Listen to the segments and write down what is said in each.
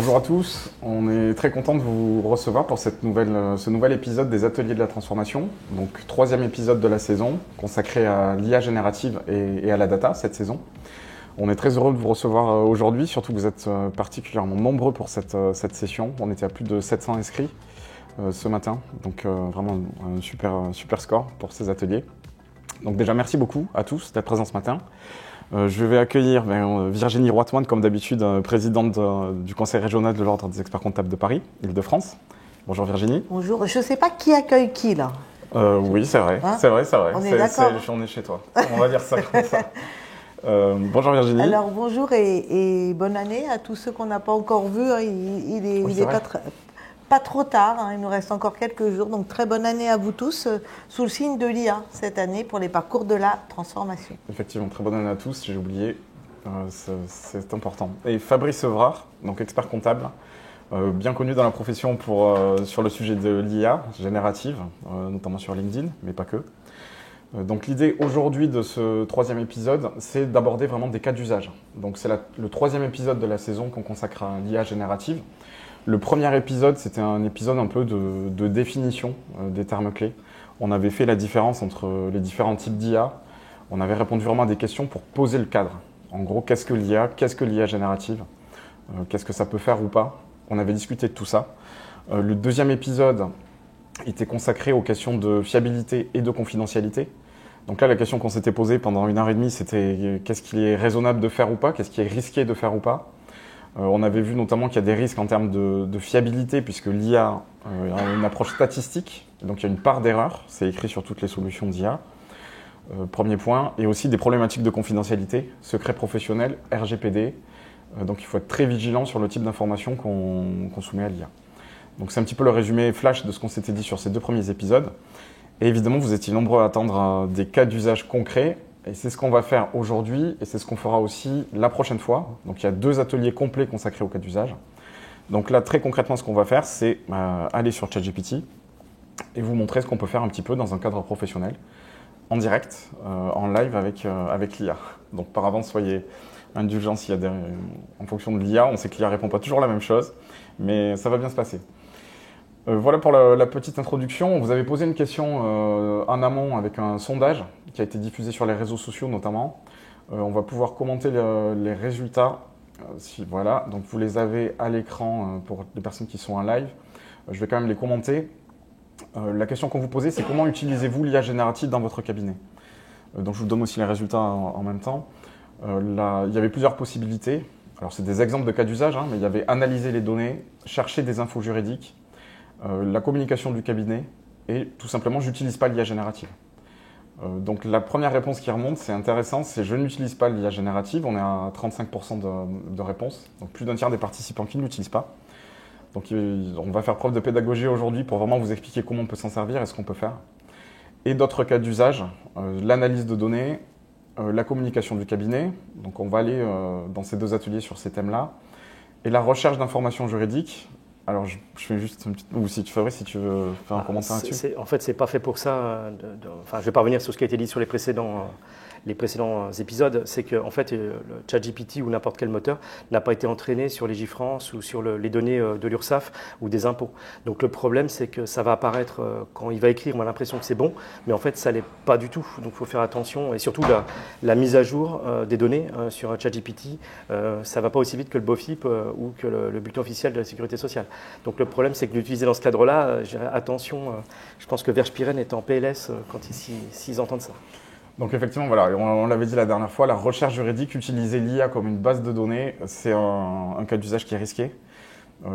Bonjour à tous, on est très content de vous recevoir pour ce nouvel épisode des Ateliers de la Transformation, donc troisième épisode de la saison, consacré à l'IA générative et à la data cette saison. On est très heureux de vous recevoir aujourd'hui, surtout que vous êtes particulièrement nombreux pour cette session. On était à plus de 700 inscrits ce matin, donc vraiment un super score pour ces ateliers. Donc déjà merci beaucoup à tous d'être présents ce matin. Je vais accueillir Virginie Roitman, comme d'habitude, présidente du Conseil régional de l'Ordre des experts comptables de Paris, Île-de-France. Bonjour Virginie. Bonjour, je ne sais pas qui accueille qui là. Oui, c'est vrai, Hein, c'est vrai. On est d'accord. On est chez toi, on va dire ça comme ça. Bonjour Virginie. Alors bonjour et bonne année à tous ceux qu'on n'a pas encore vus. Il est pas trop tard, hein, il nous reste encore quelques jours. Donc très bonne année à vous tous, sous le signe de l'IA cette année pour les parcours de la transformation. Effectivement, très bonne année à tous, j'ai oublié, c'est important. Et Fabrice Evrard, donc expert comptable, bien connu dans la profession sur le sujet de l'IA générative, notamment sur LinkedIn, mais pas que. Donc l'idée aujourd'hui de ce troisième épisode, c'est d'aborder vraiment des cas d'usage. Donc c'est le troisième épisode de la saison qu'on consacre à l'IA générative. Le premier épisode, c'était un épisode un peu de définition des termes clés. On avait fait la différence entre les différents types d'IA. On avait répondu vraiment à des questions pour poser le cadre. En gros, qu'est-ce que l'IA? Qu'est-ce que l'IA générative? Qu'est-ce que ça peut faire ou pas? On avait discuté de tout ça. Le deuxième épisode était consacré aux questions de fiabilité et de confidentialité. Donc là, la question qu'on s'était posée pendant 1h30, c'était qu'est-ce qui est raisonnable de faire ou pas? Qu'est-ce qui est risqué de faire ou pas? On avait vu notamment qu'il y a des risques en termes de fiabilité, puisque l'IA a une approche statistique, donc il y a une part d'erreur, c'est écrit sur toutes les solutions d'IA. Premier point, et aussi des problématiques de confidentialité, secret professionnel, RGPD, donc il faut être très vigilant sur le type d'information qu'on soumet à l'IA. Donc c'est un petit peu le résumé flash de ce qu'on s'était dit sur ces deux premiers épisodes. Et évidemment, vous étiez nombreux à attendre des cas d'usage concrets. Et c'est ce qu'on va faire aujourd'hui et c'est ce qu'on fera aussi la prochaine fois. Donc il y a 2 ateliers complets consacrés au cas d'usage. Donc là, très concrètement, ce qu'on va faire, c'est aller sur ChatGPT et vous montrer ce qu'on peut faire un petit peu dans un cadre professionnel, en direct, en live avec l'IA. Donc par avance, soyez indulgents s'il y a en fonction de l'IA. On sait que l'IA ne répond pas toujours la même chose, mais ça va bien se passer. Voilà pour la petite introduction. Vous avez posé une question en amont avec un sondage qui a été diffusé sur les réseaux sociaux notamment. On va pouvoir commenter les résultats. Voilà, donc vous les avez à l'écran pour les personnes qui sont en live. Je vais quand même les commenter. La question qu'on vous posait, c'est comment utilisez-vous l'IA générative dans votre cabinet? Donc je vous donne aussi les résultats en même temps. Là, il y avait plusieurs possibilités. Alors c'est des exemples de cas d'usage, mais il y avait analyser les données, chercher des infos juridiques, la communication du cabinet et tout simplement j'utilise pas l'IA générative. Donc la première réponse qui remonte, c'est intéressant, c'est je n'utilise pas l'IA générative, on est à 35% de réponses, donc plus d'un tiers des participants qui ne l'utilisent pas. Donc on va faire preuve de pédagogie aujourd'hui pour vraiment vous expliquer comment on peut s'en servir et ce qu'on peut faire. Et d'autres cas d'usage, l'analyse de données, la communication du cabinet, donc on va aller dans ces 2 ateliers sur ces thèmes-là, et la recherche d'informations juridiques. Alors, je fais juste une petite... Ou si tu Fabrice, si tu veux faire un commentaire là-dessus. En fait, c'est pas fait pour ça. Enfin, je vais pas revenir sur ce qui a été dit sur les précédents épisodes. C'est que, en fait, le ChatGPT ou n'importe quel moteur n'a pas été entraîné sur Légifrance ou sur les données de l'URSSAF ou des impôts. Donc, le problème, c'est que ça va apparaître quand il va écrire. On a l'impression que c'est bon, mais en fait, ça l'est pas du tout. Donc, il faut faire attention. Et surtout, la mise à jour des données sur ChatGPT, ça va pas aussi vite que le BOFIP ou que le bulletin officiel de la Sécurité sociale. Donc le problème, c'est que l'utiliser dans ce cadre-là, attention, je pense que Verspiren est en PLS quand s'ils entendent ça. Donc effectivement, voilà, on l'avait dit la dernière fois, la recherche juridique, utiliser l'IA comme une base de données, c'est un cas d'usage qui est risqué,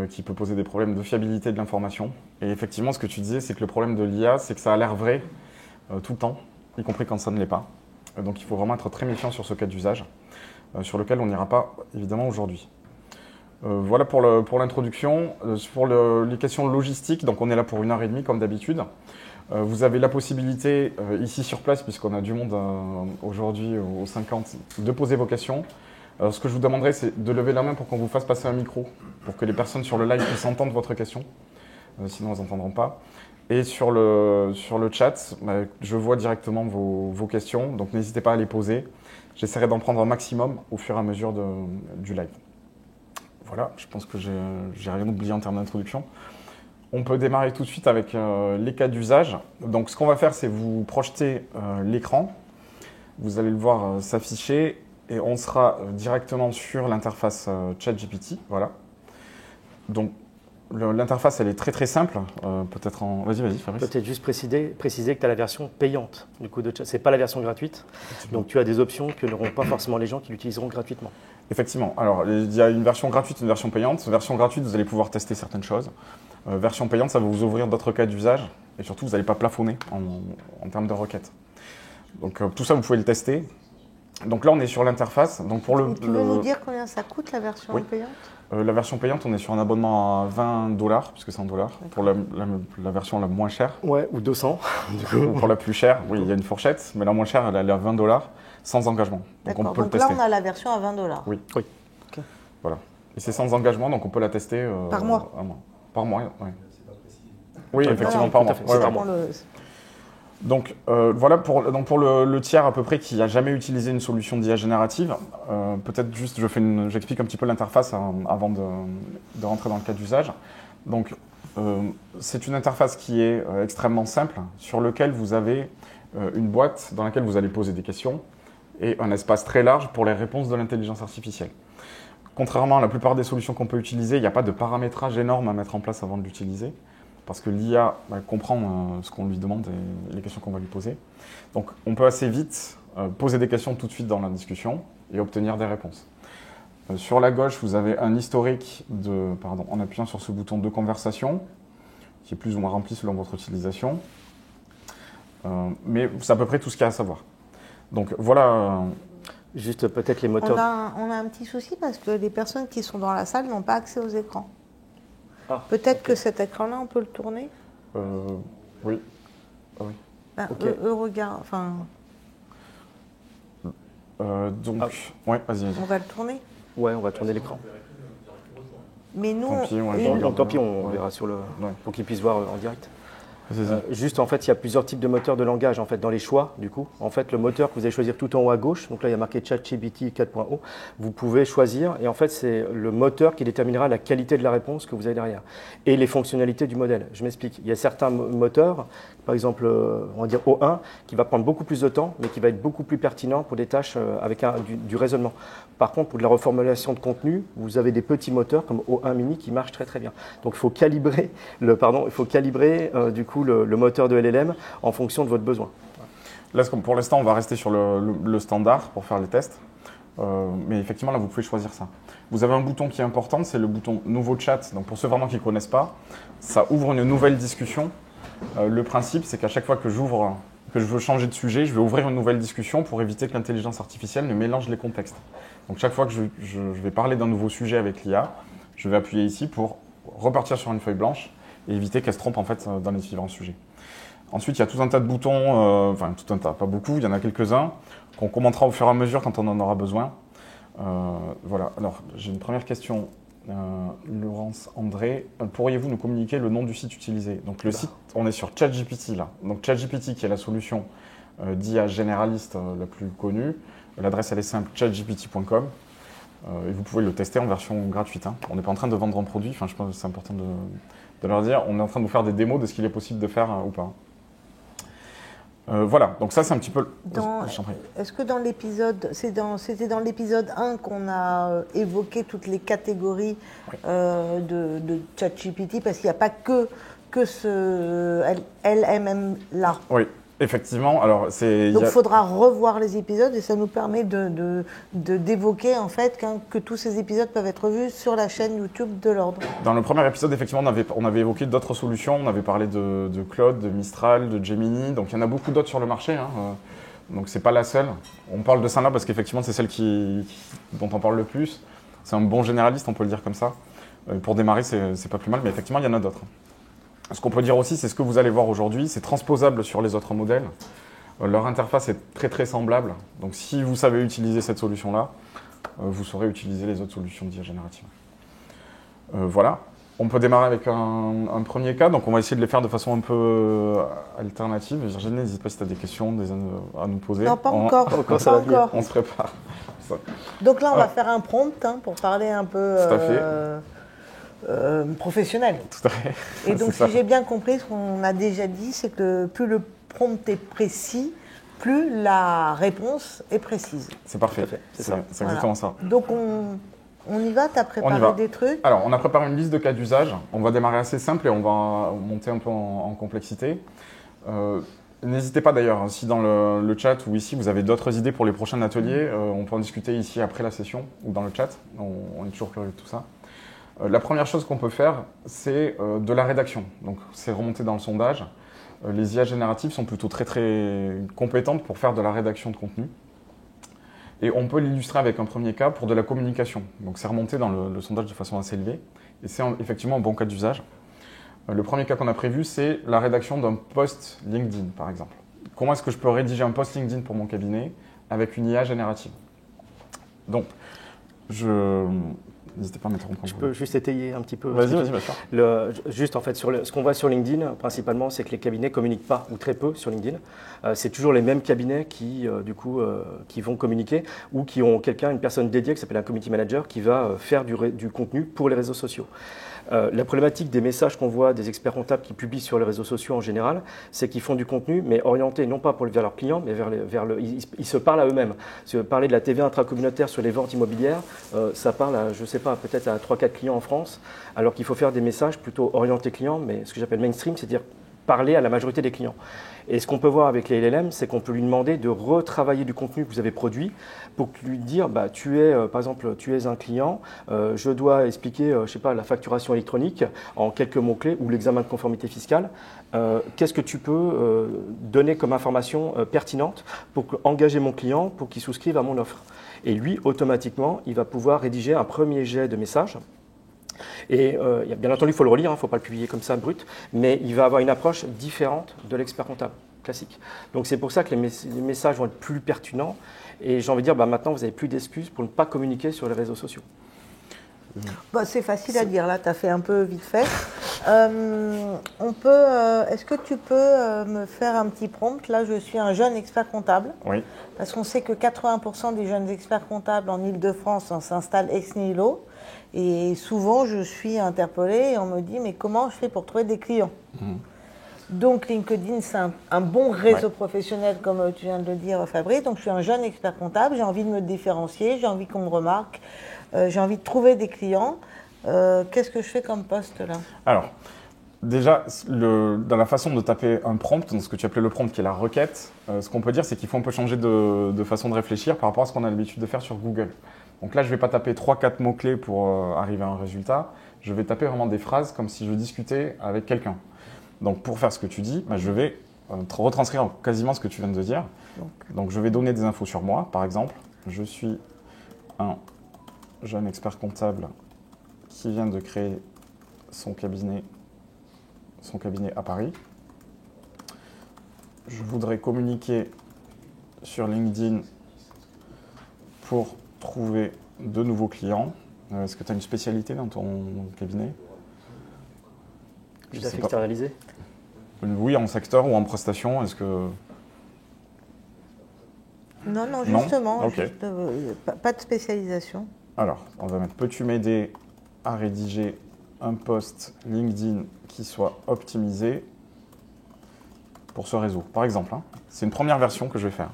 qui peut poser des problèmes de fiabilité de l'information. Et effectivement, ce que tu disais, c'est que le problème de l'IA, c'est que ça a l'air vrai tout le temps, y compris quand ça ne l'est pas. Donc il faut vraiment être très méfiant sur ce cas d'usage, sur lequel on n'ira pas évidemment aujourd'hui. Voilà pour l'introduction. Pour les questions logistiques, donc on est là pour 1h30 comme d'habitude. Vous avez la possibilité, ici sur place, puisqu'on a du monde aujourd'hui au 50, de poser vos questions. Ce que je vous demanderai, c'est de lever la main pour qu'on vous fasse passer un micro, pour que les personnes sur le live puissent entendre votre question. Sinon, elles n'entendront pas. Et sur le chat, je vois directement vos questions, donc n'hésitez pas à les poser. J'essaierai d'en prendre un maximum au fur et à mesure du live. voilà, je pense que j'ai rien oublié en termes d'introduction. On peut démarrer tout de suite avec les cas d'usage. Donc ce qu'on va faire, c'est vous projeter l'écran. Vous allez le voir s'afficher et on sera directement sur l'interface ChatGPT. Voilà. Donc l'interface, elle est très très simple. Peut-être en... Vas-y, Fabrice. Peut-être juste préciser que tu as la version payante du coup de Chat. Ce n'est pas la version gratuite. Donc tu as des options que n'auront pas forcément les gens qui l'utiliseront gratuitement. Effectivement. Alors, il y a une version gratuite et une version payante. Version gratuite, vous allez pouvoir tester certaines choses. Version payante, ça va vous ouvrir d'autres cas d'usage. Et surtout, vous n'allez pas plafonner en termes de requêtes. Donc, tout ça, vous pouvez le tester. Donc là, on est sur l'interface. Donc pour tu veux nous dire combien ça coûte, la version payante? La version payante, on est sur un abonnement à $20, puisque c'est en dollars, pour la version la moins chère. Ouais, ou 200. Ou pour la plus chère, oui, il y a une fourchette, mais la moins chère, elle est à $20, sans engagement. Donc on peut le tester. Là, on a la version à $20. Oui. Okay. Voilà. Et c'est sans engagement, donc on peut la tester. Par mois. Par mois, oui. Oui, effectivement, par mois. Par mois. Donc voilà pour le tiers à peu près qui n'a jamais utilisé une solution d'IA générative. Peut-être juste j'explique un petit peu l'interface avant de rentrer dans le cas d'usage. Donc c'est une interface qui est extrêmement simple, sur lequel vous avez une boîte dans laquelle vous allez poser des questions et un espace très large pour les réponses de l'intelligence artificielle. Contrairement à la plupart des solutions qu'on peut utiliser, il n'y a pas de paramétrage énorme à mettre en place avant de l'utiliser. Parce que l'IA comprend ce qu'on lui demande et les questions qu'on va lui poser. Donc on peut assez vite poser des questions tout de suite dans la discussion et obtenir des réponses. Sur la gauche, vous avez un historique en appuyant sur ce bouton de conversation, qui est plus ou moins rempli selon votre utilisation. Mais c'est à peu près tout ce qu'il y a à savoir. Donc voilà. Juste peut-être les moteurs. On a un petit souci parce que les personnes qui sont dans la salle n'ont pas accès aux écrans. Peut-être que cet écran-là, on peut le tourner. Oui. Oui. Eux regardent. Enfin. Ouais, vas-y. On va le tourner. Ouais, on va tourner l'écran. Mais nous, tant pis, on verra sur le. Ouais. Pour qu'ils puissent voir en direct. Juste, en fait, il y a plusieurs types de moteurs de langage en fait, dans les choix, du coup. En fait, le moteur que vous allez choisir tout en haut à gauche, donc là, il y a marqué ChatGPT 4.0, vous pouvez choisir, et en fait, c'est le moteur qui déterminera la qualité de la réponse que vous avez derrière, et les fonctionnalités du modèle. Je m'explique. Il y a certains moteurs, par exemple, on va dire O1, qui va prendre beaucoup plus de temps, mais qui va être beaucoup plus pertinent pour des tâches avec du raisonnement. Par contre, pour de la reformulation de contenu, vous avez des petits moteurs comme O1 Mini qui marchent très très bien. Donc, il faut calibrer, du coup, le moteur de LLM en fonction de votre besoin. Là, pour l'instant, on va rester sur le standard pour faire les tests. Mais effectivement, là, vous pouvez choisir ça. Vous avez un bouton qui est important, c'est le bouton Nouveau chat. Donc, pour ceux vraiment qui ne connaissent pas, ça ouvre une nouvelle discussion. Le principe, c'est qu'à chaque fois que je veux changer de sujet, je vais ouvrir une nouvelle discussion pour éviter que l'intelligence artificielle ne mélange les contextes. Donc, chaque fois que je vais parler d'un nouveau sujet avec l'IA, je vais appuyer ici pour repartir sur une feuille blanche et éviter qu'elle se trompe en fait dans les différents sujets. Ensuite, il y a tout un tas de boutons, tout un tas, pas beaucoup, il y en a quelques-uns qu'on commentera au fur et à mesure quand on en aura besoin. Voilà, alors j'ai une première question. Laurence André, pourriez-vous nous communiquer le nom du site utilisé? Donc le site, on est sur ChatGPT là. Donc ChatGPT qui est la solution d'IA généraliste la plus connue. L'adresse elle est simple, chatgpt.com. Et vous pouvez le tester en version gratuite. Hein. On n'est pas en train de vendre un produit, je pense que c'est important de leur dire. On est en train de vous faire des démos de ce qu'il est possible de faire ou pas. Voilà, donc ça c'est un petit peu... Est-ce que dans l'épisode, c'était dans l'épisode 1 qu'on a évoqué toutes les catégories de ChatGPT, parce qu'il n'y a pas que ce LMM là. Oui, effectivement. Alors, donc il faudra revoir les épisodes et ça nous permet d'évoquer en fait que tous ces épisodes peuvent être vus sur la chaîne YouTube de l'Ordre. Dans le premier épisode, effectivement, on avait évoqué d'autres solutions. On avait parlé de Claude, de Mistral, de Gemini. Donc il y en a beaucoup d'autres sur le marché. Hein. Donc c'est pas la seule. On parle de ça là parce qu'effectivement c'est celle dont on parle le plus. C'est un bon généraliste, on peut le dire comme ça. Pour démarrer, c'est pas plus mal, mais effectivement il y en a d'autres. Ce qu'on peut dire aussi, c'est ce que vous allez voir aujourd'hui, c'est transposable sur les autres modèles. Leur interface est très très semblable. Donc si vous savez utiliser cette solution-là, vous saurez utiliser les autres solutions d'IA générative. Voilà. On peut démarrer avec un premier cas, donc on va essayer de les faire de façon un peu alternative. Virginie, n'hésite pas si tu as des questions à nous poser. Non, pas encore. Encore, ça va bien. On se prépare. Donc là, on va faire un prompt pour parler un peu Tout à fait. Professionnel. Tout à fait. Et donc, C'est ça. si j'ai bien compris, ce qu'on a déjà dit, c'est que plus le prompt est précis, plus la réponse est précise. C'est parfait. C'est ça. C'est exactement ça. Donc, on y va. Tu as préparé des trucs? Alors, on a préparé une liste de cas d'usage. On va démarrer assez simple et on va monter un peu en complexité. N'hésitez pas d'ailleurs, si dans le chat ou ici vous avez d'autres idées pour les prochains ateliers, on peut en discuter ici après la session ou dans le chat. On est toujours curieux de tout ça. La première chose qu'on peut faire, c'est de la rédaction. Donc, c'est remonter dans le sondage. Les IA génératives sont plutôt très très compétentes pour faire de la rédaction de contenu. Et on peut l'illustrer avec un premier cas pour de la communication. Donc c'est remonté dans le sondage de façon assez élevée. Et c'est effectivement un bon cas d'usage. Le premier cas qu'on a prévu, c'est la rédaction d'un post LinkedIn, par exemple. Comment est-ce que je peux rédiger un post LinkedIn pour mon cabinet avec une IA générative? Donc, n'hésitez pas à mettre en point. Je peux juste étayer un petit peu. Vas-y, bien sûr. Juste en fait, ce qu'on voit sur LinkedIn, principalement, c'est que les cabinets ne communiquent pas ou très peu sur LinkedIn. C'est toujours les mêmes cabinets qui vont communiquer ou qui ont une personne dédiée qui s'appelle un community manager qui va faire du contenu pour les réseaux sociaux. La problématique des messages qu'on voit des experts comptables qui publient sur les réseaux sociaux en général, c'est qu'ils font du contenu, mais orienté non pas vers leurs clients, mais ils se parlent à eux-mêmes. Parler de la TVA intracommunautaire sur les ventes immobilières, ça parle à, je ne sais pas, peut-être à 3-4 clients en France, alors qu'il faut faire des messages plutôt orientés clients, mais ce que j'appelle mainstream, c'est-à-dire parler à la majorité des clients. Et ce qu'on peut voir avec les LLM, c'est qu'on peut lui demander de retravailler du contenu que vous avez produit pour lui dire, par exemple, tu es un client, je dois expliquer, la facturation électronique en quelques mots-clés ou l'examen de conformité fiscale. Qu'est-ce que tu peux donner comme information pertinente pour engager mon client pour qu'il souscrive à mon offre? Et lui, automatiquement, il va pouvoir rédiger un premier jet de messages. Et bien entendu, il faut le relire, il ne faut pas le publier comme ça brut, mais il va avoir une approche différente de l'expert comptable classique. Donc c'est pour ça que les messages vont être plus pertinents. Et j'ai envie de dire, maintenant, vous n'avez plus d'excuses pour ne pas communiquer sur les réseaux sociaux. C'est facile à dire, là, tu as fait un peu vite fait. Est-ce que tu peux me faire un petit prompt? Là, je suis un jeune expert comptable. Oui. Parce qu'on sait que 80% des jeunes experts comptables en Ile-de-France s'installent ex nihilo. Et souvent, je suis interpellée et on me dit, mais comment je fais pour trouver des clients? Donc, LinkedIn, c'est un bon réseau professionnel, comme tu viens de le dire, Fabrice. Donc, je suis un jeune expert comptable, j'ai envie de me différencier, j'ai envie qu'on me remarque, j'ai envie de trouver des clients. Qu'est-ce que je fais comme poste, là? Alors, déjà, dans la façon de taper un prompt, dans ce que tu appelais le prompt qui est la requête, ce qu'on peut dire, c'est qu'il faut un peu changer de façon de réfléchir par rapport à ce qu'on a l'habitude de faire sur Google. Donc là, je ne vais pas taper 3-4 mots-clés pour arriver à un résultat. Je vais taper vraiment des phrases comme si je discutais avec quelqu'un. Donc pour faire ce que tu dis, je vais retranscrire quasiment ce que tu viens de dire. Donc je vais donner des infos sur moi. Par exemple, je suis un jeune expert comptable qui vient de créer son cabinet à Paris. Je voudrais communiquer sur LinkedIn pour trouver de nouveaux clients. Est-ce que tu as une spécialité dans ton cabinet? Tu l'as fait externaliser? Oui, en secteur ou en prestation, est-ce que... Non, justement, okay. Pas de spécialisation. Alors, on va mettre, peux-tu m'aider à rédiger un post LinkedIn qui soit optimisé pour ce réseau, par exemple. C'est une première version que je vais faire.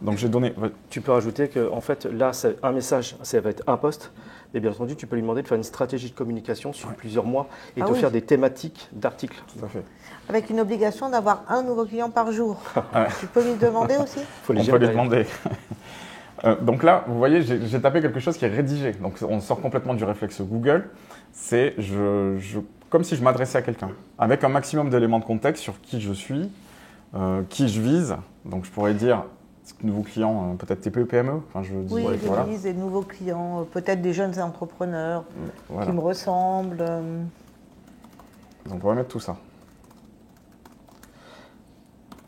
Donc j'ai donné... Tu peux rajouter que, en fait, là, c'est un message, ça va être un post, mais bien entendu, tu peux lui demander de faire une stratégie de communication sur plusieurs mois et de faire des thématiques d'articles. Tout à fait. Avec une obligation d'avoir un nouveau client par jour. Tu peux lui demander aussi? On peut lui demander. Donc là, vous voyez, j'ai tapé quelque chose qui est rédigé. Donc on sort complètement du réflexe Google. C'est comme si je m'adressais à quelqu'un, avec un maximum d'éléments de contexte sur qui je suis, qui je vise. Donc je pourrais dire nouveaux clients, peut-être TPE, PME. Je vise des nouveaux clients, peut-être des jeunes entrepreneurs qui me ressemblent. Donc on va mettre tout ça.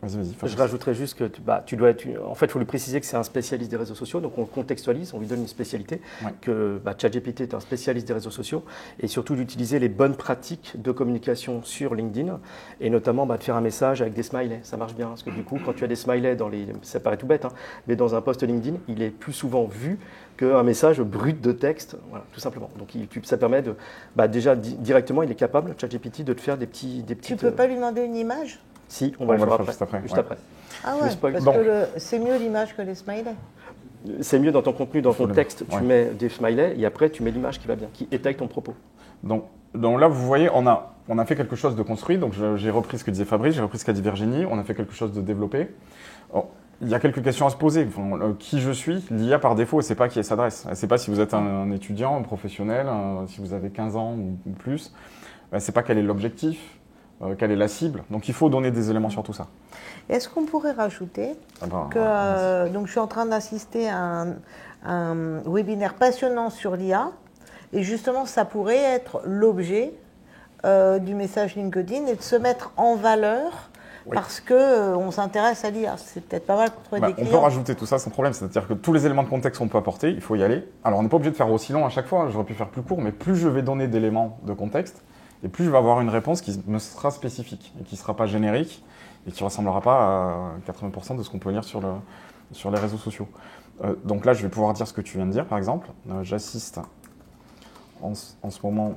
Vas-y. Je rajouterais juste que tu dois être. En fait, il faut lui préciser que c'est un spécialiste des réseaux sociaux, donc on le contextualise, on lui donne une spécialité, que ChatGPT est un spécialiste des réseaux sociaux, et surtout d'utiliser les bonnes pratiques de communication sur LinkedIn, et notamment de faire un message avec des smileys. Ça marche bien, parce que du coup, quand tu as des smileys ça paraît tout bête, mais dans un post LinkedIn, il est plus souvent vu qu'un message brut de texte, voilà, tout simplement. Donc ça permet de, déjà directement, il est capable, ChatGPT, de te faire des petits. Tu peux pas lui demander une image? Si, on va le faire juste après. Ah ouais, parce que c'est mieux l'image que les smileys. C'est mieux dans ton contenu, dans ton texte, tu mets des smileys et après tu mets l'image qui va bien, qui étaye ton propos. Donc là, vous voyez, on a fait quelque chose de construit. Donc j'ai repris ce que disait Fabrice, j'ai repris ce qu'a dit Virginie. On a fait quelque chose de développé. Il y a quelques questions à se poser. Qui je suis? L'IA, par défaut, elle ne sait pas qui elle s'adresse. Elle ne sait pas si vous êtes un étudiant, un professionnel, si vous avez 15 ans ou plus. Elle ne sait pas quel est l'objectif, quelle est la cible. Donc il faut donner des éléments sur tout ça. Est-ce qu'on pourrait rajouter donc je suis en train d'assister à un webinaire passionnant sur l'IA, et justement ça pourrait être l'objet du message LinkedIn et de se mettre en valeur. Oui. Parce qu'on s'intéresse à l'IA. C'est peut-être pas mal pour trouver des clients. On peut rajouter tout ça sans problème. C'est-à-dire que tous les éléments de contexte qu'on peut apporter, il faut y aller. Alors, on n'est pas obligé de faire aussi long à chaque fois. J'aurais pu faire plus court, mais plus je vais donner d'éléments de contexte, et plus je vais avoir une réponse qui me sera spécifique et qui ne sera pas générique et qui ne ressemblera pas à 80% de ce qu'on peut lire sur les réseaux sociaux. Donc là, je vais pouvoir dire ce que tu viens de dire, par exemple. J'assiste en ce moment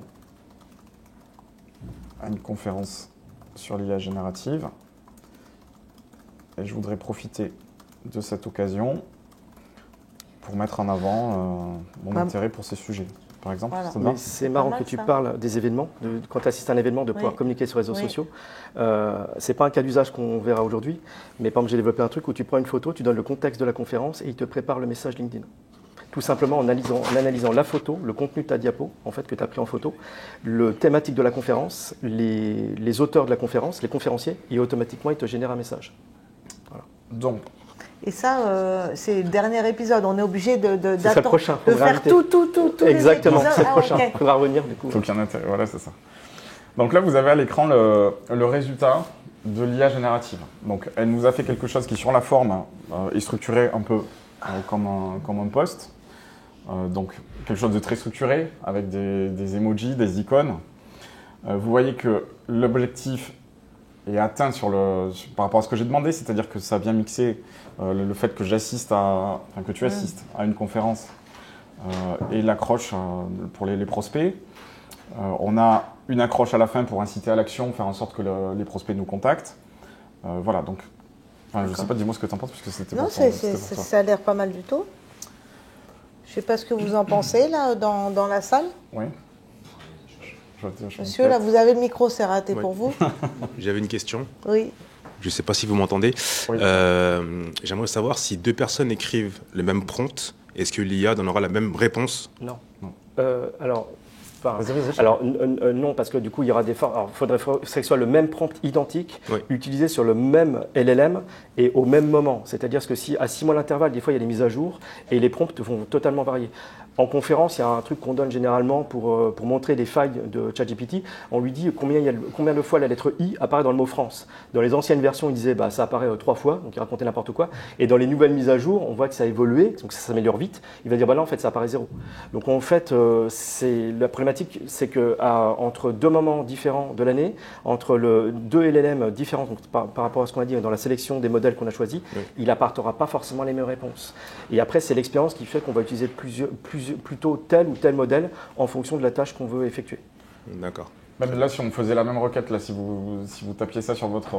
à une conférence sur l'IA générative. Et je voudrais profiter de cette occasion pour mettre en avant mon intérêt pour ces sujets. Par exemple, c'est marrant que tu parles des événements, quand tu assistes à un événement, de pouvoir communiquer sur les réseaux sociaux. C'est pas un cas d'usage qu'on verra aujourd'hui, mais par exemple, j'ai développé un truc où tu prends une photo, tu donnes le contexte de la conférence et il te prépare le message LinkedIn. Tout simplement en analysant la photo, le contenu de ta diapo, en fait, que tu as pris en photo, le thématique de la conférence, les auteurs de la conférence, les conférenciers, et automatiquement, il te génère un message. Voilà. Donc. Et ça, c'est le dernier épisode. On est obligé de faire tout. Exactement, c'est le prochain. Il faudra revenir du coup. Il faut qu'il y ait un intérêt. Voilà, c'est ça. Donc là, vous avez à l'écran le résultat de l'IA générative. Donc, elle nous a fait quelque chose qui, sur la forme, est structuré un peu comme un post. Donc, quelque chose de très structuré, avec des emojis, des icônes. Vous voyez que l'objectif est atteint par rapport à ce que j'ai demandé, c'est-à-dire que ça vient mixer le fait que que tu assistes à une conférence et l'accroche pour les prospects. On a une accroche à la fin pour inciter à l'action, faire en sorte que les prospects nous contactent. Voilà, donc, je ne sais pas, dis-moi ce que tu en penses, parce que c'était pour toi. Non, ça a l'air pas mal du tout. Je ne sais pas ce que vous en pensez, là, dans la salle. Oui. Monsieur, là, vous avez le micro, c'est raté pour vous. J'avais une question. Oui. Je ne sais pas si vous m'entendez. Oui. J'aimerais savoir si deux personnes écrivent le même prompt, est-ce que l'IA donnera la même réponse? Non. Non, parce que du coup, il y aura des formes. Alors, il faudrait que ce soit le même prompt identique, utilisé sur le même LLM et au même moment. C'est-à-dire que si à 6 mois d'intervalle, des fois, il y a des mises à jour et les prompts vont totalement varier. En conférence, il y a un truc qu'on donne généralement pour montrer des failles de ChatGPT. On lui dit combien de fois la lettre I apparaît dans le mot France. Dans les anciennes versions, il disait ça apparaît 3 fois, donc il racontait n'importe quoi. Et dans les nouvelles mises à jour, on voit que ça a évolué, donc ça s'améliore vite. Il va dire là, en fait, ça apparaît 0. Donc en fait, la problématique, c'est que entre deux moments différents de l'année, entre deux LLM différents, donc par rapport à ce qu'on a dit dans la sélection des modèles qu'on a choisis, il n'apportera pas forcément les mêmes réponses. Et après, c'est l'expérience qui fait qu'on va utiliser plutôt tel ou tel modèle en fonction de la tâche qu'on veut effectuer. D'accord. Même là, si on faisait la même requête, là, si vous tapiez ça sur votre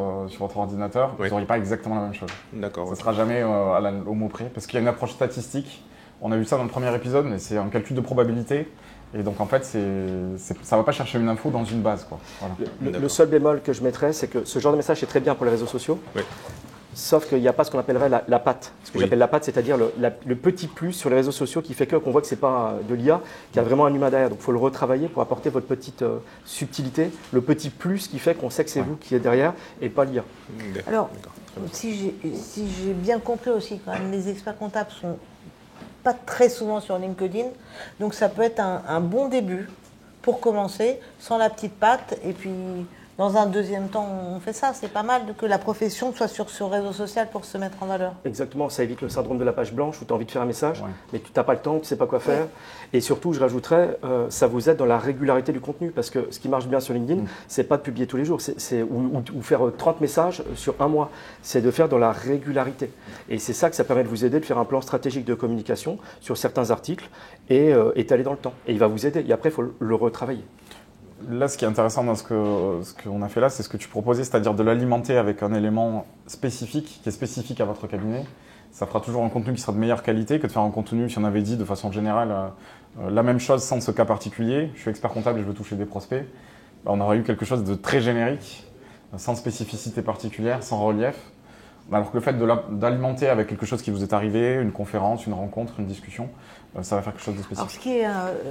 ordinateur, vous n'auriez pas exactement la même chose. D'accord. Ça ne sera jamais au mot près, parce qu'il y a une approche statistique. On a vu ça dans le premier épisode, mais c'est un calcul de probabilité. Et donc, en fait, ça ne va pas chercher une info dans une base, quoi. Voilà. Le seul bémol que je mettrais, c'est que ce genre de message est très bien pour les réseaux sociaux. Oui. Sauf qu'il n'y a pas ce qu'on appellerait la patte. Ce que j'appelle la patte, c'est-à-dire le petit plus sur les réseaux sociaux qui fait qu'on voit que ce n'est pas de l'IA, qu'il y a vraiment un humain derrière. Donc il faut le retravailler pour apporter votre petite subtilité, le petit plus qui fait qu'on sait que c'est vous qui êtes derrière et pas l'IA. Alors, si j'ai bien compris aussi, quand même, les experts comptables ne sont pas très souvent sur LinkedIn. Donc ça peut être un bon début pour commencer, sans la petite patte, et puis dans un deuxième temps, on fait ça. C'est pas mal que la profession soit sur ce réseau social pour se mettre en valeur. Exactement, ça évite le syndrome de la page blanche où tu as envie de faire un message, mais tu n'as pas le temps, tu ne sais pas quoi faire. Et surtout, je rajouterais, ça vous aide dans la régularité du contenu, parce que ce qui marche bien sur LinkedIn, c'est pas de publier tous les jours, ou faire 30 messages sur un mois, c'est de faire dans la régularité. Et c'est ça que ça permet de vous aider de faire un plan stratégique de communication sur certains articles et étaler dans le temps. Et il va vous aider, et après, il faut le retravailler. Là, ce qui est intéressant dans ce qu'on a fait là, c'est ce que tu proposais, c'est-à-dire de l'alimenter avec un élément spécifique, qui est spécifique à votre cabinet. Ça fera toujours un contenu qui sera de meilleure qualité que de faire un contenu, si on avait dit de façon générale, la même chose sans ce cas particulier. Je suis expert comptable et je veux toucher des prospects. On aurait eu quelque chose de très générique, sans spécificité particulière, sans relief. Alors que le fait d'alimenter avec quelque chose qui vous est arrivé, une conférence, une rencontre, une discussion, ça va faire quelque chose de spécifique. Alors, ce qui est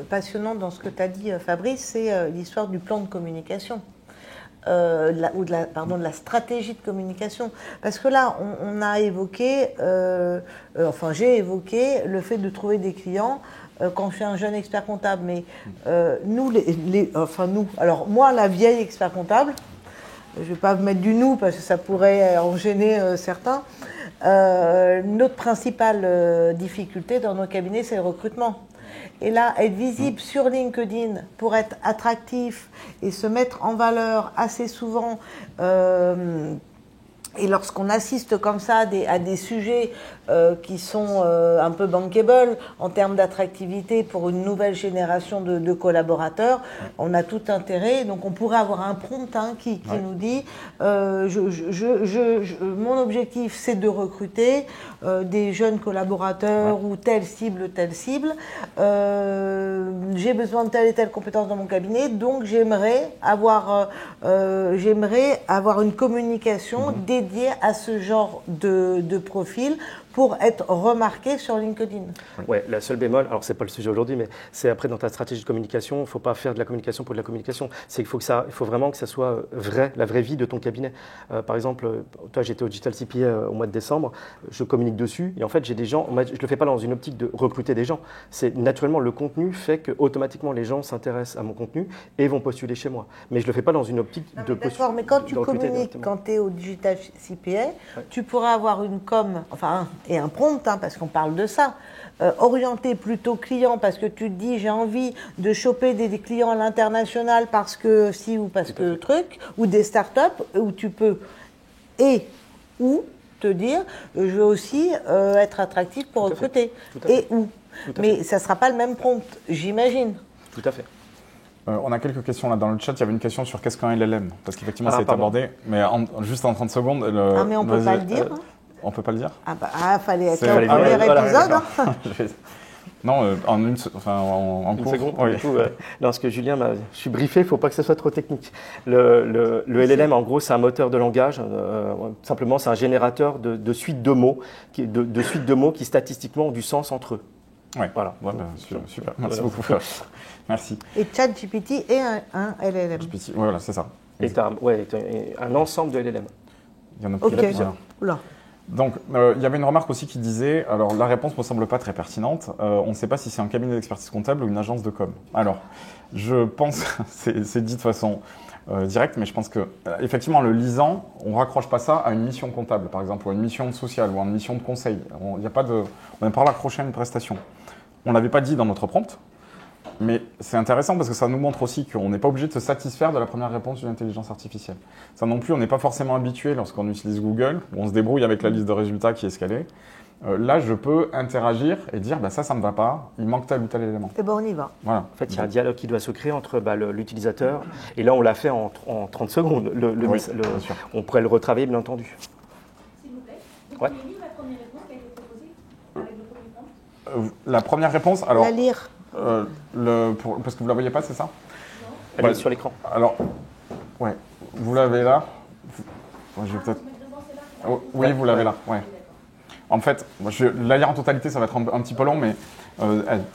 passionnant dans ce que tu as dit, Fabrice, c'est l'histoire du plan de communication. De la stratégie de communication. Parce que là, on a évoqué, j'ai évoqué le fait de trouver des clients quand je suis un jeune expert comptable. Mais nous, alors moi, la vieille expert comptable, je ne vais pas mettre du nous parce que ça pourrait en gêner certains. Notre principale difficulté dans nos cabinets, c'est le recrutement. Et là, être visible sur LinkedIn pour être attractif et se mettre en valeur assez souvent, et lorsqu'on assiste comme ça à des sujets qui sont un peu bankable en termes d'attractivité pour une nouvelle génération de collaborateurs, on a tout intérêt. Donc on pourrait avoir un prompt qui nous dit mon objectif c'est de recruter des jeunes collaborateurs ou telle cible, j'ai besoin de telle et telle compétence dans mon cabinet, donc j'aimerais avoir une communication dédiée à ce genre de profil pour être remarqué sur LinkedIn. Ouais, la seule bémol, alors c'est pas le sujet aujourd'hui, mais c'est après dans ta stratégie de communication, il ne faut pas faire de la communication pour de la communication. C'est qu'il faut vraiment que ça soit vrai, la vraie vie de ton cabinet. Par exemple, toi j'étais au Digital CPA au mois de décembre, je communique dessus et en fait j'ai des gens, je ne le fais pas dans une optique de recruter des gens. C'est naturellement le contenu fait que automatiquement les gens s'intéressent à mon contenu et vont postuler chez moi. Mais je ne le fais pas dans une optique de postuler. D'accord, mais quand tu communiques, quand tu es au Digital CPA, tu pourras avoir une com, et un prompt, parce qu'on parle de ça, orienté plutôt client, parce que tu te dis j'ai envie de choper des clients à l'international parce que si ou parce que truc, ou des startups où tu peux ou te dire je veux aussi être attractif pour recruter. Mais ça ne sera pas le même prompt, j'imagine. Tout à fait. On a quelques questions là dans le chat. Il y avait une question sur qu'est-ce qu'un LLM, parce qu'effectivement ça a été abordé, mais juste en 30 secondes. Mais on ne peut pas le dire. On peut pas le dire. Fallait être là au premier épisode. Non, en cours. Seconde, oui. Du coup, lorsque Julien je suis briefé, il ne faut pas que ça soit trop technique. Le LLM, en gros, c'est un moteur de langage. Simplement, c'est un générateur de suites de mots, de suites de mots qui statistiquement ont du sens entre eux. Ouais. Voilà. Super. Merci beaucoup. Merci. Et ChatGPT est un LLM. GPT, voilà, c'est ça. Et un ensemble de LLM. Il y en a plusieurs. Oula. Donc, il y avait une remarque aussi qui disait, alors la réponse ne me semble pas très pertinente, on ne sait pas si c'est un cabinet d'expertise comptable ou une agence de com. Alors, je pense, c'est dit de façon directe, mais je pense que effectivement, en le lisant, on ne raccroche pas ça à une mission comptable, par exemple, ou à une mission sociale, ou à une mission de conseil. On n'est pas raccroché à une prestation. On ne l'avait pas dit dans notre prompt, mais c'est intéressant parce que ça nous montre aussi qu'on n'est pas obligé de se satisfaire de la première réponse d'une intelligence artificielle. Ça non plus, on n'est pas forcément habitué lorsqu'on utilise Google, où on se débrouille avec la liste de résultats qui est escalée. Là, je peux interagir et dire ça ne va pas, il manque tel ou tel élément. Et on y va. Voilà. En fait, il y a un dialogue qui doit se créer entre l'utilisateur, et là, on l'a fait en 30 secondes. On pourrait le retravailler, bien entendu. S'il vous plaît, vous pouvez lire la première réponse qui a été proposée avec le premier prompt. La première réponse, alors... La lire. Parce que vous la voyez pas, c'est ça? Elle est sur l'écran. Alors, ouais, vous l'avez là. Je vais peut-être. Oui, vous l'avez là. Ouais. En fait, la lire en totalité, ça va être un petit peu long, mais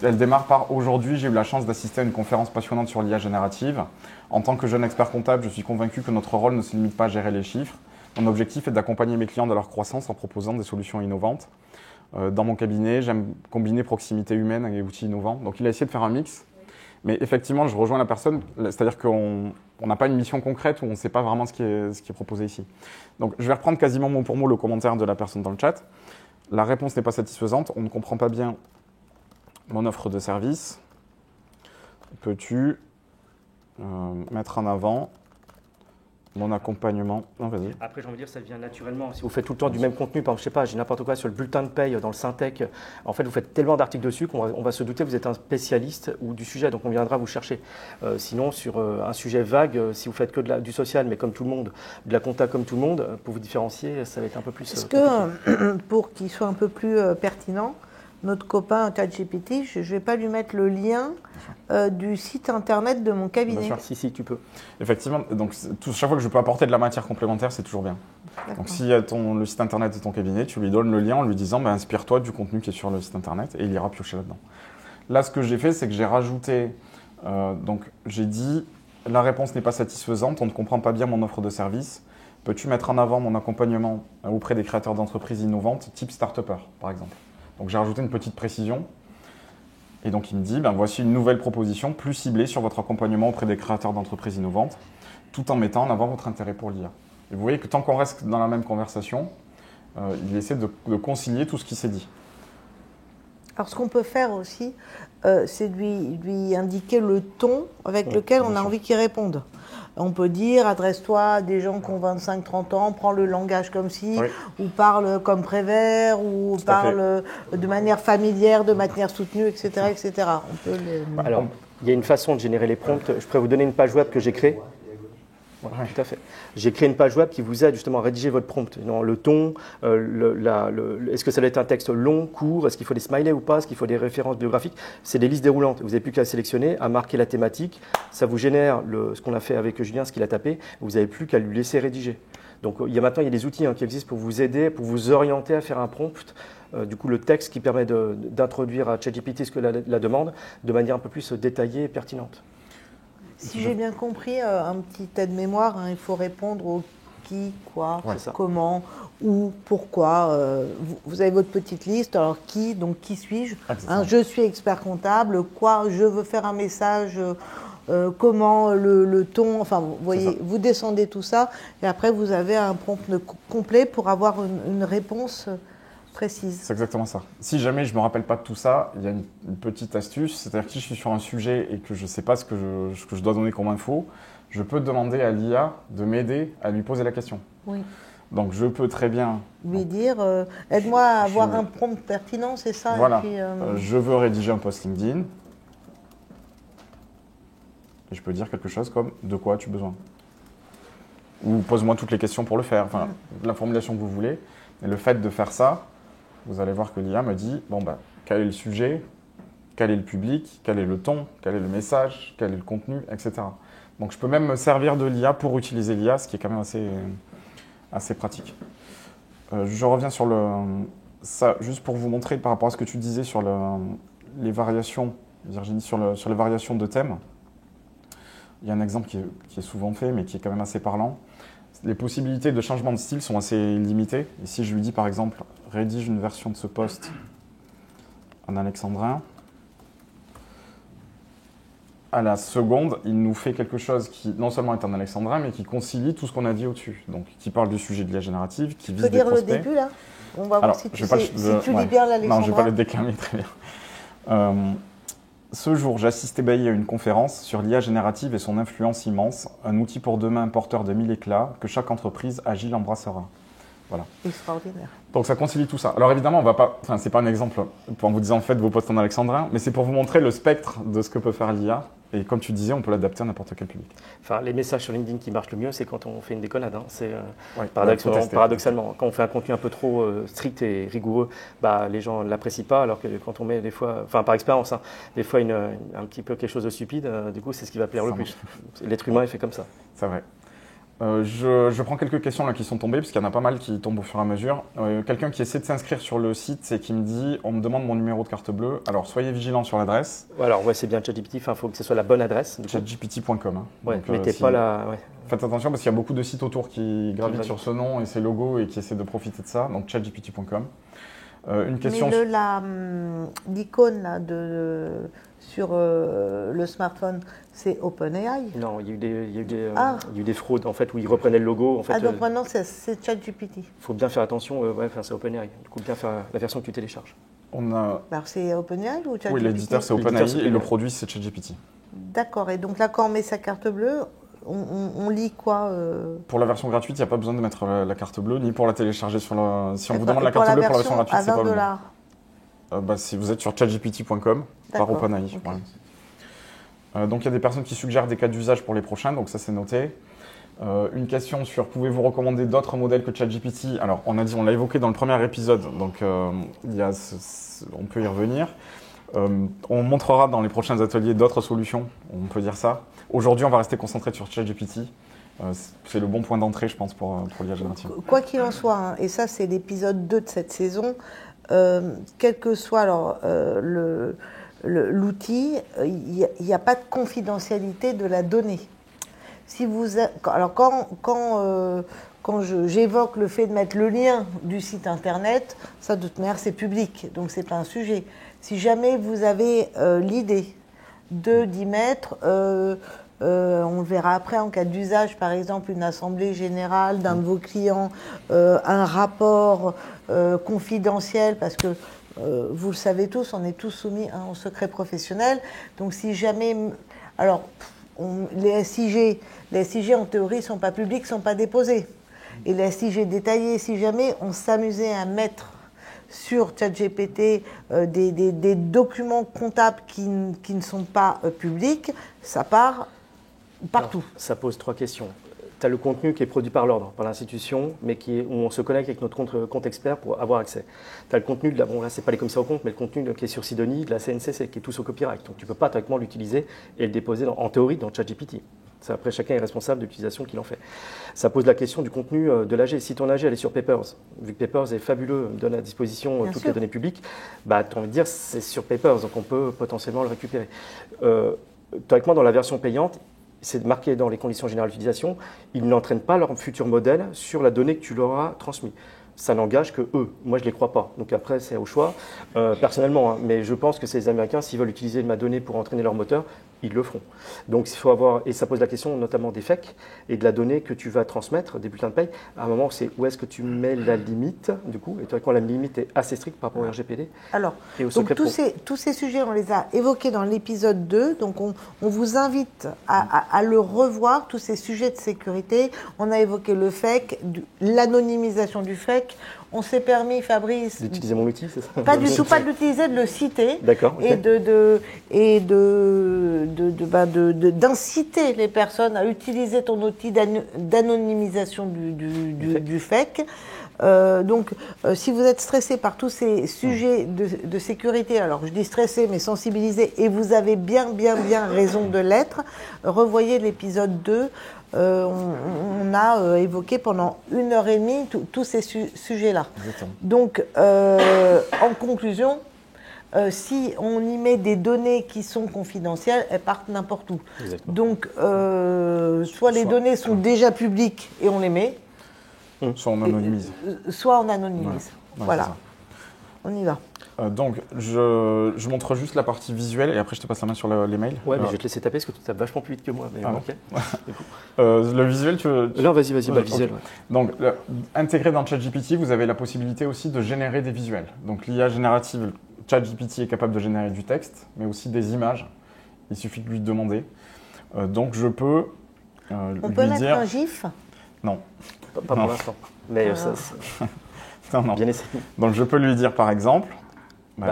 elle démarre par aujourd'hui. J'ai eu la chance d'assister à une conférence passionnante sur l'IA générative. En tant que jeune expert comptable, je suis convaincu que notre rôle ne se limite pas à gérer les chiffres. Mon objectif est d'accompagner mes clients dans leur croissance en proposant des solutions innovantes. Dans mon cabinet, j'aime combiner proximité humaine et outils innovants. Donc, il a essayé de faire un mix. Mais effectivement, je rejoins la personne, c'est-à-dire qu'on n'a pas une mission concrète où on ne sait pas vraiment ce qui est proposé ici. Donc, je vais reprendre quasiment mot pour mot le commentaire de la personne dans le chat. La réponse n'est pas satisfaisante, on ne comprend pas bien mon offre de service. Peux-tu mettre en avant mon accompagnement? Non, vas-y. Après, j'ai envie de dire, ça vient naturellement. Si vous faites tout le temps du même contenu, par exemple, je sais pas, j'ai n'importe quoi sur le bulletin de paye dans le Syntec, en fait, vous faites tellement d'articles dessus qu'on va se douter que vous êtes un spécialiste ou du sujet, donc on viendra vous chercher. Sinon, sur un sujet vague, si vous faites que du social, mais comme tout le monde, de la compta comme tout le monde, pour vous différencier, ça va être un peu plus... Est-ce que, pour qu'il soit un peu plus pertinent, notre copain ChatGPT, je ne vais pas lui mettre le lien du site internet de mon cabinet. Bien sûr. Si, tu peux. Effectivement, donc chaque fois que je peux apporter de la matière complémentaire, c'est toujours bien. Donc s'il y a le site internet de ton cabinet, tu lui donnes le lien en lui disant inspire-toi du contenu qui est sur le site internet et il ira piocher là-dedans. Là, ce que j'ai fait, c'est que j'ai rajouté, donc j'ai dit la réponse n'est pas satisfaisante, on ne comprend pas bien mon offre de service. Peux-tu mettre en avant mon accompagnement auprès des créateurs d'entreprises innovantes, type start-upper, par exemple? Donc j'ai rajouté une petite précision. Et donc il me dit, voici une nouvelle proposition plus ciblée sur votre accompagnement auprès des créateurs d'entreprises innovantes, tout en mettant en avant votre intérêt pour l'IA. Et vous voyez que tant qu'on reste dans la même conversation, il essaie de concilier tout ce qui s'est dit. Alors ce qu'on peut faire aussi, c'est de lui indiquer le ton avec lequel on a envie qu'il réponde. On peut dire, adresse-toi à des gens qui ont 25-30 ans, prends le langage comme ci, ou parle comme Prévert, ou parle de manière familière, de manière soutenue, etc. etc. On peut Alors, il y a une façon de générer les prompts. Je pourrais vous donner une page web que j'ai créée. Tout à fait. J'ai créé une page web qui vous aide justement à rédiger votre prompt. Le ton, est-ce que ça doit être un texte long, court, est-ce qu'il faut des smileys ou pas, est-ce qu'il faut des références biographiques? C'est des listes déroulantes. Vous n'avez plus qu'à sélectionner, à marquer la thématique. Ça vous génère ce qu'on a fait avec Julien, ce qu'il a tapé. Vous n'avez plus qu'à lui laisser rédiger. Donc maintenant, il y a des outils qui existent pour vous aider, pour vous orienter à faire un prompt. Du coup, le texte qui permet d'introduire à ChatGPT ce que la demande de manière un peu plus détaillée et pertinente. Si j'ai bien compris, un petit aide-mémoire, il faut répondre au qui, quoi, comment, où, pourquoi. Vous avez votre petite liste, alors qui, donc qui suis-je? Je suis expert comptable, quoi, je veux faire un message, comment, le ton, enfin vous voyez, vous descendez tout ça et après vous avez un prompt complet pour avoir une réponse précise. C'est exactement ça. Si jamais je ne me rappelle pas de tout ça, il y a une petite astuce, c'est-à-dire que si je suis sur un sujet et que je ne sais pas ce que je dois donner comme info, je peux demander à l'IA de m'aider à lui poser la question. Oui. Donc je peux très bien lui dire aide-moi à avoir un prompt pertinent, c'est ça? Voilà, et puis, je veux rédiger un post LinkedIn et je peux dire quelque chose comme de quoi as-tu besoin? Ou pose-moi toutes les questions pour le faire, enfin la formulation que vous voulez. Et le fait de faire ça, vous allez voir que l'IA me dit, quel est le sujet, quel est le public, quel est le ton, quel est le message, quel est le contenu, etc. Donc je peux même me servir de l'IA pour utiliser l'IA, ce qui est quand même assez pratique. Je reviens sur ça, juste pour vous montrer par rapport à ce que tu disais sur les variations, Virginie, sur les variations de thèmes. Il y a un exemple qui est souvent fait, mais qui est quand même assez parlant. Les possibilités de changement de style sont assez limitées. Ici, je lui dis par exemple, rédige une version de ce post en alexandrin. À la seconde, il nous fait quelque chose qui non seulement est en alexandrin, mais qui concilie tout ce qu'on a dit au-dessus. Donc, qui parle du sujet de l'IA générative, qui vise des prospects. Tu peux dire le début, là? On va voir si tu lis bien l'alexandrin. Non, je ne vais pas le déclamer très bien. Ce jour, j'assiste ébahi à une conférence sur l'IA générative et son influence immense, un outil pour demain porteur de 1000 éclats que chaque entreprise agile embrassera. Voilà. Extraordinaire. Donc ça concilie tout ça. Alors évidemment, on va pas, c'est pas un exemple en vous disant faites vos posts en alexandrin, mais c'est pour vous montrer le spectre de ce que peut faire l'IA. Et comme tu disais, on peut l'adapter à n'importe quel public. Enfin, les messages sur LinkedIn qui marchent le mieux, c'est quand on fait une déconnade. C'est paradoxalement, quand on fait un contenu un peu trop strict et rigoureux, les gens ne l'apprécient pas. Alors que quand on met des fois, par expérience, des fois un petit peu quelque chose de stupide, du coup, c'est ce qui va plaire le plus. L'être humain est fait comme ça. C'est vrai. Je prends quelques questions là qui sont tombées, parce qu'il y en a pas mal qui tombent au fur et à mesure. Quelqu'un qui essaie de s'inscrire sur le site et qui me dit on me demande mon numéro de carte bleue. Alors soyez vigilant sur l'adresse. Alors c'est bien ChatGPT, il faut que ce soit la bonne adresse. ChatGPT.com. Mettez pas la. Faites attention parce qu'il y a beaucoup de sites autour qui gravitent sur ce nom et ses logos et qui essaient de profiter de ça. Donc ChatGPT.com. Une question. Mais l'icône là, sur le smartphone, c'est OpenAI. Non, il y a eu des fraudes en fait, où ils reprenaient le logo. En fait, donc maintenant, c'est ChatGPT. Il faut bien faire attention, c'est OpenAI. Du coup, bien faire la version que tu télécharges. Alors c'est OpenAI ou ChatGPT? Oui, l'éditeur, c'est OpenAI et le produit, c'est ChatGPT. D'accord. Et donc là, quand on met sa carte bleue, on lit quoi Pour la version gratuite, il n'y a pas besoin de mettre la carte bleue, ni pour la télécharger sur le... Si on vous demande la carte bleue pour la version gratuite, c'est pas besoin. Si vous êtes sur chatgpt.com par OpenAI. Okay. Voilà. Donc il y a des personnes qui suggèrent des cas d'usage pour les prochains, donc ça c'est noté. Une question sur pouvez-vous recommander d'autres modèles que ChatGPT? Alors on l'a évoqué dans le premier épisode, donc on peut y revenir. On montrera dans les prochains ateliers d'autres solutions, on peut dire ça. Aujourd'hui, on va rester concentré sur ChatGPT. C'est le bon point d'entrée, je pense, pour l'IA générative. Quoi qu'il en soit, et ça c'est l'épisode 2 de cette saison, quel que soit l'outil, il n'y a pas de confidentialité de la donnée. Quand j'évoque le fait de mettre le lien du site internet, ça de toute manière c'est public, donc c'est pas un sujet. Si jamais vous avez l'idée d'y mettre, on le verra après en cas d'usage, par exemple une assemblée générale d'un de vos clients, un rapport confidentiel, parce que vous le savez tous, on est tous soumis au secret professionnel. Donc si jamais... Alors, les SIG en théorie ne sont pas publics, ne sont pas déposés. Et les SIG détaillés, si jamais on s'amusait à mettre sur ChatGPT des documents comptables qui ne sont pas publics, ça part partout. Alors, ça pose 3 questions. Tu as le contenu qui est produit par l'ordre, par l'institution, mais où on se connecte avec notre compte expert pour avoir accès. Tu as le contenu, là c'est pas les commissaires aux comptes, mais le contenu qui est sur Sidonie, de la CNCC, qui est tout au copyright. Donc tu ne peux pas directement l'utiliser et le déposer en théorie dans ChatGPT. Après, chacun est responsable de l'utilisation qu'il en fait. Ça pose la question du contenu de l'AG. Si ton AG elle est sur Papers, vu que Papers est fabuleux, donne à disposition toutes les données publiques, tu as envie de dire c'est sur Papers, donc on peut potentiellement le récupérer. Théoriquement, dans la version payante, c'est marqué dans les conditions générales d'utilisation, ils n'entraînent pas leur futur modèle sur la donnée que tu leur as transmise. Ça n'engage que eux. Moi, je ne les crois pas. Donc après, c'est au choix, personnellement. Mais je pense que ces Américains, s'ils veulent utiliser ma donnée pour entraîner leur moteur, ils le feront. Donc il faut avoir, et ça pose la question notamment des FEC et de la donnée que tu vas transmettre, des bulletins de paye. À un moment, c'est où est-ce que tu mets la limite, du coup, et théoriquement, la limite est assez stricte par rapport au RGPD. Alors, et au donc tous ces sujets, on les a évoqués dans l'épisode 2, donc on vous invite à le revoir, tous ces sujets de sécurité. On a évoqué le FEC, l'anonymisation du FEC. On s'est permis, Fabrice, d'utiliser mon outil, c'est ça? Pas du tout, pas de l'utiliser, de le citer. D'accord. Okay. D'inciter les personnes à utiliser ton outil d'anonymisation du FEC. Si vous êtes stressé par tous ces sujets de sécurité, alors je dis stressé mais sensibilisé, et vous avez bien raison de l'être, revoyez l'épisode 2. On a évoqué pendant 1h30 tous ces sujets-là. Donc, en conclusion, si on y met des données qui sont confidentielles, elles partent n'importe où. Exactement. Donc, soit les données sont déjà publiques et on les met, soit on anonymise. Soit on anonymise. Ouais. Voilà. On y va. Donc, je montre juste la partie visuelle et après je te passe la main sur les mails. Ouais, mais je vais te laisser taper parce que tu tapes vachement plus vite que moi. Mais okay. Le visuel, tu veux... Non, vas-y, le visuel. Okay. Donc, intégré dans ChatGPT, vous avez la possibilité aussi de générer des visuels. Donc, l'IA générative, ChatGPT est capable de générer du texte, mais aussi des images. Il suffit de lui demander. Donc, je peux On peut mettre un GIF? Non. Pas pour l'instant. Mais ça... Non. Bien essayé. Donc, je peux lui dire, par exemple...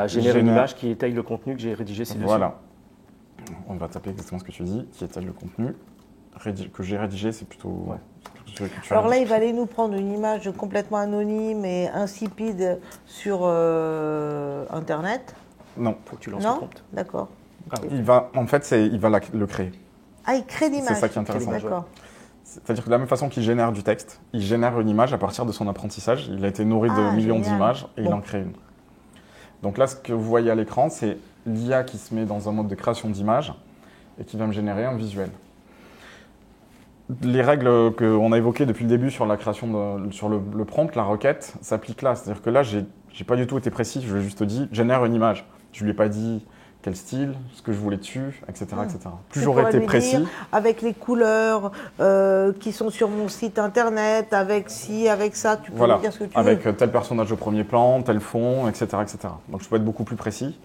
générer une image qui étaye le contenu que j'ai rédigé ci-dessus. Voilà. On va taper exactement ce que tu dis, qui étaye le contenu. Que j'ai rédigé, c'est plutôt... Ouais. Alors là, il va aller nous prendre une image complètement anonyme et insipide sur Internet. Non. Faut que tu lances le prompt. D'accord. Okay. Il va le créer. Ah, il crée l'image. C'est ça qui est intéressant. D'accord. C'est-à-dire que de la même façon qu'il génère du texte, il génère une image à partir de son apprentissage. Il a été nourri de millions d'images et il en crée une. Donc là, ce que vous voyez à l'écran, c'est l'IA qui se met dans un mode de création d'images et qui va me générer un visuel. Les règles qu'on a évoquées depuis le début sur la création, sur le prompt, la requête, s'appliquent là. C'est-à-dire que là, j'ai J'ai pas du tout été précis, je lui ai juste dit génère une image. Je lui ai pas dit quel style, ce que je voulais dessus, etc. etc. Plus j'aurais été précis. Avec les couleurs qui sont sur mon site internet, avec ci, avec ça, tu peux me dire ce que tu veux. Avec tel personnage au premier plan, tel fond, etc., etc. Donc je peux être beaucoup plus précis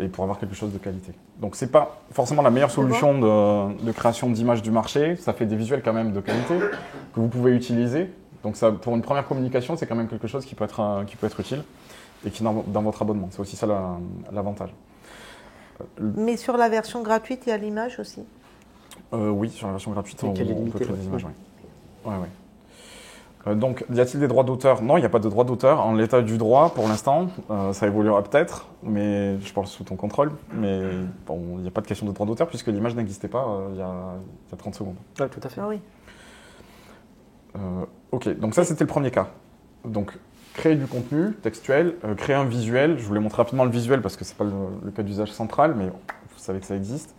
et pour avoir quelque chose de qualité. Donc c'est pas forcément la meilleure solution de création d'images du marché. Ça fait des visuels quand même de qualité que vous pouvez utiliser. Donc ça, pour une première communication, c'est quand même quelque chose qui peut être utile et qui est dans votre abonnement. C'est aussi ça l'avantage. Mais sur la version gratuite, il y a l'image aussi. Oui, sur la version gratuite, on peut créer des images. Oui. Ouais. Donc, y a-t-il des droits d'auteur? Non, il n'y a pas de droits d'auteur. En l'état du droit, pour l'instant, ça évoluera peut-être, mais je parle sous ton contrôle. Mais bon, il n'y a pas de question de droit d'auteur puisque l'image n'existait pas il y a 30 secondes. Oui, tout à fait. Ah oui. Ok, donc ça, c'était le premier cas. Donc, créer du contenu textuel, créer un visuel. Je voulais montrer rapidement le visuel parce que ce n'est pas le cas d'usage central, mais vous savez que ça existe.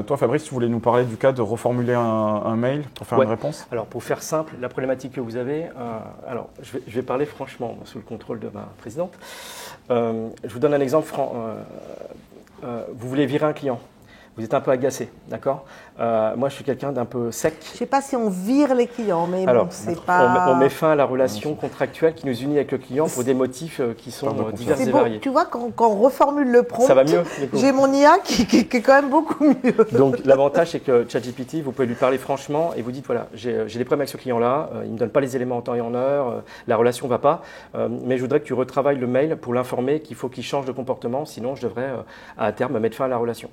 Toi, Fabrice, tu voulais nous parler du cas de reformuler un mail pour faire une réponse? Alors, pour faire simple, la problématique que vous avez, alors je vais parler franchement sous le contrôle de ma présidente. Je vous donne un exemple. Vous voulez virer un client. Vous êtes un peu agacé, d'accord? Moi, je suis quelqu'un d'un peu sec. Je ne sais pas si on vire les clients, mais alors, bon, c'est pas... On met fin à la relation contractuelle qui nous unit avec le client pour des motifs qui sont divers et variés. Tu vois, quand on reformule le prompt, ça va mieux. J'ai mon IA qui est quand même beaucoup mieux. Donc, l'avantage, c'est que ChatGPT, vous pouvez lui parler franchement et vous dites, voilà, j'ai des problèmes avec ce client-là, il ne me donne pas les éléments en temps et en heure, la relation ne va pas, mais je voudrais que tu retravailles le mail pour l'informer qu'il faut qu'il change de comportement, sinon je devrais, à terme, mettre fin à la relation.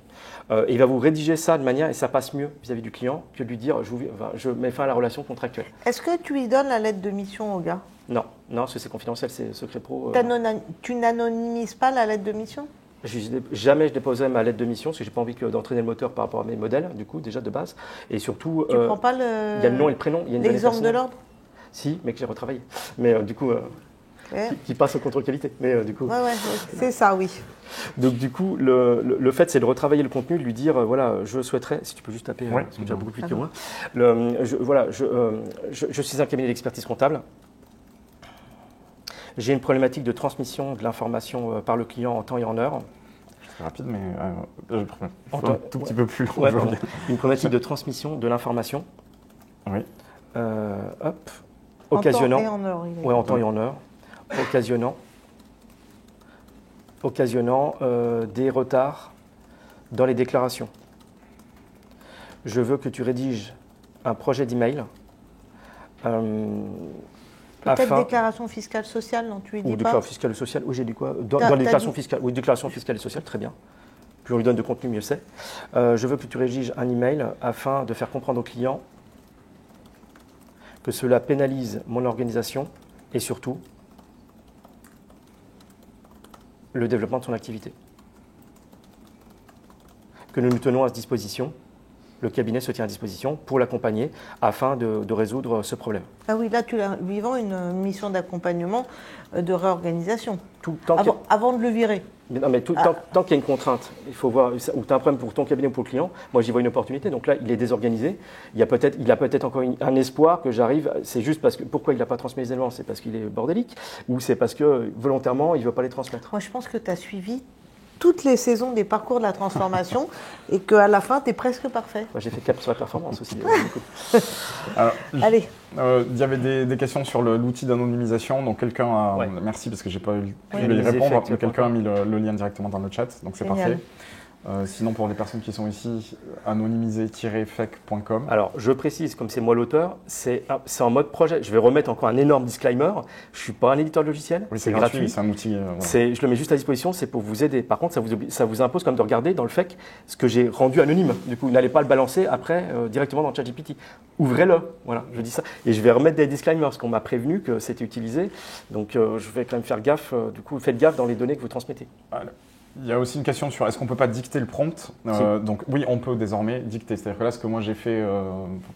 Et il va vous rédiger ça de manière, et ça passe mieux vis-à-vis du client, que de lui dire je mets fin à la relation contractuelle. Est-ce que tu lui donnes la lettre de mission au gars? Non, parce que c'est confidentiel, c'est secret pro. Tu n'anonymises pas la lettre de mission? Jamais je déposerai ma lettre de mission, parce que j'ai pas envie d'entraîner le moteur par rapport à mes modèles, du coup, déjà de base. Et surtout, tu prends pas il y a le nom et le prénom. l'exemple de l'ordre? Si, mais que j'ai retravaillé. Mais du coup, qui passe au contrôle qualité. Mais du coup. Ouais, c'est ça, oui. Donc du coup, le fait, c'est de retravailler le contenu, de lui dire, voilà, je souhaiterais, si tu peux juste taper, parce que tu as beaucoup plus vite que moi, je suis un cabinet d'expertise comptable. J'ai une problématique de transmission de l'information par le client en temps et en heure. C'est rapide, mais un tout petit peu plus long. Une problématique de transmission de l'information. Oui. Occasionnant. En temps et en heure. Oui, en temps et en heure. Occasionnant des retards dans les déclarations. Je veux que tu rédiges un projet d'email. Peut-être déclaration fiscale sociale, non, tu lui dis pas? Déclaration fiscale et sociale, oui, j'ai dit quoi? Dans les déclarations fiscales, oui, déclaration fiscale et sociale, très bien. Plus on lui donne de contenu, mieux c'est. Je veux que tu rédiges un email afin de faire comprendre au client que cela pénalise mon organisation et surtout le développement de son activité. Que nous nous tenons à sa disposition, le cabinet se tient à disposition pour l'accompagner afin de résoudre ce problème. Ah oui, là tu lui vends une mission d'accompagnement, de réorganisation, avant de le virer. Mais non, mais tant qu'il y a une contrainte, il faut voir, ou tu as un problème pour ton cabinet ou pour le client, moi j'y vois une opportunité, donc là il est désorganisé, il a peut-être encore un espoir que j'arrive, c'est juste parce que, pourquoi il n'a pas transmis les éléments, c'est parce qu'il est bordélique, ou c'est parce que volontairement il ne veut pas les transmettre? Moi je pense que tu as suivi toutes les saisons des parcours de la transformation et qu'à la fin, tu es presque parfait. Moi, j'ai fait cap sur la performance aussi. Alors, allez. Il y avait des questions sur l'outil d'anonymisation. Donc, quelqu'un a. Ouais. Merci parce que j'ai pas eu de y répondre. Mais quelqu'un a mis le lien directement dans le chat. Donc, c'est parfait. Sinon, pour les personnes qui sont ici, anonymiser-fec.com. Alors, je précise, comme c'est moi l'auteur, c'est en mode projet. Je vais remettre encore un énorme disclaimer. Je ne suis pas un éditeur de logiciel. Oui, c'est gratuit. C'est un outil. Je le mets juste à disposition, c'est pour vous aider. Par contre, ça vous impose quand même de regarder dans le FEC ce que j'ai rendu anonyme. Du coup, vous n'allez pas le balancer après directement dans ChatGPT. Ouvrez-le. Voilà, je dis ça. Et je vais remettre des disclaimers parce qu'on m'a prévenu que c'était utilisé. Donc, je vais quand même faire gaffe. Du coup, faites gaffe dans les données que vous transmettez. Voilà. Il y a aussi une question sur est-ce qu'on ne peut pas dicter le prompt. Donc oui, on peut désormais dicter. C'est-à-dire que là, ce que moi j'ai fait,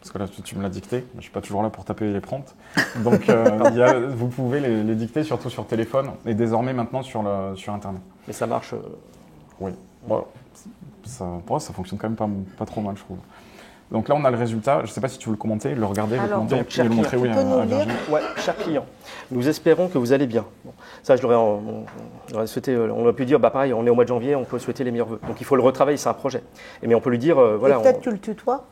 parce que là tu me l'as dicté, je ne suis pas toujours là pour taper les prompts. Donc vous pouvez les dicter surtout sur téléphone et désormais maintenant sur Internet. Mais ça marche Oui. Bon, ça fonctionne quand même pas trop mal, je trouve. Donc là, on a le résultat. Je ne sais pas si tu veux le commenter, le regarder, le Alors, commenter donc, et le montrer tu peux nous le dire Virginie. Ouais, cher client, nous espérons que vous allez bien. Bon, ça, on aurait souhaité, on aurait pu dire, bah pareil, on est au mois de janvier, on peut souhaiter les meilleurs vœux. Donc il faut le retravailler, c'est un projet. Mais on peut lui dire, voilà. Et peut-être tu le tutoies.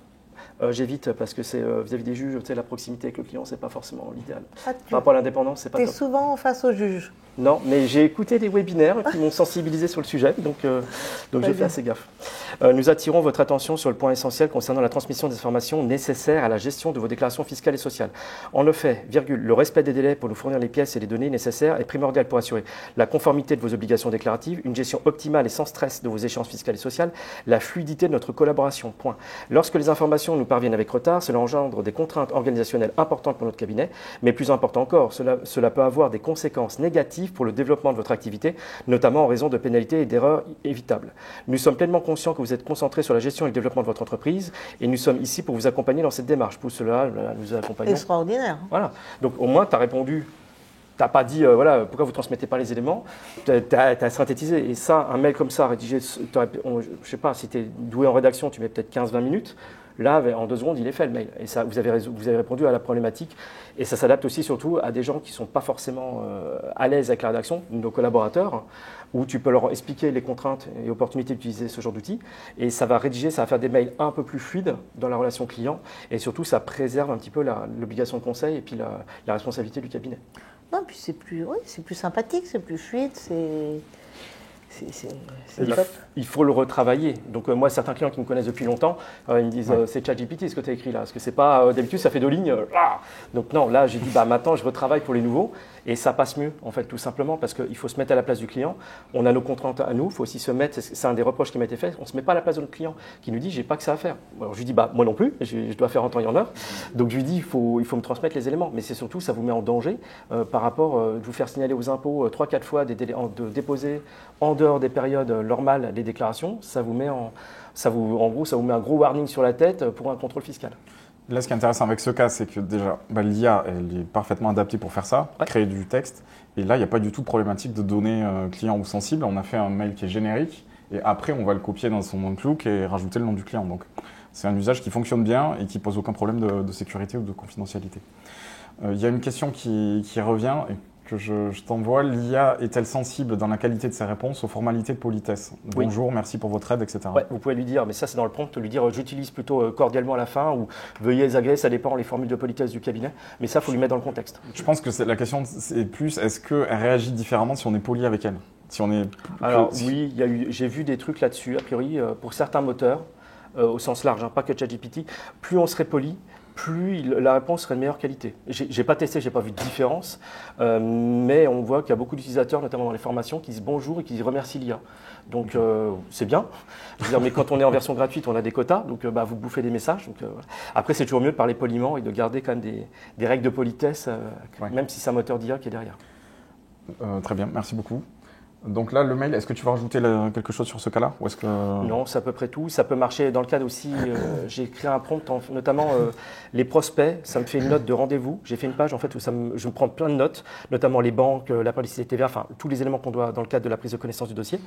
J'évite parce que c'est vis-à-vis des juges, tu sais, la proximité avec le client, c'est pas forcément l'idéal. Ah, Par rapport à l'indépendance, c'est pas Tu es top. souvent face au juge. Non, mais j'ai écouté des webinaires qui m'ont sensibilisé sur le sujet, donc j'ai fait bien. assez gaffe. Nous attirons votre attention sur le point essentiel concernant la transmission des informations nécessaires à la gestion de vos déclarations fiscales et sociales. En effet, le respect des délais pour nous fournir les pièces et les données nécessaires est primordial pour assurer la conformité de vos obligations déclaratives, une gestion optimale et sans stress de vos échéances fiscales et sociales, la fluidité de notre collaboration. Point. Lorsque les informations nous parviennent avec retard, cela engendre des contraintes organisationnelles importantes pour notre cabinet, mais plus important encore, cela peut avoir des conséquences négatives pour le développement de votre activité, notamment en raison de pénalités et d'erreurs évitables. Nous sommes pleinement conscients que vous êtes concentrés sur la gestion et le développement de votre entreprise et nous sommes ici pour vous accompagner dans cette démarche. Pour cela, nous accompagnons. Extraordinaire. Voilà. Donc au moins, tu as répondu. Tu n'as pas dit, voilà, pourquoi vous ne transmettez pas les éléments. Tu as synthétisé. Et ça, un mail comme ça, rédigé, je ne sais pas, si tu es doué en rédaction, tu mets peut-être 15-20 minutes. Là, en 2 secondes, il est fait le mail. Et ça, vous avez répondu à la problématique. Et ça s'adapte aussi surtout à des gens qui ne sont pas forcément à l'aise avec la rédaction, nos collaborateurs, où tu peux leur expliquer les contraintes et opportunités d'utiliser ce genre d'outils. Et ça va rédiger, ça va faire des mails un peu plus fluides dans la relation client. Et surtout, ça préserve un petit peu l'obligation de conseil et puis la responsabilité du cabinet. Non, puis c'est plus sympathique, c'est plus fluide, c'est Il faut le retravailler. Donc moi, certains clients qui me connaissent depuis longtemps, ils me disent c'est ChatGPT ce que tu as écrit là, parce que c'est pas d'habitude ça fait 2 lignes. Donc non, là j'ai dit maintenant je retravaille pour les nouveaux et ça passe mieux en fait tout simplement parce qu'il faut se mettre à la place du client. On a nos contraintes à nous, il faut aussi se mettre. C'est un des reproches qui m'a été fait. On se met pas à la place de notre client qui nous dit j'ai pas que ça à faire. Alors je lui dis moi non plus, je dois faire en temps et en heure. Donc je lui dis il faut me transmettre les éléments, mais c'est surtout ça vous met en danger par rapport de vous faire signaler aux impôts 3-4 fois des délais de déposer en dehors des périodes normales des déclarations, ça vous met en gros, ça vous met un gros warning sur la tête pour un contrôle fiscal. Là, ce qui est intéressant avec ce cas, c'est que déjà, l'IA, elle est parfaitement adaptée pour faire ça, créer du texte. Et là, il n'y a pas du tout de problématique de données clients ou sensibles. On a fait un mail qui est générique et après, on va le copier dans son Outlook et rajouter le nom du client. Donc, c'est un usage qui fonctionne bien et qui pose aucun problème de sécurité ou de confidentialité. Il y a une question qui revient et que je t'envoie. L'IA est-elle sensible dans la qualité de ses réponses aux formalités de politesse ? Oui. Bonjour, merci pour votre aide, etc. Ouais, vous pouvez lui dire, mais ça c'est dans le prompt, lui dire j'utilise plutôt cordialement à la fin ou veuillez les agréer, ça dépend les formules de politesse du cabinet. Mais ça, il faut lui mettre dans le contexte. Je pense que la question c'est plus est-ce qu'elle réagit différemment si on est poli avec elle ? Si on est... Alors oui, j'ai vu des trucs là-dessus, a priori, pour certains moteurs, au sens large, pas que ChatGPT, plus on serait poli, plus la réponse serait de meilleure qualité. J'ai pas testé, j'ai pas vu de différence, mais on voit qu'il y a beaucoup d'utilisateurs, notamment dans les formations, qui disent bonjour et qui remercient l'IA. Donc c'est bien. Je veux dire, mais quand on est en version gratuite, on a des quotas, donc vous bouffez des messages. Donc, après, c'est toujours mieux de parler poliment et de garder quand même des règles de politesse, même si c'est un moteur d'IA qui est derrière. Très bien, merci beaucoup. Donc là, le mail, est-ce que tu vas rajouter quelque chose sur ce cas-là ou est-ce que... Non, c'est à peu près tout. Ça peut marcher dans le cadre aussi, j'ai créé un prompt, notamment les prospects, ça me fait une note de rendez-vous. J'ai fait une page en fait où je me prends plein de notes, notamment les banques, la publicité TVA, enfin tous les éléments qu'on doit dans le cadre de la prise de connaissance du dossier.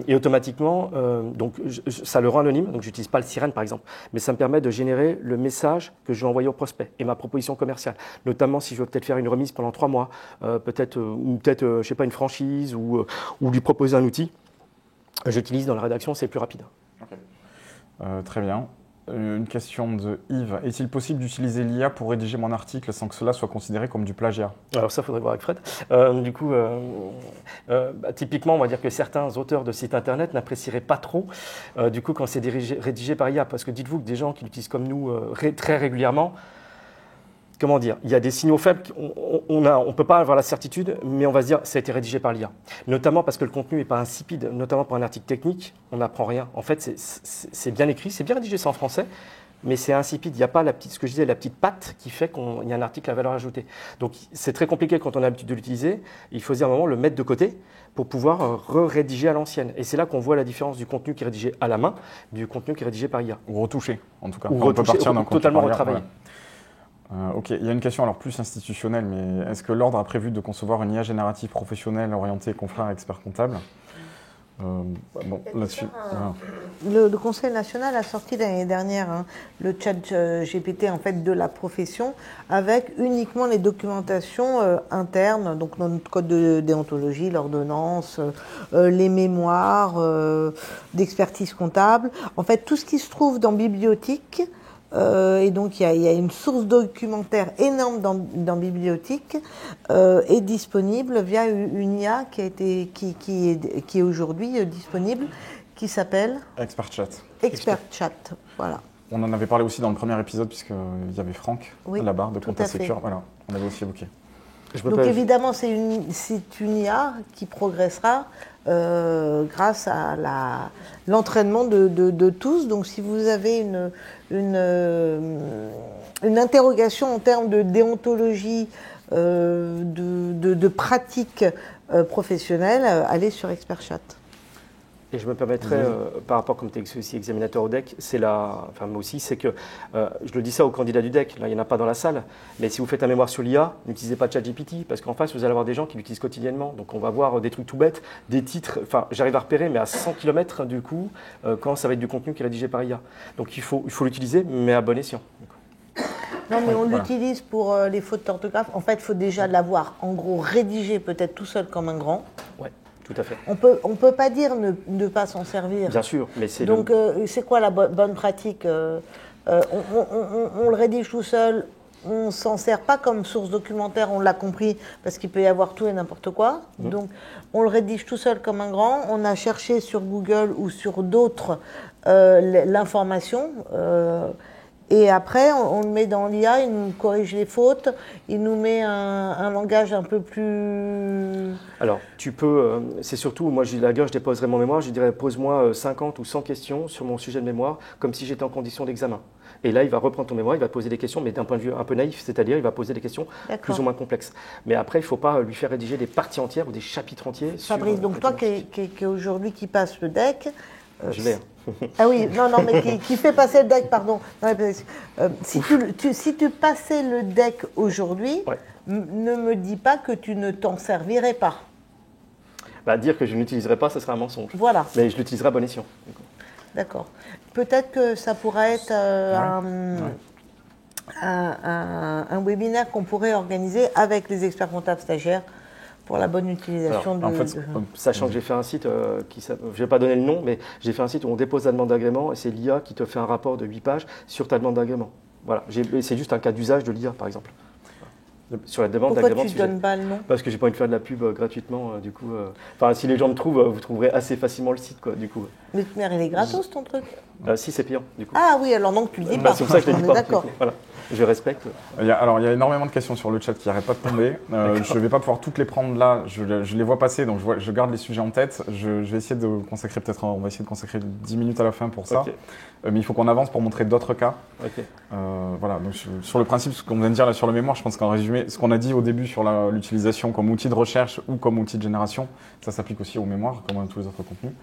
Et automatiquement, donc ça le rend anonyme, donc j'utilise pas le sirène par exemple, mais ça me permet de générer le message que je vais envoyer au prospect et ma proposition commerciale. Notamment si je veux peut-être faire une remise pendant 3 mois, peut-être je sais pas, une franchise ou lui proposer un outil, j'utilise dans la rédaction, c'est plus rapide. Okay. Très bien. Une question de Yves. Est-il possible d'utiliser l'IA pour rédiger mon article sans que cela soit considéré comme du plagiat ? Alors ça, il faudrait voir avec Fred. Du coup, typiquement, on va dire que certains auteurs de sites internet n'apprécieraient pas trop du coup quand c'est rédigé par IA. Parce que dites-vous que des gens qui l'utilisent comme nous très régulièrement, comment dire, il y a des signaux faibles, on ne peut pas avoir la certitude, mais on va se dire ça a été rédigé par l'IA. Notamment parce que le contenu n'est pas insipide, notamment pour un article technique, on n'apprend rien. En fait, c'est bien écrit, c'est bien rédigé, c'est en français, mais c'est insipide. Il n'y a pas ce que je disais, la petite patte qui fait qu'il y a un article à valeur ajoutée. Donc c'est très compliqué quand on a l'habitude de l'utiliser. Il faut à un moment le mettre de côté pour pouvoir rédiger à l'ancienne. Et c'est là qu'on voit la différence du contenu qui est rédigé à la main du contenu qui est rédigé par IA. Ou retouché, en tout cas. Ou retouché, totalement retravaillé. Ouais. Ok, il y a une question alors plus institutionnelle, mais est-ce que l'ordre a prévu de concevoir une IA générative professionnelle orientée confrère expert comptable ? Bon, là-dessus. Voilà. Le Conseil national a sorti l'année dernière le chat GPT en fait de la profession avec uniquement les documentations internes, donc notre code de déontologie, l'ordonnance, les mémoires d'expertise comptable, en fait tout ce qui se trouve dans bibliothèque. Et donc il y a une source documentaire énorme dans bibliothèque est disponible via une IA qui est aujourd'hui disponible, qui s'appelle Expert Chat. Voilà. On en avait parlé aussi dans le premier épisode puisqu'il y avait Franck là-bas de Compta Secure. Voilà, on avait aussi évoqué. Donc évidemment c'est une IA qui progressera grâce à l'entraînement de tous. Donc si vous avez une interrogation en termes de déontologie, de pratique professionnelle, allez sur Expert Chat. Et je me permettrais, par rapport, comme tu es aussi examinateur au DEC, moi aussi, c'est que, je le dis ça aux candidats du DEC, là il n'y en a pas dans la salle, mais si vous faites un mémoire sur l'IA, n'utilisez pas ChatGPT, parce qu'en face, vous allez avoir des gens qui l'utilisent quotidiennement. Donc on va voir des trucs tout bêtes, des titres, j'arrive à repérer, mais à 100 km du coup, quand ça va être du contenu qui est rédigé par IA. Donc il faut l'utiliser, mais à bon escient. Non, mais on l'utilise pour les fautes d'orthographe. En fait, il faut déjà l'avoir, en gros, rédigé peut-être tout seul comme un grand. Ouais. Tout à fait. On peut pas dire ne pas s'en servir. Bien sûr, mais c'est donc c'est quoi la bonne pratique on le rédige tout seul, on s'en sert pas comme source documentaire, on l'a compris, parce qu'il peut y avoir tout et n'importe quoi. Donc on le rédige tout seul comme un grand. On a cherché sur Google ou sur d'autres l'information. Et après, on le met dans l'IA, il nous corrige les fautes, il nous met un langage un peu plus... Alors, tu peux, c'est surtout, moi, je déposerai mon mémoire, je dirais, pose-moi 50 ou 100 questions sur mon sujet de mémoire, comme si j'étais en condition d'examen. Et là, il va reprendre ton mémoire, il va te poser des questions, mais d'un point de vue un peu naïf, c'est-à-dire, il va poser des questions plus ou moins complexes. Mais après, il ne faut pas lui faire rédiger des parties entières ou des chapitres entiers. Fabrice, donc toi qui aujourd'hui qui passe le DEC... je l'ai. Ah oui, non, mais qui fait passer le DEC, pardon. Non, si tu passais le DEC aujourd'hui, ne me dis pas que tu ne t'en servirais pas. Dire que je ne l'utiliserai pas, ce serait un mensonge. Voilà. Mais je l'utiliserai à bon escient. D'accord. Peut-être que ça pourrait être un webinaire qu'on pourrait organiser avec les experts comptables stagiaires pour la bonne utilisation sachant que j'ai fait un site, je ne vais pas donner le nom, mais j'ai fait un site où on dépose la demande d'agrément et c'est l'IA qui te fait un rapport de 8 pages sur ta demande d'agrément. Voilà, c'est juste un cas d'usage de l'IA, par exemple. Sur la demande d'agrément. Pourquoi tu ne donnes pas le nom ? Parce que j'ai pas envie de faire de la pub gratuitement, du coup. Si les gens me trouvent, vous trouverez assez facilement le site, quoi, du coup. Mais il est gratos ton truc ? Si, c'est payant, du coup. Ah oui, alors donc tu le dis pas. C'est pour ça que je ne le dis pas. D'accord. Voilà. Je respecte. Il y a énormément de questions sur le chat qui n'arrêtent pas de tomber. Je ne vais pas pouvoir toutes les prendre là. Je les vois passer, donc je garde les sujets en tête. Je vais essayer de consacrer on va essayer de consacrer 10 minutes à la fin pour ça. Okay. Mais il faut qu'on avance pour montrer d'autres cas. Okay. Voilà. Donc sur le principe, ce qu'on vient de dire là sur le mémoire, je pense qu'en résumé, ce qu'on a dit au début sur l'utilisation comme outil de recherche ou comme outil de génération, ça s'applique aussi au mémoires, comme à tous les autres contenus.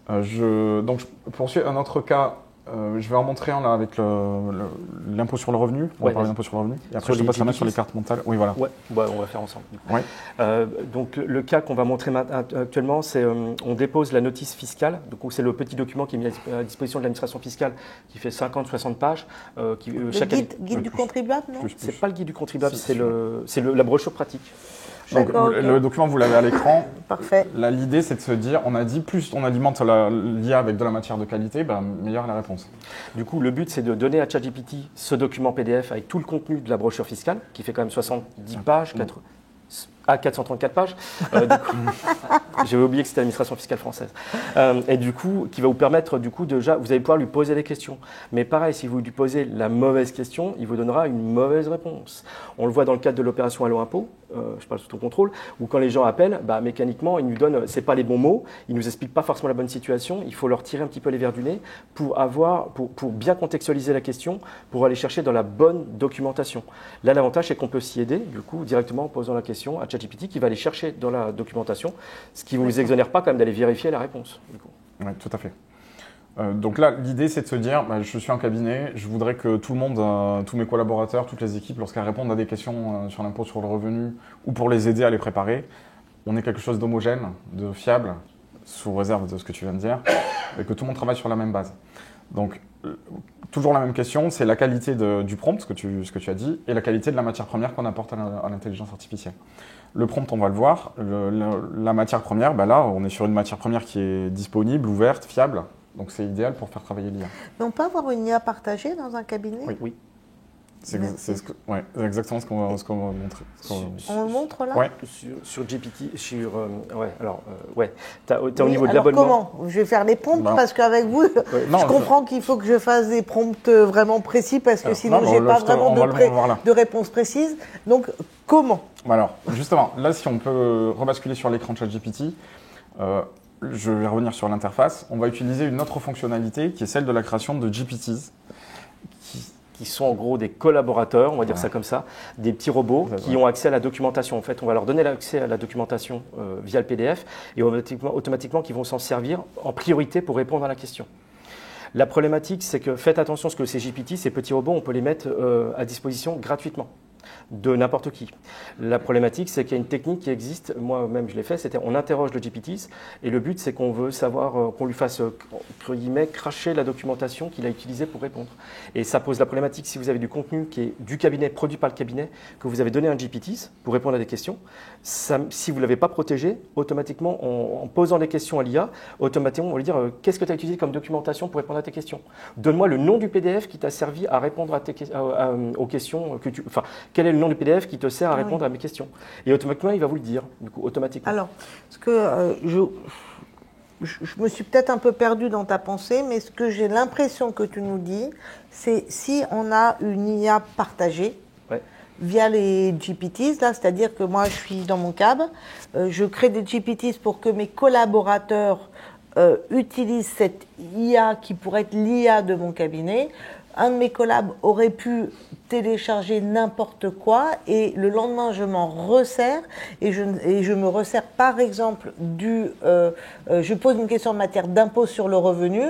Donc je poursuis un autre cas. Je vais en montrer un là avec l'impôt sur le revenu. On va parler d'impôt sur le revenu. Et après, je te passe la main sur les cartes mentales. Oui, voilà. Ouais, on va faire ensemble. Ouais. Donc, le cas qu'on va montrer actuellement, c'est on dépose la notice fiscale. Donc, c'est le petit document qui est mis à disposition de l'administration fiscale qui fait 50-60 pages. Le guide du contribuable, non ? Ce n'est pas le guide du contribuable, c'est la brochure pratique. Donc, le document, vous l'avez à l'écran. Parfait. Là, l'idée, c'est de se dire, plus on alimente l'IA avec de la matière de qualité, meilleure est la réponse. Du coup, le but, c'est de donner à ChatGPT ce document PDF avec tout le contenu de la brochure fiscale, qui fait quand même 70 pages, 434 pages. J'avais oublié que c'était l'administration fiscale française. Et du coup, qui va vous permettre, déjà, vous allez pouvoir lui poser des questions. Mais pareil, si vous lui posez la mauvaise question, il vous donnera une mauvaise réponse. On le voit dans le cadre de l'opération Allo Impôt, je parle sous ton contrôle, où quand les gens appellent, mécaniquement, ils nous donnent, c'est pas les bons mots, ils nous expliquent pas forcément la bonne situation, il faut leur tirer un petit peu les verres du nez pour bien contextualiser la question, pour aller chercher dans la bonne documentation. Là, l'avantage, c'est qu'on peut s'y aider, du coup, directement en posant la question à ChatGPT qui va aller chercher dans la documentation, ce qui ne vous exonère pas quand même d'aller vérifier la réponse. Oui, tout à fait. Donc là, l'idée, c'est de se dire, je suis un cabinet, je voudrais que tout le monde, tous mes collaborateurs, toutes les équipes, lorsqu'elles répondent à des questions sur l'impôt sur le revenu ou pour les aider à les préparer, on ait quelque chose d'homogène, de fiable, sous réserve de ce que tu viens de dire, et que tout le monde travaille sur la même base. Donc, toujours la même question, c'est la qualité du prompt, ce que tu as dit, et la qualité de la matière première qu'on apporte à l'intelligence artificielle. Le prompt, on va le voir. La matière première, là, on est sur une matière première qui est disponible, ouverte, fiable. Donc, c'est idéal pour faire travailler l'IA. Mais on peut avoir une IA partagée dans un cabinet? Oui. C'est exactement ce qu'on va montrer. On le montre là? Ouais. Sur GPT, t'as au niveau de l'abonnement. Comment? Je vais faire les prompts parce qu'avec vous, je comprends qu'il faut que je fasse des prompts vraiment précis parce que sinon je n'ai pas vraiment de réponse précise. Donc, comment? Alors, justement, là, si on peut rebasculer sur l'écran de ChatGPT, je vais revenir sur l'interface. On va utiliser une autre fonctionnalité qui est celle de la création de GPTs. Qui sont en gros des collaborateurs, on va dire ça comme ça, des petits robots qui ont accès à la documentation. En fait, on va leur donner l'accès à la documentation via le PDF et automatiquement qu'ils vont s'en servir en priorité pour répondre à la question. La problématique, c'est que faites attention parce que ces GPT, ces petits robots, on peut les mettre à disposition gratuitement de n'importe qui. La problématique, c'est qu'il y a une technique qui existe, moi-même je l'ai fait, c'était on interroge le GPT et le but c'est qu'on veut savoir, qu'on lui fasse, entre guillemets, cracher la documentation qu'il a utilisée pour répondre. Et ça pose la problématique si vous avez du contenu qui est du cabinet, produit par le cabinet, que vous avez donné à un GPT pour répondre à des questions, si vous ne l'avez pas protégé, automatiquement, en posant des questions à l'IA, automatiquement on va lui dire qu'est-ce que tu as utilisé comme documentation pour répondre à tes questions? Donne-moi le nom du PDF qui t'a servi à répondre aux questions que tu... Enfin, quel est le nom du PDF qui te sert à répondre à mes questions? Et automatiquement, il va vous le dire, du coup, automatiquement. Alors, parce que je me suis peut-être un peu perdue dans ta pensée, mais ce que j'ai l'impression que tu nous dis, c'est si on a une IA partagée, via les GPTs, là, c'est-à-dire que moi, je suis dans mon cab, je crée des GPTs pour que mes collaborateurs utilisent cette IA qui pourrait être l'IA de mon cabinet. Un de mes collabs aurait pu télécharger n'importe quoi et le lendemain, je m'en resserre et je me resserre par exemple je pose une question en matière d'impôt sur le revenu.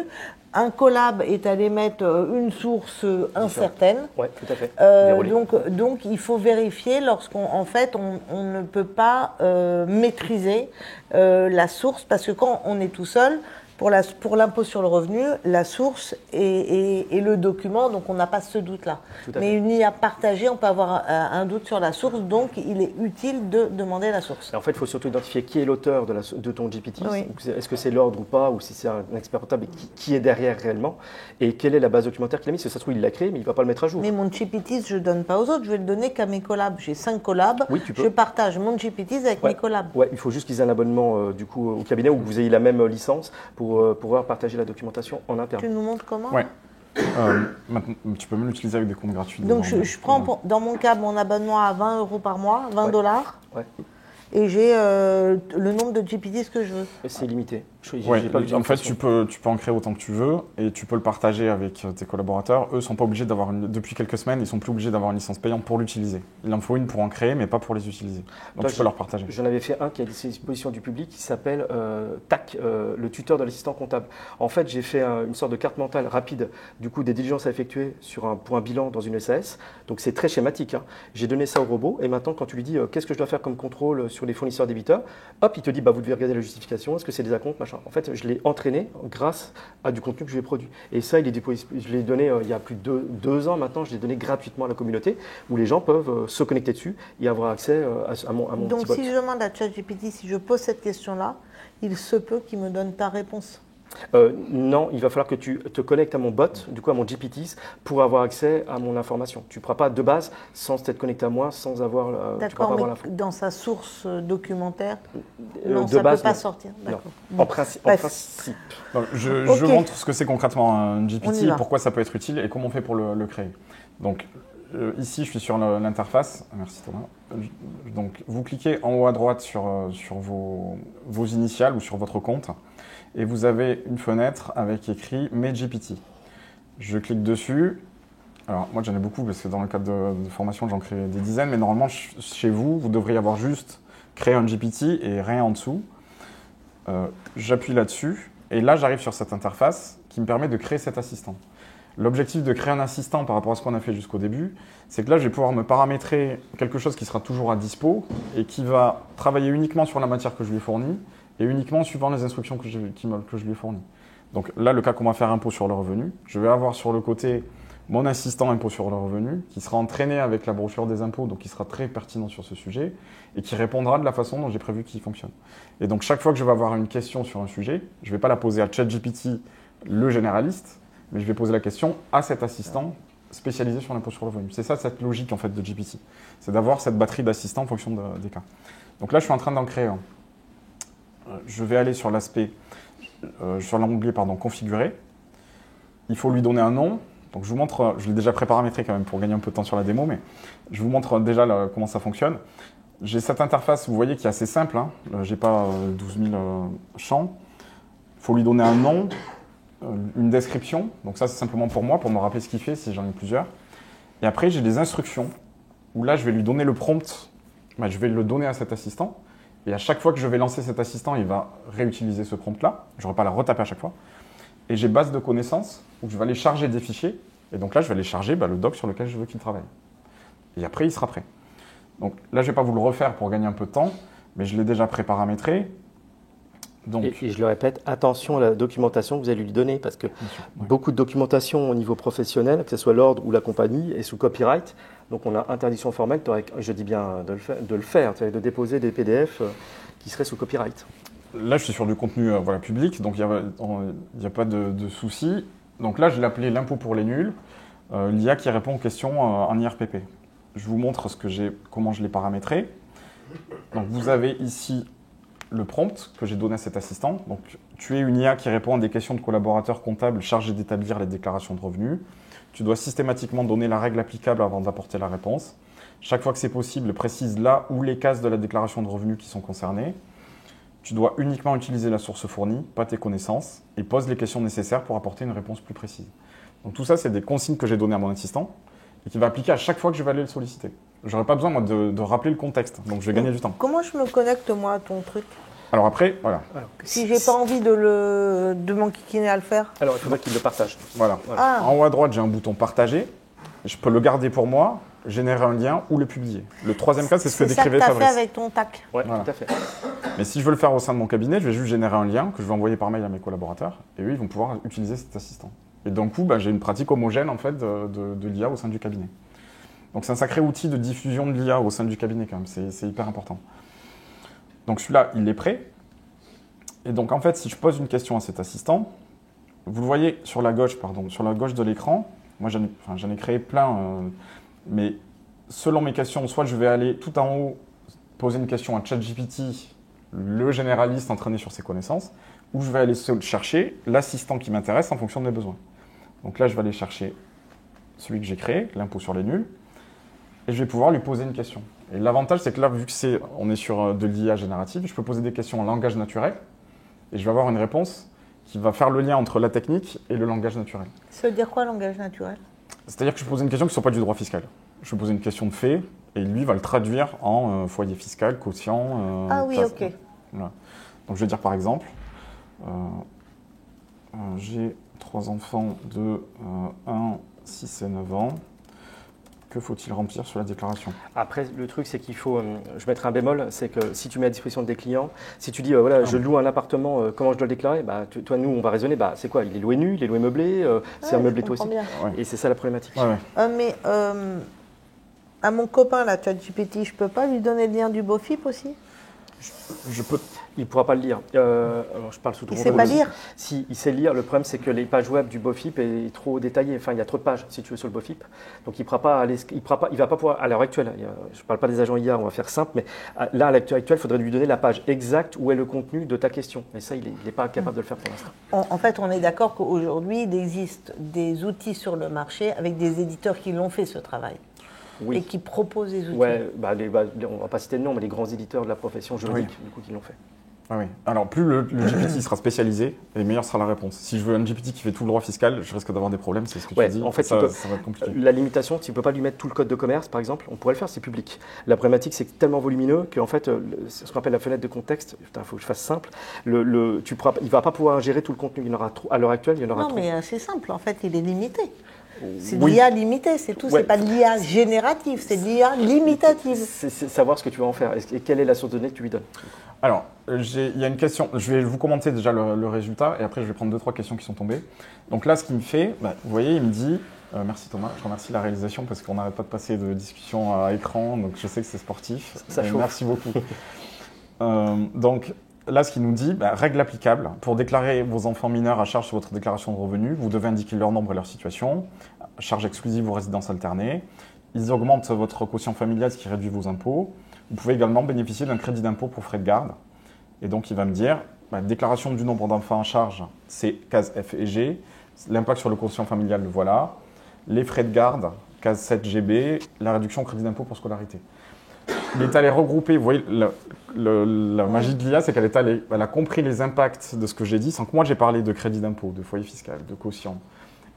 Un collab est allé mettre une source incertaine. Oui, tout à fait. Donc, il faut vérifier lorsqu'on fait, on ne peut pas maîtriser la source parce que quand on est tout seul, pour l'impôt sur le revenu, la source est le document, donc on n'a pas ce doute-là. Mais une IA partagée, on peut avoir un doute sur la source, donc il est utile de demander la source. Et en fait, il faut surtout identifier qui est l'auteur de ton GPT. Oui. Est-ce que c'est l'ordre ou pas, ou si c'est un expert comptable, et qui est derrière réellement, et quelle est la base documentaire qu'il a mise. Parce que ça se trouve, il l'a créé, mais il ne va pas le mettre à jour. Mais mon GPT, je ne donne pas aux autres, je vais le donner qu'à mes collabs. J'ai 5 collabs, je partage mon GPT avec mes collabs. Oui, il faut juste qu'ils aient un abonnement du coup, au cabinet, ou que vous ayez la même licence pour pouvoir partager la documentation en interne. Tu nous montres comment? Ouais. Tu peux même l'utiliser avec des comptes gratuits. Donc je prends dans mon cas mon abonnement à 20 € par mois, 20 $. Ouais. Et j'ai le nombre de GPTs que je veux. C'est limité. En fait, tu peux en créer autant que tu veux et tu peux le partager avec tes collaborateurs. Eux ne sont pas obligés d'avoir depuis quelques semaines, ils sont plus obligés d'avoir une licence payante pour l'utiliser. Il en faut une pour en créer, mais pas pour les utiliser. Donc tu peux leur partager. J'en avais fait un qui est à disposition du public qui s'appelle TAC, le tuteur de l'assistant comptable. En fait, j'ai fait une sorte de carte mentale rapide du coup des diligences à effectuer pour un bilan dans une SAS. Donc c'est très schématique. Hein. J'ai donné ça au robot et maintenant quand tu lui dis qu'est-ce que je dois faire comme contrôle sur les fournisseurs débiteurs, hop, il te dit vous devez regarder la justification, est-ce que c'est des acomptes, machin. En fait, je l'ai entraîné grâce à du contenu que je lui ai produit. Et ça, je l'ai donné il y a plus de 2 ans maintenant, je l'ai donné gratuitement à la communauté où les gens peuvent se connecter dessus et avoir accès à mon petit bot. Donc si je demande à ChatGPT, si je pose cette question-là, il se peut qu'il me donne ta réponse. Non, il va falloir que tu te connectes à mon bot, du coup à mon GPT, pour avoir accès à mon information. Tu ne pourras pas de base sans t'être connecté à moi, sans avoir, D'accord, mais dans sa source documentaire, non, ça ne peut pas sortir. Non. En principe. Donc, je montre ce que c'est concrètement un GPT, pourquoi ça peut être utile et comment on fait pour le créer. Donc ici, je suis sur l'interface. Merci Thomas. Donc vous cliquez en haut à droite sur vos initiales ou sur votre compte. Et vous avez une fenêtre avec écrit « Mes GPT ». Je clique dessus. Alors, moi, j'en ai beaucoup parce que dans le cadre de formation, j'en crée des dizaines. Mais normalement, chez vous, vous devriez avoir juste créé un GPT et rien en dessous. J'appuie là-dessus. Et là, j'arrive sur cette interface qui me permet de créer cet assistant. L'objectif de créer un assistant par rapport à ce qu'on a fait jusqu'au début, c'est que là, je vais pouvoir me paramétrer quelque chose qui sera toujours à dispo et qui va travailler uniquement sur la matière que je lui ai fournie et uniquement en suivant les instructions que je lui ai fournies. Donc là, le cas qu'on va faire impôt sur le revenu, je vais avoir sur le côté mon assistant impôt sur le revenu qui sera entraîné avec la brochure des impôts, donc qui sera très pertinent sur ce sujet et qui répondra de la façon dont j'ai prévu qu'il fonctionne. Et donc chaque fois que je vais avoir une question sur un sujet, je ne vais pas la poser à ChatGPT, le généraliste, mais je vais poser la question à cet assistant spécialisé sur l'impôt sur le revenu. C'est ça cette logique en fait de GPT, c'est d'avoir cette batterie d'assistants en fonction des cas. Donc là, je suis en train d'en créer un. Je vais aller sur l'aspect sur l'onglet configurer. Il faut lui donner un nom. Donc je vous montre, je l'ai déjà préparamétré quand même pour gagner un peu de temps sur la démo, mais je vous montre déjà comment ça fonctionne. J'ai cette interface, vous voyez, qui est assez simple. Hein. Je n'ai pas 12 000 champs. Il faut lui donner un nom, une description. Donc ça, c'est simplement pour moi, pour me rappeler ce qu'il fait si j'en ai plusieurs. Et après, j'ai des instructions où là, je vais lui donner le prompt. Je vais le donner à cet assistant. Et à chaque fois que je vais lancer cet assistant, il va réutiliser ce prompt-là. Je n'aurai pas à le retaper à chaque fois. Et j'ai base de connaissances où je vais aller charger des fichiers. Et donc là, je vais aller charger le doc sur lequel je veux qu'il travaille. Et après, il sera prêt. Donc là, je ne vais pas vous le refaire pour gagner un peu de temps, mais je l'ai déjà préparamétré. Donc, et je le répète, attention à la documentation que vous allez lui donner, parce que beaucoup de documentation au niveau professionnel, que ce soit l'ordre ou la compagnie, est sous copyright. Donc on a interdiction formelle, je dis bien de le faire, de déposer des PDF qui seraient sous copyright. Là, je suis sur du contenu public, donc il n'y a pas de souci. Donc là, je l'ai appelé l'impôt pour les nuls, l'IA qui répond aux questions en IRPP. Je vous montre comment je l'ai paramétré. Donc vous avez ici le prompt que j'ai donné à cet assistant. Donc tu es une IA qui répond à des questions de collaborateurs comptables chargés d'établir les déclarations de revenus. Tu dois systématiquement donner la règle applicable avant d'apporter la réponse. Chaque fois que c'est possible, précise là où les cases de la déclaration de revenus qui sont concernées. Tu dois uniquement utiliser la source fournie, pas tes connaissances, et pose les questions nécessaires pour apporter une réponse plus précise. Donc tout ça, c'est des consignes que j'ai données à mon assistant et qui va appliquer à chaque fois que je vais aller le solliciter. Je n'aurai pas besoin moi, de rappeler le contexte, donc je vais gagner du temps. Comment je me connecte moi à ton truc ? Alors après, voilà. Si j'ai pas envie de m'enquiquiner à le faire ? Alors il faudra qu'il le partage. Voilà. Ah. En haut à droite, j'ai un bouton partager. Je peux le garder pour moi, générer un lien ou le publier. Le troisième cas, c'est ce que décrivait Fabrice. C'est ça que tu as fait avec ton TAC. Oui, voilà. Tout à fait. Mais si je veux le faire au sein de mon cabinet, je vais juste générer un lien que je vais envoyer par mail à mes collaborateurs et eux, ils vont pouvoir utiliser cet assistant. Et d'un coup, j'ai une pratique homogène en fait, de l'IA au sein du cabinet. Donc c'est un sacré outil de diffusion de l'IA au sein du cabinet quand même, c'est hyper important. Donc celui-là, il est prêt. Et donc en fait, si je pose une question à cet assistant, vous le voyez sur la gauche de l'écran, moi j'en ai créé plein, mais selon mes questions, soit je vais aller tout en haut poser une question à ChatGPT, le généraliste entraîné sur ses connaissances, ou je vais aller chercher l'assistant qui m'intéresse en fonction de mes besoins. Donc là, je vais aller chercher celui que j'ai créé, l'impôt sur les nuls, et je vais pouvoir lui poser une question. Et l'avantage, c'est que là, vu qu'on est sur de l'IA générative, je peux poser des questions en langage naturel, et je vais avoir une réponse qui va faire le lien entre la technique et le langage naturel. Ça veut dire quoi, langage naturel ? C'est-à-dire que je peux poser une question qui ne soit pas du droit fiscal. Je peux poser une question de fait, et lui va le traduire en foyer fiscal, quotient. Ah oui, ok. Voilà. Donc je vais dire par exemple, j'ai 3 enfants de 1, 6 et 9 ans. Que faut-il remplir sur la déclaration ? Après, le truc, c'est qu'il faut, je mettrai un bémol, c'est que si tu mets à disposition des clients, si tu dis, voilà, je loue un appartement, comment je dois le déclarer ? Toi, nous, on va raisonner, c'est quoi ? Il est loué nu, il est loué meublé, c'est un meublé toi aussi. Bien. Ouais. Et c'est ça la problématique. Ouais. Mais à mon copain, là, ChatGPT, je peux pas lui donner le lien du BOFIP aussi ? Je peux. Il ne pourra pas le lire. Alors, je parle sous ton Il ne sait pas lire ? Si, il sait lire. Le problème, c'est que les pages web du BOFIP est trop détaillées. Enfin, il y a trop de pages, si tu veux, sur le BOFIP. Donc, il ne va pas pouvoir, à l'heure actuelle, je ne parle pas des agents IA, on va faire simple, mais là, à l'heure actuelle, il faudrait lui donner la page exacte où est le contenu de ta question. Et ça, il n'est pas capable de le faire pour l'instant. En fait, on est d'accord qu'aujourd'hui, il existe des outils sur le marché avec des éditeurs qui l'ont fait, ce travail. Oui. Et qui proposent des outils. Ouais, on ne va pas citer de nom, mais les grands éditeurs de la profession juridique, du coup, qui l'ont fait. Ah oui. Alors, plus le GPT sera spécialisé, et meilleure sera la réponse. Si je veux un GPT qui fait tout le droit fiscal, je risque d'avoir des problèmes, c'est ce que tu dis. En fait, ça va être compliqué. La limitation, tu ne peux pas lui mettre tout le code de commerce, par exemple. On pourrait le faire, c'est public. La problématique, c'est tellement volumineux qu'en fait, ce qu'on appelle la fenêtre de contexte, il faut que je fasse simple, il ne va pas pouvoir gérer tout le contenu. Il y en aura trop. À l'heure actuelle, il y en aura trop. Non, mais c'est simple, en fait, il est limité. C'est de l'IA limitée, c'est tout. Ouais. C'est pas de l'IA générative, c'est de l'IA limitative. C'est savoir ce que tu vas en faire et quelle est la source de données que tu lui donnes. Alors, il y a une question. Je vais vous commenter déjà le résultat et après je vais prendre 2-3 questions qui sont tombées. Donc là, ce qu'il me fait, vous voyez, il me dit... merci Thomas, je remercie la réalisation parce qu'on n'arrête pas de passer de discussion à écran, donc je sais que c'est sportif. Ça chauffe. Merci beaucoup. Donc là, ce qu'il nous dit, règle applicable. Pour déclarer vos enfants mineurs à charge sur votre déclaration de revenus, vous devez indiquer leur nombre et leur situation, charge exclusive ou résidence alternée. Ils augmentent votre quotient familial, ce qui réduit vos impôts. Vous pouvez également bénéficier d'un crédit d'impôt pour frais de garde. Et donc, il va me dire, déclaration du nombre d'enfants à charge, c'est case F et G. L'impact sur le quotient familial, le voilà. Les frais de garde, case 7 GB, la réduction au crédit d'impôt pour scolarité. Il est allé regrouper, vous voyez, la magie de l'IA, c'est elle a compris les impacts de ce que j'ai dit, sans que moi j'ai parlé de crédit d'impôt, de foyer fiscal, de quotient.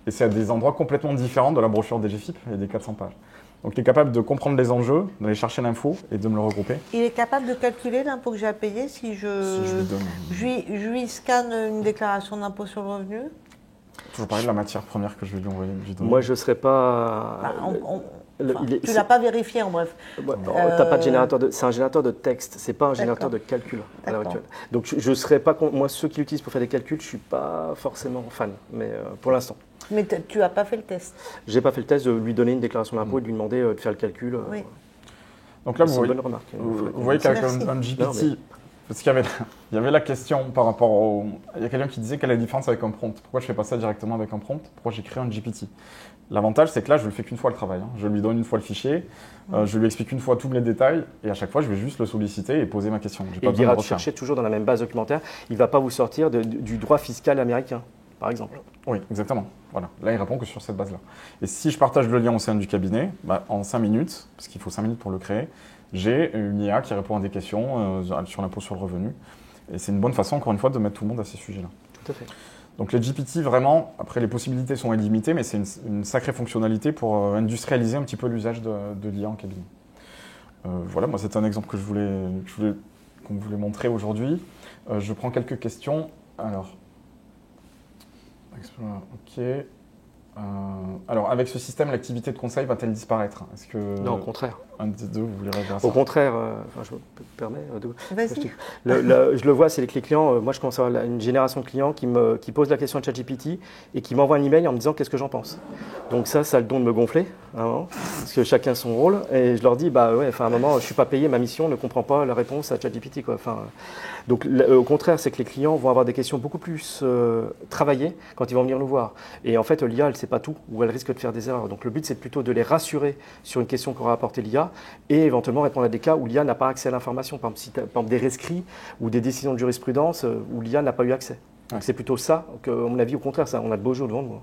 Et c'est à des endroits complètement différents de la brochure DGFiP et des 400 pages. Donc il est capable de comprendre les enjeux, d'aller chercher l'info et de me le regrouper. Il est capable de calculer l'impôt que j'ai à payer si je lui scanne une déclaration d'impôt sur le revenu. Toujours parler de la matière première que je vais lui envoyer. Moi, je ne serais pas... tu ne l'as pas vérifié, en bref. T'as pas de générateur c'est un générateur de texte, c'est pas un générateur de calcul à l'heure actuelle. Donc je ne serais pas... Moi, ceux qui l'utilisent pour faire des calculs, je ne suis pas forcément fan, mais pour l'instant. Mais tu n'as pas fait le test? Je n'ai pas fait le test de lui donner une déclaration d'impôt et de lui demander de faire le calcul. Oui. Donc là, vous voyez, une bonne remarque. Vous voyez qu'avec un GPT... Parce qu'il y avait la question par rapport au... Il y a quelqu'un qui disait quelle est la différence avec un prompt. Pourquoi je ne fais pas ça directement avec un prompt? Pourquoi j'ai créé un GPT? L'avantage, c'est que là, je ne le fais qu'une fois le travail. Je lui donne une fois le fichier, je lui explique une fois tous les détails, et à chaque fois, je vais juste le solliciter et poser ma question. Et il ira te chercher toujours dans la même base documentaire. Il ne va pas vous sortir du droit fiscal américain, par exemple. Oui, exactement. Voilà. Là, il répond que sur cette base-là. Et si je partage le lien au sein du cabinet, en 5 minutes, parce qu'il faut 5 minutes pour le créer, j'ai une IA qui répond à des questions sur l'impôt sur le revenu. Et c'est une bonne façon, encore une fois, de mettre tout le monde à ces sujets-là. Tout à fait. Donc les GPT, vraiment, après les possibilités sont illimitées, mais c'est une sacrée fonctionnalité pour industrialiser un petit peu l'usage de l'IA en cabinet. Voilà, moi c'est un exemple que qu'on voulait montrer aujourd'hui. Je prends quelques questions. Alors, ok. Alors, avec ce système, l'activité de conseil va-t-elle disparaître? Est-ce que non, au contraire. Un des deux, vous voulez répondre à ça? Au contraire, je me permets. Vas-y. Je le vois, c'est les clients. Moi, je commence à avoir une génération de clients qui posent la question à ChatGPT et qui m'envoient un email en me disant qu'est-ce que j'en pense. Donc ça a le don de me gonfler, parce que chacun son rôle. Et je leur dis, à un moment, je ne suis pas payé, ma mission ne comprend pas la réponse à ChatGPT, quoi. Donc, au contraire, c'est que les clients vont avoir des questions beaucoup plus travaillées quand ils vont venir nous voir. Et en fait, l'IA, elle ne sait pas tout, ou elle risque de faire des erreurs. Donc, le but, c'est plutôt de les rassurer sur une question qu'aura apportée l'IA et éventuellement répondre à des cas où l'IA n'a pas accès à l'information. Par exemple, des rescrits ou des décisions de jurisprudence où l'IA n'a pas eu accès. Donc, c'est plutôt ça, à mon avis, au contraire, ça, on a de beaux jours devant nous.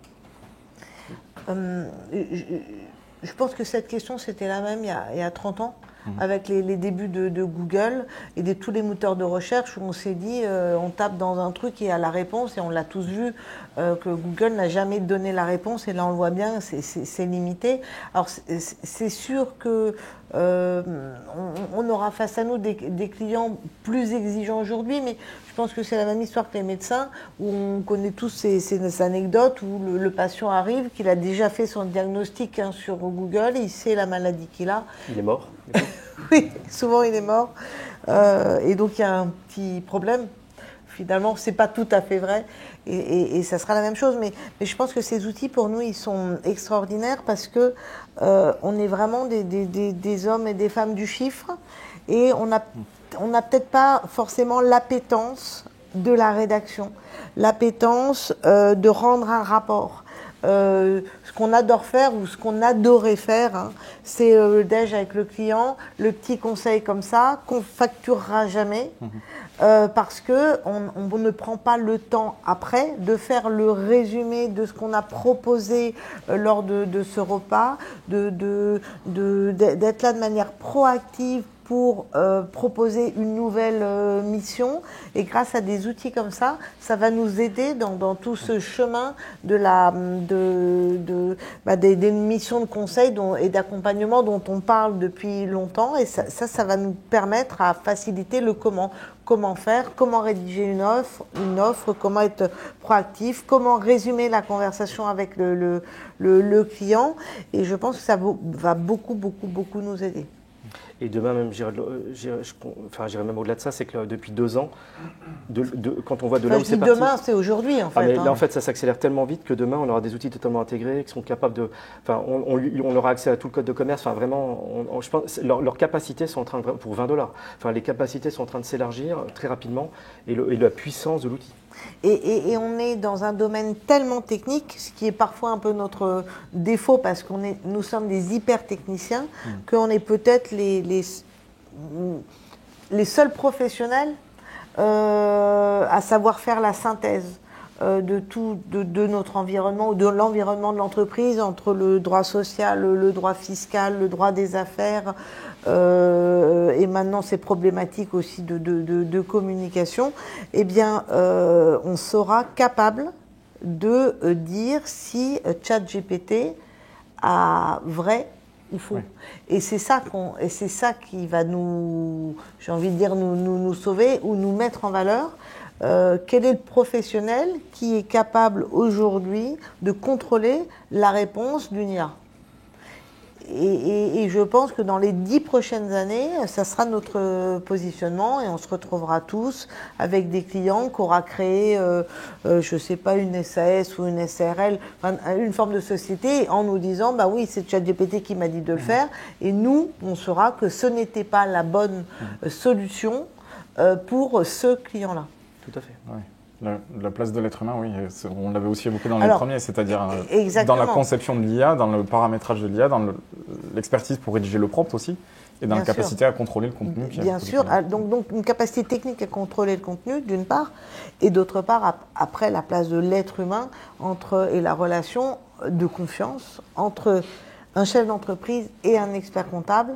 Je pense que cette question, c'était la même il y a 30 ans. Avec les débuts de Google et de tous les moteurs de recherche où on s'est dit, on tape dans un truc et il y a la réponse, et on l'a tous vu, que Google n'a jamais donné la réponse, et là on le voit bien, c'est limité. Alors c'est sûr que on aura face à nous des clients plus exigeants aujourd'hui, mais je pense que c'est la même histoire que les médecins, où on connaît tous ces anecdotes où le patient arrive, qu'il a déjà fait son diagnostic sur Google, il sait la maladie qu'il a. Il est mort. Oui, souvent il est mort. Et donc il y a un petit problème. Finalement, ce n'est pas tout à fait vrai. Et ça sera la même chose. Mais je pense que ces outils, pour nous, ils sont extraordinaires parce qu'on est vraiment des hommes et des femmes du chiffre. Et on n'a peut-être pas forcément l'appétence de la rédaction, l'appétence de rendre un rapport. Ce qu'on adore faire ou ce qu'on adorait faire, c'est le déj avec le client, le petit conseil comme ça, qu'on facturera jamais, parce qu'on ne prend pas le temps après de faire le résumé de ce qu'on a proposé lors de ce repas, d'être là de manière proactive pour proposer une nouvelle mission. Et grâce à des outils comme ça, ça va nous aider dans tout ce chemin des missions de conseil et d'accompagnement dont on parle depuis longtemps. Et ça va nous permettre à faciliter le comment. Comment faire, comment rédiger une offre, comment être proactif, comment résumer la conversation avec le client. Et je pense que ça va beaucoup nous aider. Et demain même, j'irai même au-delà de ça, c'est que depuis 2 ans, quand on voit de là où c'est parti... Demain, c'est aujourd'hui en fait. Là en fait, ça s'accélère tellement vite que demain, on aura des outils totalement intégrés qui sont capables de... Enfin, on aura accès à tout le code de commerce. Enfin, vraiment, je pense, leurs capacités sont en train de... Pour $20. Enfin, les capacités sont en train de s'élargir très rapidement et la puissance de l'outil. Et on est dans un domaine tellement technique, ce qui est parfois un peu notre défaut parce nous sommes des hyper techniciens, qu'on est peut-être les seuls professionnels à savoir faire la synthèse de notre environnement ou de l'environnement de l'entreprise entre le droit social, le droit fiscal, le droit des affaires et maintenant ces problématiques aussi de communication. Eh bien, on sera capable de dire si ChatGPT a vrai ou faux. Et c'est ça qui va nous, j'ai envie de dire, nous sauver ou nous mettre en valeur. Quel est le professionnel qui est capable aujourd'hui de contrôler la réponse d'une IA? Et je pense que dans les 10 prochaines années, ça sera notre positionnement et on se retrouvera tous avec des clients qu'aura créé, je ne sais pas, une SAS ou une SARL, enfin, une forme de société, en nous disant, bah oui, c'est ChatGPT qui m'a dit de le faire. Et nous, on saura que ce n'était pas la bonne solution pour ce client-là. Tout à fait. Ouais. La place de l'être humain, oui, on l'avait aussi évoqué dans les premiers, c'est-à-dire dans la conception de l'IA, dans le paramétrage de l'IA, dans l'expertise pour rédiger le prompt aussi, et dans la capacité à contrôler le contenu. Bien sûr, donc une capacité technique à contrôler le contenu, d'une part, et d'autre part, après, la place de l'être humain et la relation de confiance entre un chef d'entreprise et un expert comptable,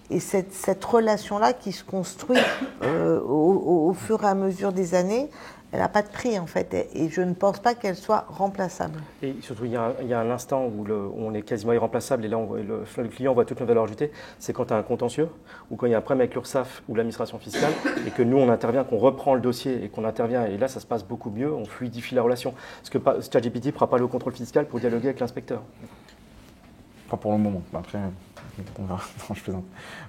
et cette relation-là qui se construit au fur et à mesure des années, elle n'a pas de prix en fait, et je ne pense pas qu'elle soit remplaçable. Et surtout, il y a un instant où on est quasiment irremplaçable, et là le client voit toute nos valeurs ajoutées, c'est quand tu as un contentieux, ou quand il y a un problème avec l'URSSAF ou l'administration fiscale, et que nous on intervient, qu'on reprend le dossier et qu'on intervient, et là ça se passe beaucoup mieux, on fluidifie la relation. Parce que ChatGPT ne fera pas le contrôle fiscal pour dialoguer avec l'inspecteur. Pas pour le moment, après on verra. Non, je plaisante.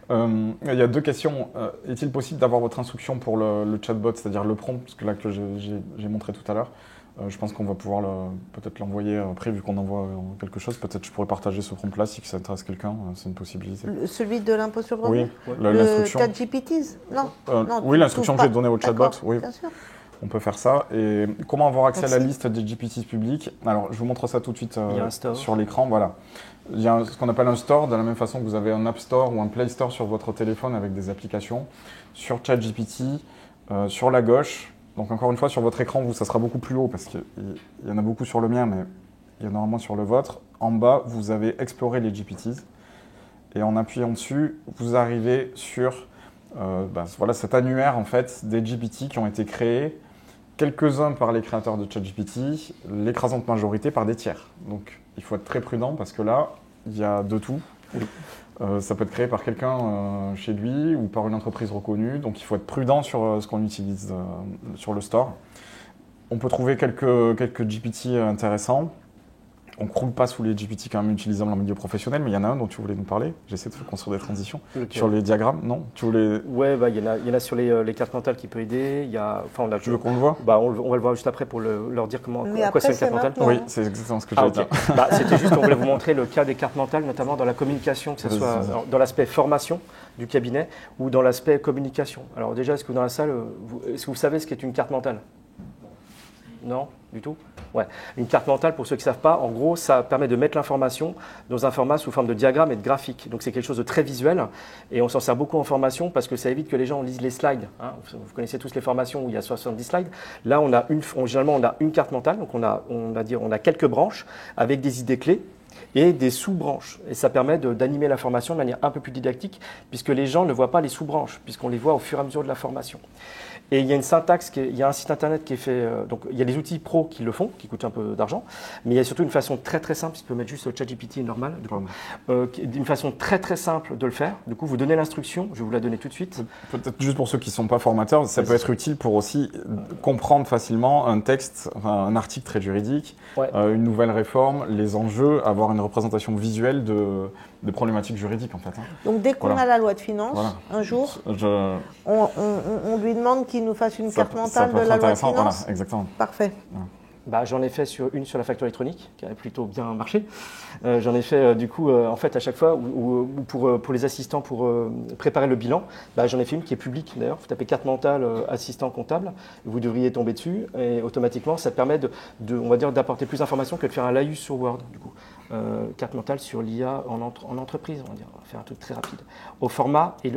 Il y a 2 questions. Est-il possible d'avoir votre instruction pour le chatbot, c'est-à-dire le prompt, parce que là que j'ai montré tout à l'heure, je pense qu'on va pouvoir peut-être l'envoyer après, vu qu'on envoie quelque chose. Peut-être je pourrais partager ce prompt-là si ça intéresse quelqu'un, c'est une possibilité. Celui de l'impôt sur le revenu? Oui, l'instruction. Le ChatGPT? Non. Oui, l'instruction que j'ai donnée au chatbot, oui. Bien sûr. On peut faire ça. Et comment avoir accès à la liste des GPT publics? Alors, je vous montre ça tout de suite sur l'écran. Voilà. Il y a ce qu'on appelle un store, de la même façon que vous avez un App Store ou un Play Store sur votre téléphone avec des applications. Sur ChatGPT, sur la gauche. Donc, encore une fois, sur votre écran, ça sera beaucoup plus haut parce qu'il y en a beaucoup sur le mien, mais il y en a normalement sur le vôtre. En bas, vous avez exploré les GPTs. Et en appuyant dessus, vous arrivez sur voilà, cet annuaire en fait, des GPT qui ont été créés. Quelques-uns par les créateurs de ChatGPT, l'écrasante majorité par des tiers. Donc il faut être très prudent parce que là, il y a de tout. Ça peut être créé par quelqu'un chez lui ou par une entreprise reconnue. Donc il faut être prudent sur ce qu'on utilise sur le store. On peut trouver quelques GPT intéressants. On ne croule pas sous les GPT quand même utilisables en milieu professionnel, mais il y en a un dont tu voulais nous parler. J'essaie de construire des transitions. Sur les diagrammes, non? Ouais, il y en a sur les cartes mentales qui peut aider. Tu veux qu'on le voit? On va le voir juste après pour leur dire quoi c'est une carte mentale. Oui, c'est exactement ce que j'allais dire. C'était juste, on voulait vous montrer le cas des cartes mentales, notamment dans la communication, que ce soit dans l'aspect formation du cabinet ou dans l'aspect communication. Alors déjà, est-ce que dans la salle, est-ce que vous savez ce qu'est une carte mentale? Non, du tout. Ouais. Une carte mentale, pour ceux qui ne savent pas, en gros, ça permet de mettre l'information dans un format sous forme de diagramme et de graphique. Donc c'est quelque chose de très visuel et on s'en sert beaucoup en formation parce que ça évite que les gens lisent les slides. Hein. Vous connaissez tous les formations où il y a 70 slides. Là, généralement, on a une carte mentale, donc on a quelques branches avec des idées clés. et des sous-branches. Et ça permet d'animer la formation de manière un peu plus didactique, puisque les gens ne voient pas les sous-branches, puisqu'on les voit au fur et à mesure de la formation. Et il y a une syntaxe, il y a un site internet qui est fait, donc il y a des outils pros qui le font, qui coûtent un peu d'argent, mais il y a surtout une façon très très simple, si tu peux mettre juste le ChatGPT normal, une façon très très simple de le faire. Du coup, vous donnez l'instruction, je vais vous la donner tout de suite. Peut-être juste pour ceux qui ne sont pas formateurs, ça peut être utile pour aussi comprendre facilement un texte, un article très juridique, une nouvelle réforme, les enjeux, avoir une représentation visuelle de problématiques juridiques en fait. Donc dès qu'on a la loi de finances, un jour, on lui demande qu'il nous fasse une carte mentale de la loi de finances. Voilà, exactement. Parfait. J'en ai fait une sur la facture électronique, qui a plutôt bien marché. J'en ai fait du coup, en fait, à chaque fois, ou pour les assistants, pour préparer le bilan, j'en ai fait une qui est publique d'ailleurs. Vous tapez carte mentale assistant comptable, vous devriez tomber dessus, et automatiquement, ça permet on va dire, d'apporter plus d'informations que de faire un laïus sur Word, du coup. Carte mentale sur l'IA en entreprise, on va dire, on va faire un truc très rapide. Au format, et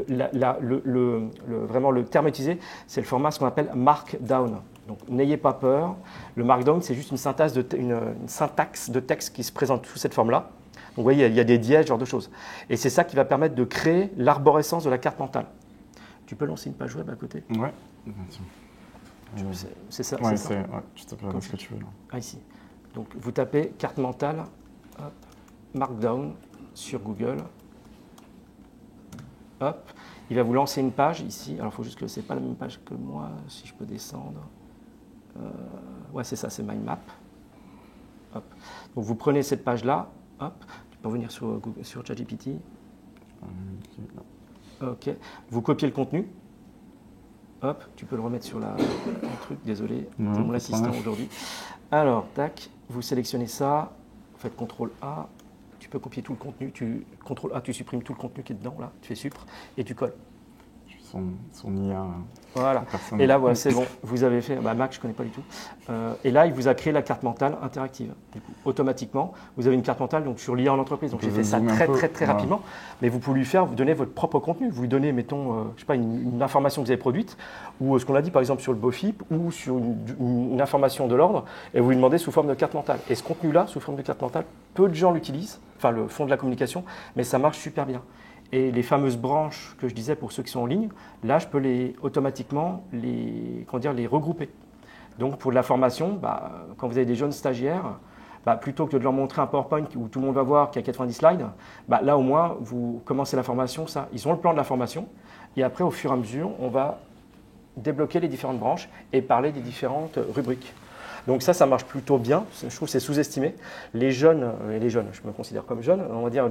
vraiment le terme utilisé, c'est le format ce qu'on appelle Markdown. Donc n'ayez pas peur, le Markdown c'est juste une syntaxe de texte qui se présente sous cette forme-là. Donc vous voyez, il y a des dièses, ce genre de choses. Et c'est ça qui va permettre de créer l'arborescence de la carte mentale. Tu peux lancer une page web à côté? Ouais. C'est ça. Ouais, je te peux ce que tu veux. Ah, ici. Donc vous tapez carte mentale, hop, Markdown sur Google. Hop, il va vous lancer une page ici. Alors il faut juste que ce n'est pas la même page que moi, si je peux descendre. Ouais, c'est ça, c'est My Map. Hop. Donc vous prenez cette page-là, hop, tu peux revenir sur ChatGPT. Ok, vous copiez le contenu. Hop, tu peux le remettre sur le truc, désolé, c'est mon assistant aujourd'hui. Alors, tac, vous sélectionnez ça, vous faites CTRL A, tu peux copier tout le contenu, CTRL A, tu supprimes tout le contenu qui est dedans, là, tu fais Supr, et tu colles. Son IA. Voilà. Et là, voilà, c'est bon. Vous avez fait. Mac, je ne connais pas du tout. Et là, il vous a créé la carte mentale interactive. Du coup, automatiquement, vous avez une carte mentale donc, sur l'IA en entreprise. Donc, j'ai fait ça très rapidement. Mais vous pouvez vous donner votre propre contenu. Vous lui donnez, mettons, je sais pas, une information que vous avez produite, ou ce qu'on a dit, par exemple, sur le BOFIP, ou sur une information de l'ordre, et vous lui demandez sous forme de carte mentale. Et ce contenu-là, sous forme de carte mentale, peu de gens l'utilisent, enfin, le fond de la communication, mais ça marche super bien. Et les fameuses branches que je disais pour ceux qui sont en ligne, là, je peux automatiquement les regrouper. Donc, pour de la formation, quand vous avez des jeunes stagiaires, plutôt que de leur montrer un PowerPoint où tout le monde va voir qu'il y a 90 slides, là, au moins, vous commencez la formation, ils ont le plan de la formation. Et après, au fur et à mesure, on va débloquer les différentes branches et parler des différentes rubriques. Donc ça marche plutôt bien. Je trouve que c'est sous-estimé. Les jeunes, je me considère comme jeune, on va dire,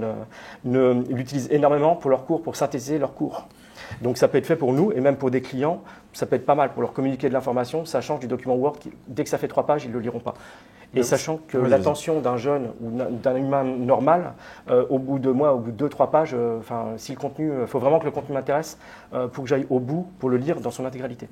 l'utilisent énormément pour leurs cours, pour synthétiser leurs cours. Donc ça peut être fait pour nous et même pour des clients, ça peut être pas mal pour leur communiquer de l'information. Ça change du document Word, dès que ça fait 3 pages, ils ne le liront pas. Et sachant que l'attention d'un jeune ou d'un humain normal, au bout de 2-3 pages, si le contenu, il faut vraiment que le contenu m'intéresse pour que j'aille au bout, pour le lire dans son intégralité.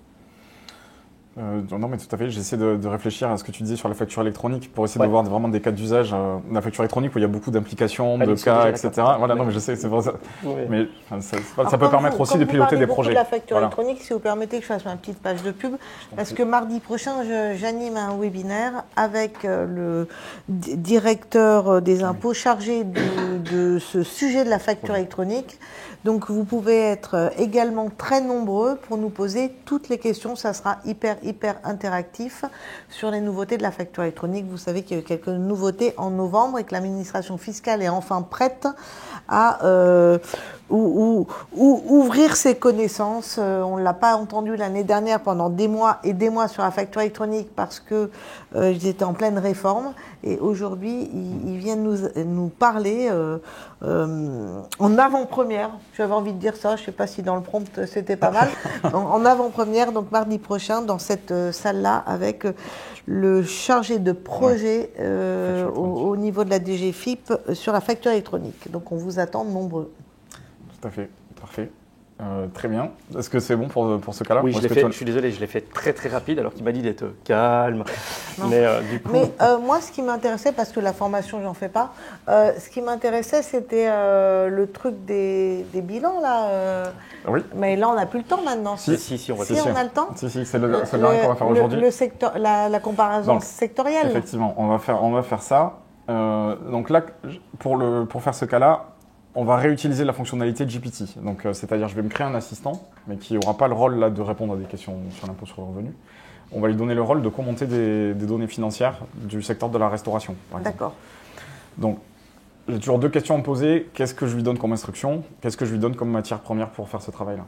Non, mais tout à fait. J'essaie de réfléchir à ce que tu disais sur la facture électronique pour essayer de voir vraiment des cas d'usage. La facture électronique où il y a beaucoup d'implications, de cas, etc. Voilà, non, mais je sais, c'est pour ça. Oui. Mais ça peut permettre aussi de piloter des projets. De la facture électronique, si vous permettez que je fasse ma petite page de pub, parce que mardi prochain, j'anime un webinaire avec le directeur des impôts chargé de ce sujet de la facture électronique. Donc vous pouvez être également très nombreux pour nous poser toutes les questions. Ça sera hyper interactif sur les nouveautés de la facture électronique. Vous savez qu'il y a eu quelques nouveautés en novembre et que l'administration fiscale est enfin prête à ouvrir ses connaissances. On ne l'a pas entendu l'année dernière pendant des mois et des mois sur la facture électronique parce que ils étaient en pleine réforme. Et aujourd'hui, ils viennent nous parler en avant-première. J'avais envie de dire ça, je ne sais pas si dans le prompt c'était pas mal. En avant-première, donc mardi prochain, dans cette salle-là, avec le chargé de projet au niveau de la DGFIP sur la facture électronique. Donc on vous attend nombreux. Tout à fait, parfait. Très bien. Est-ce que c'est bon pour ce cas-là? Oui, je suis désolé, je l'ai fait très rapide alors qu'il m'a dit d'être calme. Mais moi, ce qui m'intéressait, parce que la formation, j'en fais pas, ce qui m'intéressait, c'était le truc des bilans, là. Oui. Mais là, on n'a plus le temps maintenant. Si, on a le temps. Si, c'est le qu'on va faire aujourd'hui. La comparaison sectorielle. Effectivement, on va faire ça. Donc là, pour faire ce cas-là, on va réutiliser la fonctionnalité GPT. Donc, c'est-à-dire, je vais me créer un assistant, mais qui n'aura pas le rôle là, de répondre à des questions sur l'impôt sur le revenu. On va lui donner le rôle de commenter des données financières du secteur de la restauration, par exemple. D'accord. Donc, j'ai toujours 2 questions à me poser. Qu'est-ce que je lui donne comme instruction? Qu'est-ce que je lui donne comme matière première pour faire ce travail-là?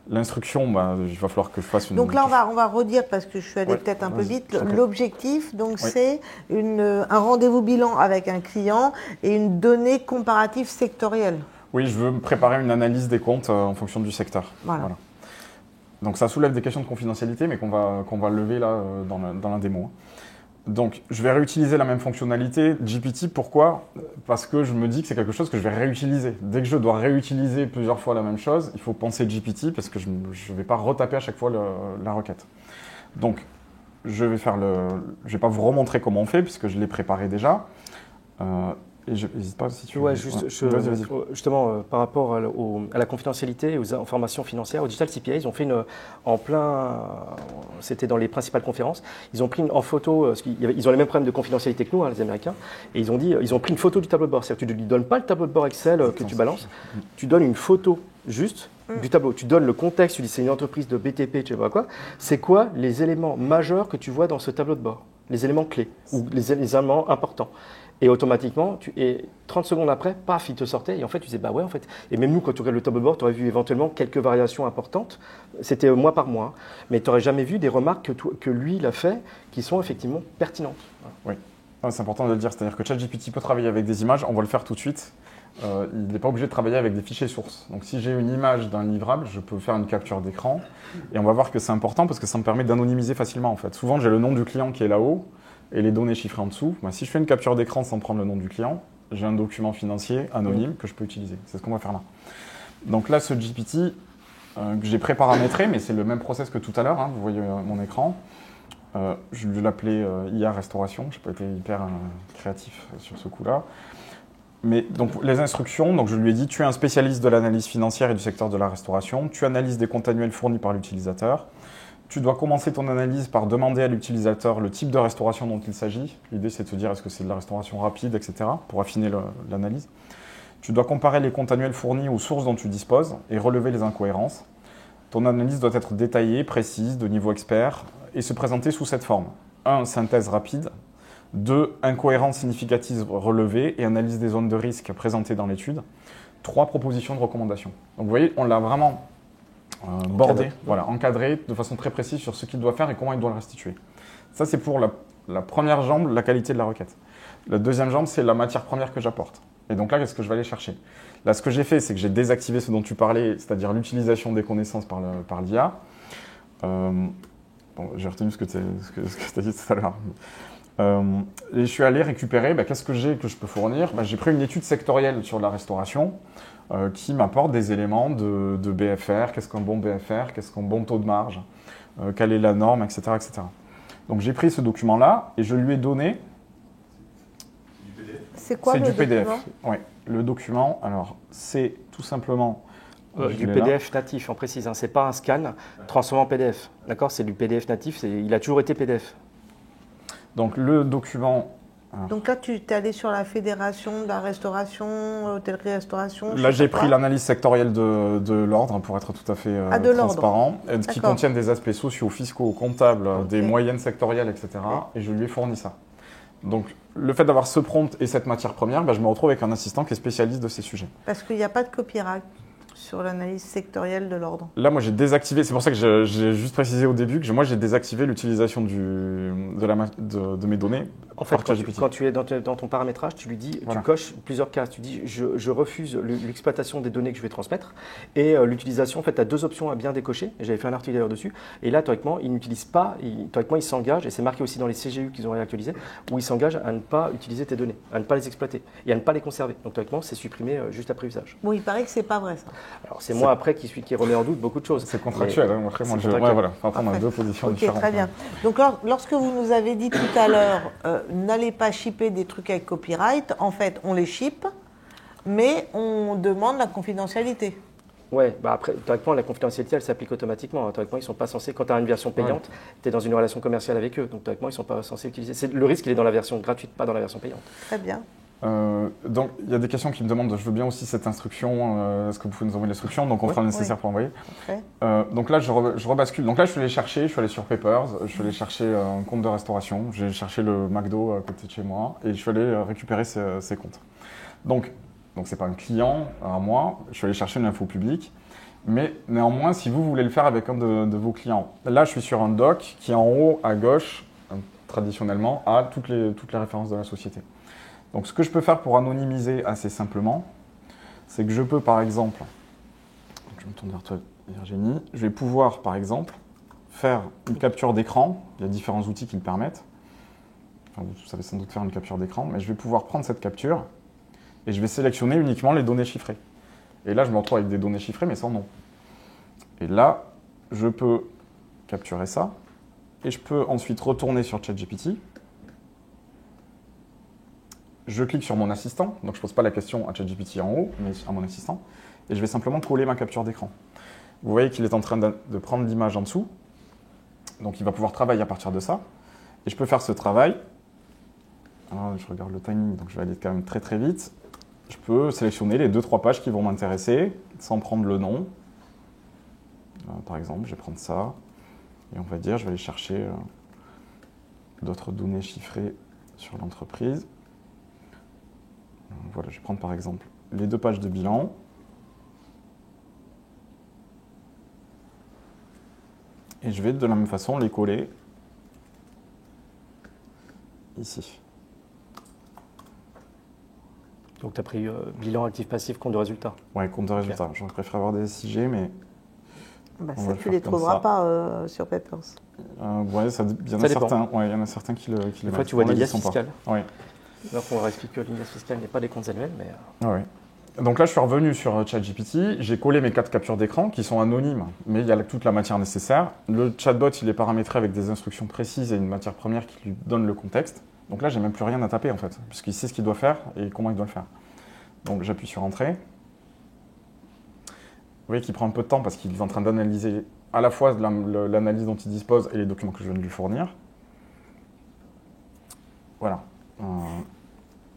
L'instruction, il va falloir que je fasse une... Donc là, on va redire, parce que je suis allée peut-être un peu vite. L'objectif, donc, c'est un rendez-vous bilan avec un client et une donnée comparative sectorielle. Oui, je veux me préparer une analyse des comptes en fonction du secteur. Voilà. Donc ça soulève des questions de confidentialité, mais qu'on va lever là dans la démo. Donc je vais réutiliser la même fonctionnalité GPT. Pourquoi? Parce que je me dis que c'est quelque chose que je vais réutiliser. Dès que je dois réutiliser plusieurs fois la même chose, il faut penser GPT parce que je ne vais pas retaper à chaque fois la requête. Donc je vais pas vous remontrer comment on fait puisque je l'ai préparé déjà. Et je n'hésite pas si tu veux. Ouais, vas-y. Justement, par rapport à la confidentialité et aux informations financières, au Digital CPA, ils ont fait c'était dans les principales conférences, ils ont pris en photo, ils ont les mêmes problèmes de confidentialité que nous, les Américains, et ils ont pris une photo du tableau de bord. C'est-à-dire que tu ne lui donnes pas le tableau de bord Excel que tu balances, tu donnes une photo juste du tableau. Tu donnes le contexte, tu dis c'est une entreprise de BTP, tu vois quoi. C'est quoi les éléments majeurs que tu vois dans ce tableau de bord? Les éléments clés ou les éléments importants. Et automatiquement, 30 secondes après, paf, il te sortait. Et en fait, tu disais, bah ouais, en fait. Et même nous, quand tu regardes le tableau de bord, tu aurais vu éventuellement quelques variations importantes. C'était mois par mois. Hein. Mais tu n'aurais jamais vu des remarques que lui, il a fait qui sont effectivement pertinentes. Oui, c'est important de le dire. C'est-à-dire que ChatGPT peut travailler avec des images. On va le faire tout de suite. Il n'est pas obligé de travailler avec des fichiers sources. Donc, si j'ai une image d'un livrable, je peux faire une capture d'écran. Et on va voir que c'est important parce que ça me permet d'anonymiser facilement, en fait. Souvent, j'ai le nom du client qui est là-haut et les données chiffrées en dessous. Si je fais une capture d'écran sans prendre le nom du client, j'ai un document financier anonyme que je peux utiliser. C'est ce qu'on va faire là. Donc là, ce GPT que j'ai pré-paramétré, mais c'est le même process que tout à l'heure. Hein, vous voyez mon écran. Je vais l'appeler IA Restauration. Je n'ai pas été hyper créatif sur ce coup-là. Mais donc les instructions, donc je lui ai dit, tu es un spécialiste de l'analyse financière et du secteur de la restauration. Tu analyses des comptes annuels fournis par l'utilisateur. Tu dois commencer ton analyse par demander à l'utilisateur le type de restauration dont il s'agit. L'idée, c'est de te dire est-ce que c'est de la restauration rapide, etc., pour affiner l'analyse. Tu dois comparer les comptes annuels fournis aux sources dont tu disposes et relever les incohérences. Ton analyse doit être détaillée, précise, de niveau expert et se présenter sous cette forme. 1. Synthèse rapide. 2. Incohérences significatives relevées et analyse des zones de risque présentées dans l'étude. 3. Propositions de recommandations. Donc vous voyez, on l'a vraiment bordé, encadré de façon très précise sur ce qu'il doit faire et comment il doit le restituer. Ça, c'est pour la première jambe, la qualité de la requête. La deuxième jambe, c'est la matière première que j'apporte. Et donc là, qu'est-ce que je vais aller chercher? Là, ce que j'ai fait, c'est que j'ai désactivé ce dont tu parlais, c'est-à-dire l'utilisation des connaissances par l'IA. J'ai retenu ce que tu as dit tout à l'heure. Et je suis allé récupérer, qu'est-ce que j'ai que je peux fournir? J'ai pris une étude sectorielle sur la restauration qui m'apporte des éléments de BFR, qu'est-ce qu'un bon BFR, qu'est-ce qu'un bon taux de marge, quelle est la norme, etc. etc. Donc j'ai pris ce document-là et je lui ai donné... C'est quoi le PDF. Oui, le document, alors c'est tout simplement... du PDF natif, on précise, hein, c'est pas un scan transformé en PDF. D'accord, c'est du PDF natif, il a toujours été PDF. Donc le document... Donc là, tu es allé sur la fédération de la restauration, hôtellerie-restauration. Là, j'ai pris l'analyse sectorielle de l'ordre pour être tout à fait transparent, qui contiennent des aspects sociaux, fiscaux, comptables, des moyennes sectorielles, etc. Et je lui ai fourni ça. Donc le fait d'avoir ce prompt et cette matière première, je me retrouve avec un assistant qui est spécialiste de ces sujets. Parce qu'il n'y a pas de copyright sur l'analyse sectorielle de l'ordre. Là, moi, j'ai désactivé, c'est pour ça que j'ai juste précisé au début que moi, j'ai désactivé l'utilisation de mes données. En fait, quand tu es dans ton paramétrage, tu lui dis, tu coches plusieurs cases. Tu dis, je refuse l'exploitation des données que je vais transmettre et l'utilisation. En fait, tu as 2 options à bien décocher. J'avais fait un article d'ailleurs dessus. Et là, théoriquement, il n'utilise pas, théoriquement, il s'engage, et c'est marqué aussi dans les CGU qu'ils ont réactualisés, où il s'engage à ne pas utiliser tes données, à ne pas les exploiter et à ne pas les conserver. Donc, théoriquement, c'est supprimé juste après usage. Bon, il paraît que c'est pas vrai, ça. Alors, c'est moi après qui remet en doute beaucoup de choses. C'est contractuel. On a 2 positions différentes. Très bien. Donc, lorsque vous nous avez dit tout à l'heure, n'allez pas shipper des trucs avec copyright, en fait, on les ship, mais on demande la confidentialité. Ouais, bah après, théoriquement, la confidentialité, elle s'applique automatiquement. Théoriquement, ils ne sont pas censés, quand tu as une version payante, tu es dans une relation commerciale avec eux. Donc, théoriquement, ils ne sont pas censés utiliser. Le risque, il est dans la version gratuite, pas dans la version payante. Très bien. Donc, il y a des questions qui me demandent, je veux bien aussi cette instruction, est-ce que vous pouvez nous envoyer l'instruction? Donc, on fera le nécessaire pour envoyer. Donc là, je rebascule. Donc là, je suis allé chercher, je suis allé sur Papers, je suis allé chercher un compte de restauration, j'ai cherché le McDo à côté de chez moi, et je suis allé récupérer ces comptes. Donc c'est pas un client à moi, je suis allé chercher une info publique, mais néanmoins, si vous voulez le faire avec un de vos clients, là, je suis sur un doc qui, en haut à gauche, traditionnellement, a toutes les références de la société. Donc, ce que je peux faire pour anonymiser assez simplement, c'est que je peux, par exemple, je me tourne vers toi, Virginie, je vais pouvoir, par exemple, faire une capture d'écran. Il y a différents outils qui le permettent. Enfin, vous savez sans doute faire une capture d'écran, mais je vais pouvoir prendre cette capture et je vais sélectionner uniquement les données chiffrées. Et là, je me retrouve avec des données chiffrées, mais sans nom. Et là, je peux capturer ça et je peux ensuite retourner sur ChatGPT. Je clique sur mon assistant, donc je ne pose pas la question à ChatGPT en haut, mais à mon assistant, et je vais simplement coller ma capture d'écran. Vous voyez qu'il est en train de prendre l'image en dessous, donc il va pouvoir travailler à partir de ça, et je peux faire ce travail. Alors, je regarde le timing, donc je vais aller quand même très très vite. Je peux sélectionner les 2-3 pages qui vont m'intéresser, sans prendre le nom. Par exemple, je vais prendre ça, et on va dire, je vais aller chercher d'autres données chiffrées sur l'entreprise. Voilà, je vais prendre par exemple les 2 pages de bilan. Et je vais de la même façon les coller ici. Donc tu as pris bilan actif-passif, compte de résultat. Ouais, compte de résultat. J'aurais préféré avoir des SIG, mais... ça, tu ne les trouveras pas sur Papers. Ouais, il y en a certains. Ouais, il y en a certains qui le Des fois, tu vois des liasses fiscales. Oui. Donc on leur explique que l'IAS fiscale n'est pas des comptes annuels, mais... Oui. Donc là, je suis revenu sur ChatGPT, j'ai collé mes 4 captures d'écran qui sont anonymes, mais il y a toute la matière nécessaire. Le chatbot, il est paramétré avec des instructions précises et une matière première qui lui donne le contexte. Donc là, j'ai même plus rien à taper en fait, puisqu'il sait ce qu'il doit faire et comment il doit le faire. Donc j'appuie sur Entrée. Vous voyez qu'il prend un peu de temps parce qu'il est en train d'analyser à la fois l'analyse dont il dispose et les documents que je viens de lui fournir. Voilà.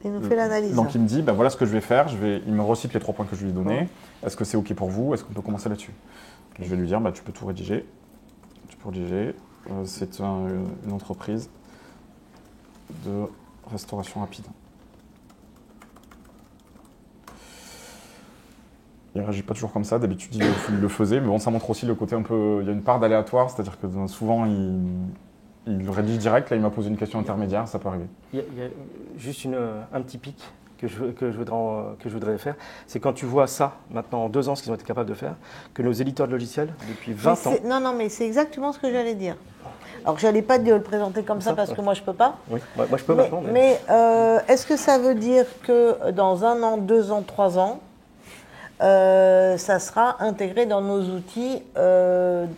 Il nous fait l'analyse. Donc il me dit, voilà ce que je vais faire, il me recite les 3 points que je lui ai donnés. Est-ce que c'est OK pour vous? Est-ce qu'on peut commencer là-dessus? Je vais lui dire, tu peux tout rédiger. Tu peux rédiger. C'est une entreprise de restauration rapide. Il ne réagit pas toujours comme ça, d'habitude il le faisait, mais bon, ça montre aussi le côté un peu... Il y a une part d'aléatoire, c'est-à-dire que souvent il le rédige direct, là il m'a posé une question intermédiaire, ça peut arriver. Il y a juste un petit pic que je voudrais faire, c'est quand tu vois ça, maintenant en 2 ans, ce qu'ils ont été capables de faire, que nos éditeurs de logiciels, depuis 20 ans... Non, mais c'est exactement ce que j'allais dire. Alors je n'allais pas le présenter comme ça parce que moi je ne peux pas. Oui, moi je peux maintenant. Mais est-ce que ça veut dire que dans 1 an, 2 ans, 3 ans, ça sera intégré dans nos outils de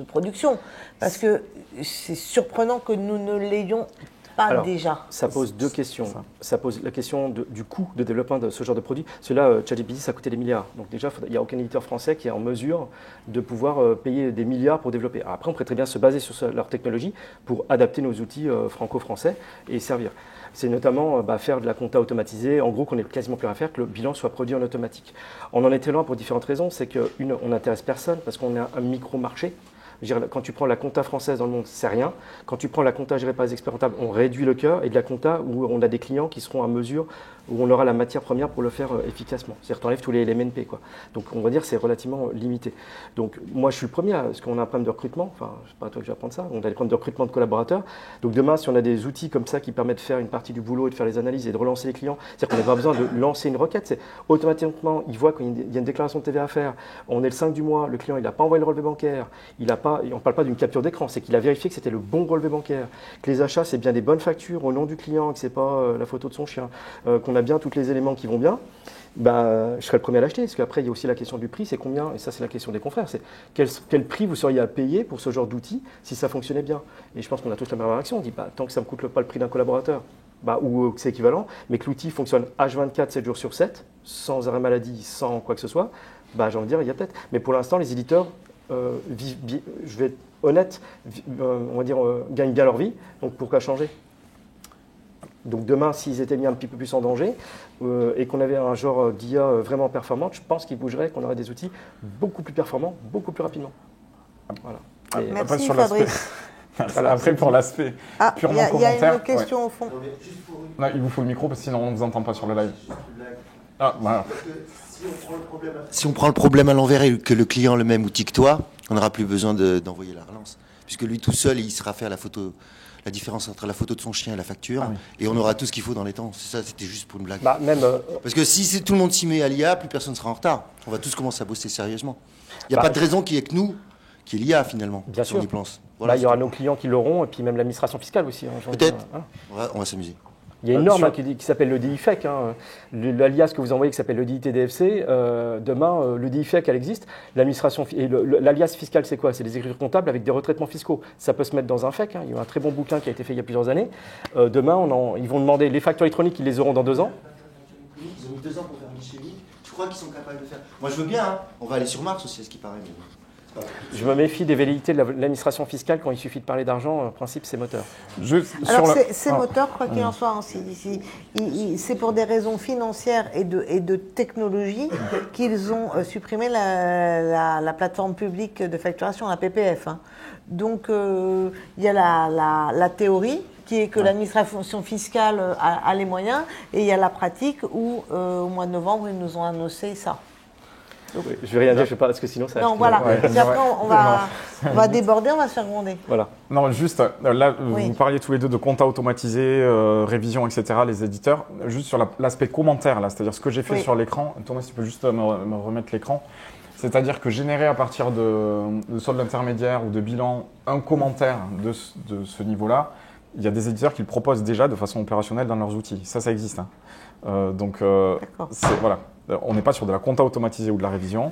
production? Parce que c'est surprenant que nous ne l'ayons pas déjà. Ça pose 2 questions. Ça pose la question du coût de développement de ce genre de produit. Cela, ChatGPT, ça a coûté des milliards. Donc déjà, il n'y a aucun éditeur français qui est en mesure de pouvoir payer des milliards pour développer. Alors après, on pourrait très bien se baser sur leur technologie pour adapter nos outils franco-français et servir. C'est notamment faire de la compta automatisée, en gros qu'on n'ait quasiment plus rien à faire, que le bilan soit produit en automatique. On en était loin pour différentes raisons, c'est qu'on n'intéresse personne parce qu'on a un micro-marché. Quand tu prends la compta française dans le monde, c'est rien. Quand tu prends la compta gérée par les experts comptables, on réduit le cœur, et de la compta où on a des clients qui seront à mesure, où on aura la matière première pour le faire efficacement. C'est-à-dire que tu enlèves tous les LMNP, quoi. Donc on va dire que c'est relativement limité. Donc moi je suis le premier, parce qu'on a un problème de recrutement, enfin c'est pas à toi que je vais apprendre ça, on a des problèmes de recrutement de collaborateurs. Donc demain, si on a des outils comme ça qui permettent de faire une partie du boulot et de faire les analyses et de relancer les clients, c'est-à-dire qu'on n'a pas besoin de lancer une requête, c'est automatiquement, il voit qu'il y a une déclaration de TVA à faire, on est le 5 du mois, le client il n'a pas envoyé le relevé bancaire, on ne parle pas d'une capture d'écran, c'est qu'il a vérifié que c'était le bon relevé bancaire, que les achats c'est bien des bonnes factures au nom du client, que c'est pas la photo de son chien, qu'on a bien tous les éléments qui vont bien. Je serais le premier à l'acheter, parce qu'après il y a aussi la question du prix, c'est combien, et ça c'est la question des confrères, c'est quel prix vous seriez à payer pour ce genre d'outil si ça fonctionnait bien. Et je pense qu'on a tous la même réaction, on dit tant que ça ne me coûte pas le prix d'un collaborateur, ou que c'est équivalent, mais que l'outil fonctionne H24, 7 jours sur 7, sans arrêt maladie, sans quoi que ce soit, j'ai envie de dire, il y a peut-être. Mais pour l'instant, les éditeurs, je vais être honnête, on va dire, gagnent bien leur vie, donc pourquoi changer? Donc demain, s'ils étaient mis un petit peu plus en danger et qu'on avait un genre d'IA vraiment performante, je pense qu'ils bougeraient, qu'on aurait des outils beaucoup plus performants, beaucoup plus rapidement. Voilà. Merci Fabrice. Après, pour l'aspect purement commentaire... Il y a une question au fond. Non, il vous faut le micro, parce que sinon on ne vous entend pas sur le live. Voilà. Si on prend le problème à l'envers et que le client a le même outil que toi, on n'aura plus besoin d'envoyer la relance. Puisque lui tout seul, il sera faire la différence entre la photo de son chien et la facture, et on aura tout ce qu'il faut dans les temps. C'est ça, c'était juste pour une blague. Parce que si tout le monde s'y met à l'IA, plus personne ne sera en retard. On va tous commencer à bosser sérieusement. Il n'y a pas de raison qu'il n'y ait que nous, qui est l'IA finalement. Bien sûr. Voilà, il y aura nos clients qui l'auront, et puis même l'administration fiscale aussi. Peut-être. On va s'amuser. Il y a une norme qui s'appelle le DIFEC, l'alias que vous envoyez qui s'appelle le DITDFC. Demain, le DIFEC, elle existe. L'administration et l'alias fiscal, c'est quoi? C'est des écritures comptables avec des retraitements fiscaux. Ça peut se mettre dans un FEC. Il y a un très bon bouquin qui a été fait il y a plusieurs années. Demain, ils vont demander les factures électroniques, ils les auront dans 2 ans. Ils ont mis 2 ans pour faire Micheli. Je crois qu'ils sont capables de faire. Moi, je veux bien. On va aller sur Mars aussi, à ce qui paraît. Je me méfie des velléités de l'administration fiscale quand il suffit de parler d'argent. En principe, c'est moteur. Alors, c'est moteur, quoi qu'il en soit. C'est pour des raisons financières et de technologie qu'ils ont supprimé la plateforme publique de facturation, la PPF. Donc, il y a la théorie qui est que l'administration fiscale a les moyens, et il y a la pratique où, au mois de novembre, ils nous ont annoncé ça. Donc, je vais rien dire, je sais pas, parce que sinon ça. Non, voilà. Puis après, on va déborder, on va se faire gronder. Voilà. Non, juste là, vous parliez tous les deux de compta automatisé, révision, etc. Les éditeurs. Juste sur l'aspect commentaire, là, c'est-à-dire ce que j'ai fait sur l'écran. Thomas, tu peux juste me remettre l'écran. C'est-à-dire que générer à partir de solde intermédiaire ou de bilan un commentaire de ce niveau-là, il y a des éditeurs qui le proposent déjà de façon opérationnelle dans leurs outils. Ça existe. Donc, voilà. On n'est pas sur de la compta automatisée ou de la révision.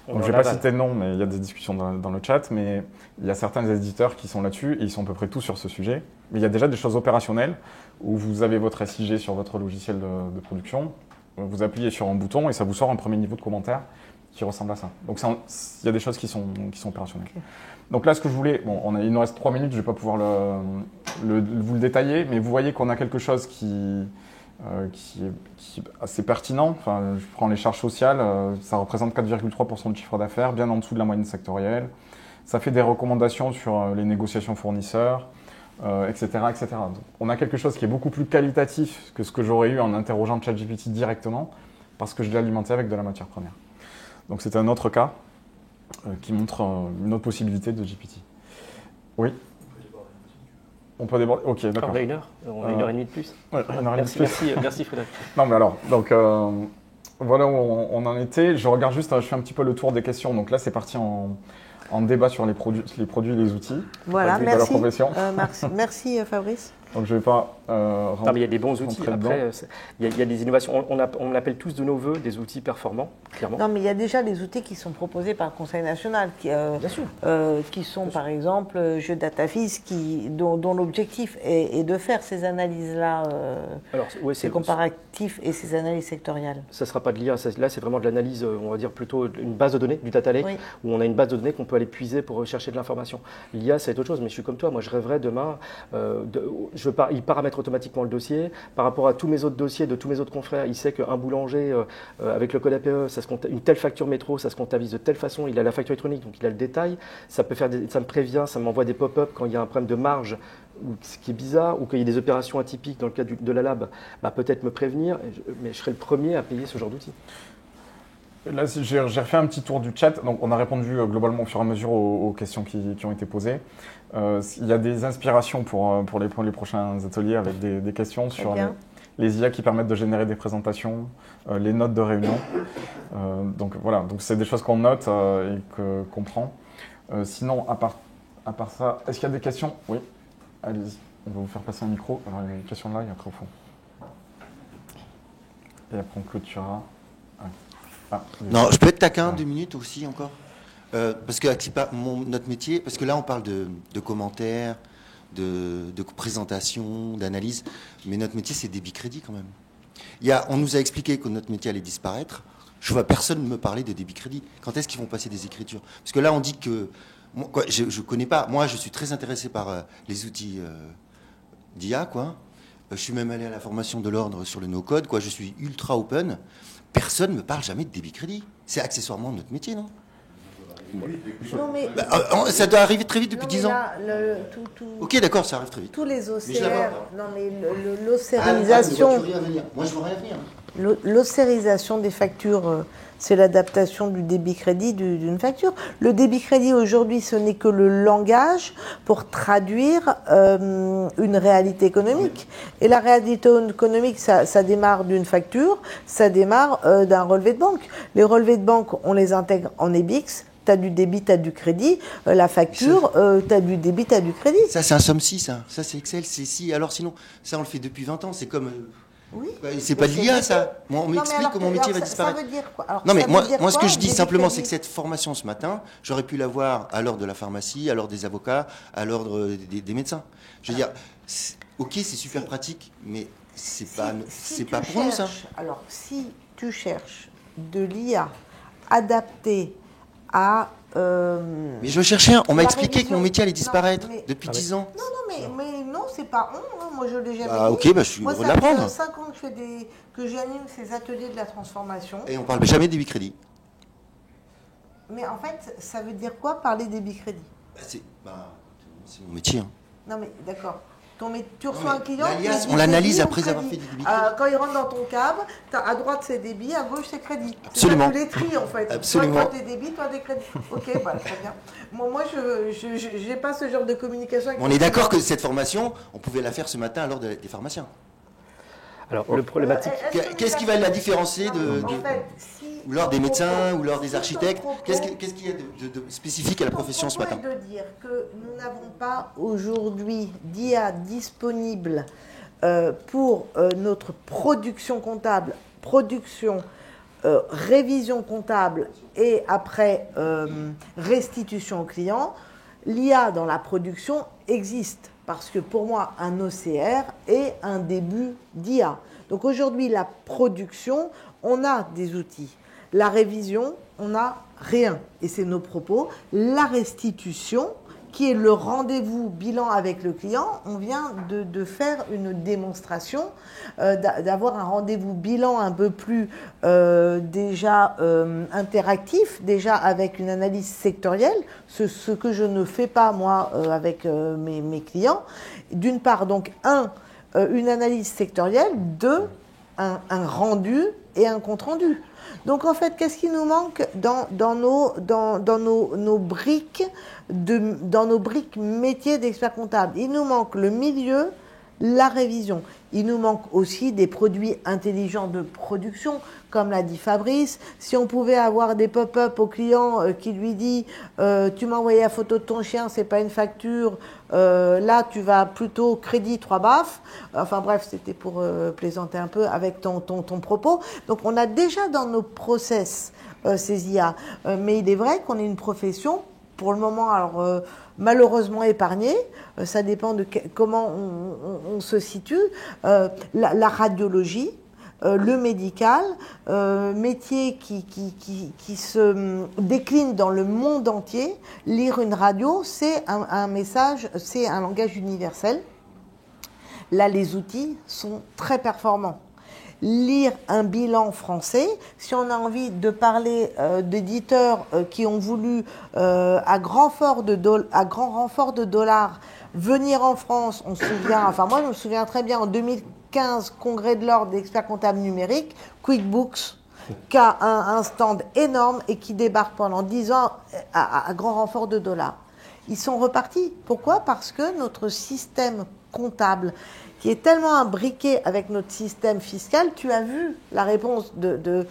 Donc, je ne vais pas citer de nom, mais il y a des discussions dans le chat. Mais il y a certains éditeurs qui sont là-dessus et ils sont à peu près tous sur ce sujet. Mais il y a déjà des choses opérationnelles où vous avez votre SIG sur votre logiciel de production. Vous appuyez sur un bouton et ça vous sort un premier niveau de commentaire qui ressemble à ça. Donc, il y a des choses qui sont opérationnelles. Okay. Donc là, ce que je voulais, il nous reste 3 minutes, je ne vais pas pouvoir vous le détailler, mais vous voyez qu'on a quelque chose qui est assez pertinent. Enfin, je prends les charges sociales, ça représente 4,3% de chiffre d'affaires, bien en dessous de la moyenne sectorielle. Ça fait des recommandations sur les négociations fournisseurs, etc., etc. Donc, on a quelque chose qui est beaucoup plus qualitatif que ce que j'aurais eu en interrogeant ChatGPT directement, parce que je l'ai alimenté avec de la matière première. Donc c'est un autre cas qui montre une autre possibilité de GPT. Oui. On peut déborder. Ok, d'accord. On a 1 heure. On a 1h30 de plus. Ouais, merci Frédéric. Non, mais alors, donc voilà où on en était. Je regarde juste, je fais un petit peu le tour des questions. Donc là, c'est parti en débat sur les produits et les outils. Voilà, merci. Merci Fabrice. Donc je ne vais pas. Non, mais il y a des bons outils. Après, il y a des innovations. On appelle tous de nos voeux des outils performants, clairement. Non, mais il y a déjà des outils qui sont proposés par le Conseil national, qui sont par exemple Jeux DataFis, dont l'objectif est de faire ces analyses-là, ces comparatifs et ces analyses sectorielles. Ça ne sera pas de l'IA. Là, c'est vraiment de l'analyse, on va dire plutôt une base de données, du data lake, où on a une base de données qu'on peut aller puiser pour rechercher de l'information. L'IA, c'est autre chose, mais je suis comme toi. Moi, je rêverais demain il paramètre automatiquement le dossier. Par rapport à tous mes autres dossiers de tous mes autres confrères, il sait qu'un boulanger, avec le code APE, une telle facture métro, ça se comptabilise de telle façon, il a la facture électronique, donc il a le détail. Ça me prévient, ça m'envoie des pop-up quand il y a un problème de marge, ce qui est bizarre, ou qu'il y a des opérations atypiques dans le cas de la lab, peut-être me prévenir, mais je serai le premier à payer ce genre d'outil. Là, j'ai refait un petit tour du chat. Donc, on a répondu globalement au fur et à mesure aux questions qui ont été posées. Il y a des inspirations pour les prochains ateliers avec des questions sur les IA qui permettent de générer des présentations, les notes de réunion. Donc, voilà. Donc, c'est des choses qu'on note et qu'on prend. Sinon, à part ça, est-ce qu'il y a des questions? Oui. Allez-y. On va vous faire passer un micro. Alors, il y a une question là et après au fond. Et après, on clôturera. Non, je peux être taquin 2 minutes aussi encore parce que notre métier, parce que là on parle de commentaires, de présentation, d'analyse. Mais notre métier, c'est débit crédit quand même. On nous a expliqué que notre métier allait disparaître. Je vois personne me parler de débit crédit. Quand est-ce qu'ils vont passer des écritures? Parce que là, on dit que... je ne connais pas. Moi, je suis très intéressé par les outils d'IA, quoi. Je suis même allé à la formation de l'ordre sur le no-code, quoi. Je suis ultra open. Personne ne me parle jamais de débit crédit. C'est accessoirement notre métier, non? Non, mais... ça doit arriver très vite depuis 10 ans. Là, Ok, d'accord, ça arrive très vite. Tous les Mais OCR, non mais l'océrisation, Moi, je vois rien venir. l'océrisation des factures, c'est l'adaptation du débit crédit d'une facture. Le débit crédit aujourd'hui, ce n'est que le langage pour traduire une réalité économique. Et la réalité économique, ça démarre d'une facture, ça démarre d'un relevé de banque. Les relevés de banque, on les intègre en EBIX. Tu as du débit, tu as du crédit. La facture, tu as du débit, tu as du crédit. Ça, c'est un somme 6, ça. Ça, c'est Excel, c'est si. Alors sinon, ça, on le fait depuis 20 ans. C'est comme... Oui. C'est pas de l'IA, ça. Moi, on m'explique comment mon métier va disparaître. Ça veut dire quoi? Alors, non, mais moi, ce que je dis débit simplement, crédit. c'est que cette formation ce matin, j'aurais pu l'avoir à l'ordre de la pharmacie, à l'ordre des avocats, à l'ordre des médecins. Je veux dire, ok, c'est super pratique, mais c'est pas pour nous, ça. Alors, si tu cherches de l'IA adaptée à... Mais je cherchais on m'a expliqué que mon métier allait disparaître depuis 10 ans. Non, mais non, c'est pas on. Hein. Moi, je l'ai jamais dit. Ok, je suis heureux de l'apprendre. Moi, ça fait 5 ans que j'anime ces ateliers de la transformation. Et on parle jamais des débit crédit. Mais en fait, ça veut dire quoi, parler débit crédit? C'est mon métier. Hein. Non, mais d'accord. Tu reçois un client, on l'analyse après avoir fait du débit crédit. Quand il rentre dans ton cab, à droite c'est débit, à gauche c'est crédit. Absolument. Tu les tries en fait. Absolument. Toi t'es débit, toi t'es crédit. Ok, très bien. Moi je n'ai pas ce genre de communication avec on est d'accord que cette formation, on pouvait la faire ce matin à l'ordre des pharmaciens. Alors, le problématique... Qu'est-ce qui va la différencier ou lors des médecins ou lors des architectes? Qu'est-ce qu'il y a de spécifique à la profession ce matin? Ton propos est de dire que nous n'avons pas aujourd'hui d'IA disponible pour notre production comptable, révision comptable et après restitution au client. L'IA dans la production existe parce que pour moi, un OCR est un début d'IA. Donc aujourd'hui, la production, on a des outils. La révision, on n'a rien. Et c'est nos propos. La restitution, qui est le rendez-vous bilan avec le client, on vient de faire une démonstration, d'avoir un rendez-vous bilan un peu plus déjà interactif, déjà avec une analyse sectorielle, ce que je ne fais pas moi avec mes clients. D'une part, donc, une analyse sectorielle, deux, un rendu et un compte-rendu. Donc en fait, qu'est-ce qui nous manque dans nos briques métiers d'expert comptable? Il nous manque le milieu, la révision. Il nous manque aussi des produits intelligents de production, comme l'a dit Fabrice. Si on pouvait avoir des pop-up au client qui lui dit tu m'as envoyé la photo de ton chien, c'est pas une facture, là tu vas plutôt crédit 3 baffes. Enfin bref, c'était pour plaisanter un peu avec ton propos. Donc on a déjà dans nos process ces IA. Mais il est vrai qu'on est une profession, pour le moment, alors malheureusement épargnée, ça dépend de comment on se situe. La radiologie, le médical, métier qui se décline dans le monde entier. Lire une radio, c'est un message, c'est un langage universel. Là, les outils sont très performants. Lire un bilan français, si on a envie de parler d'éditeurs qui ont voulu, à grand renfort de dollars, venir en France, on se souvient, enfin moi je me souviens très bien, en 2015, congrès de l'ordre d'experts comptables numériques, QuickBooks, qui a un stand énorme et qui débarque pendant 10 ans à grand renfort de dollars. Ils sont repartis. Pourquoi? Parce que notre système comptable, qui est tellement imbriqué avec notre système fiscal, tu as vu la réponse de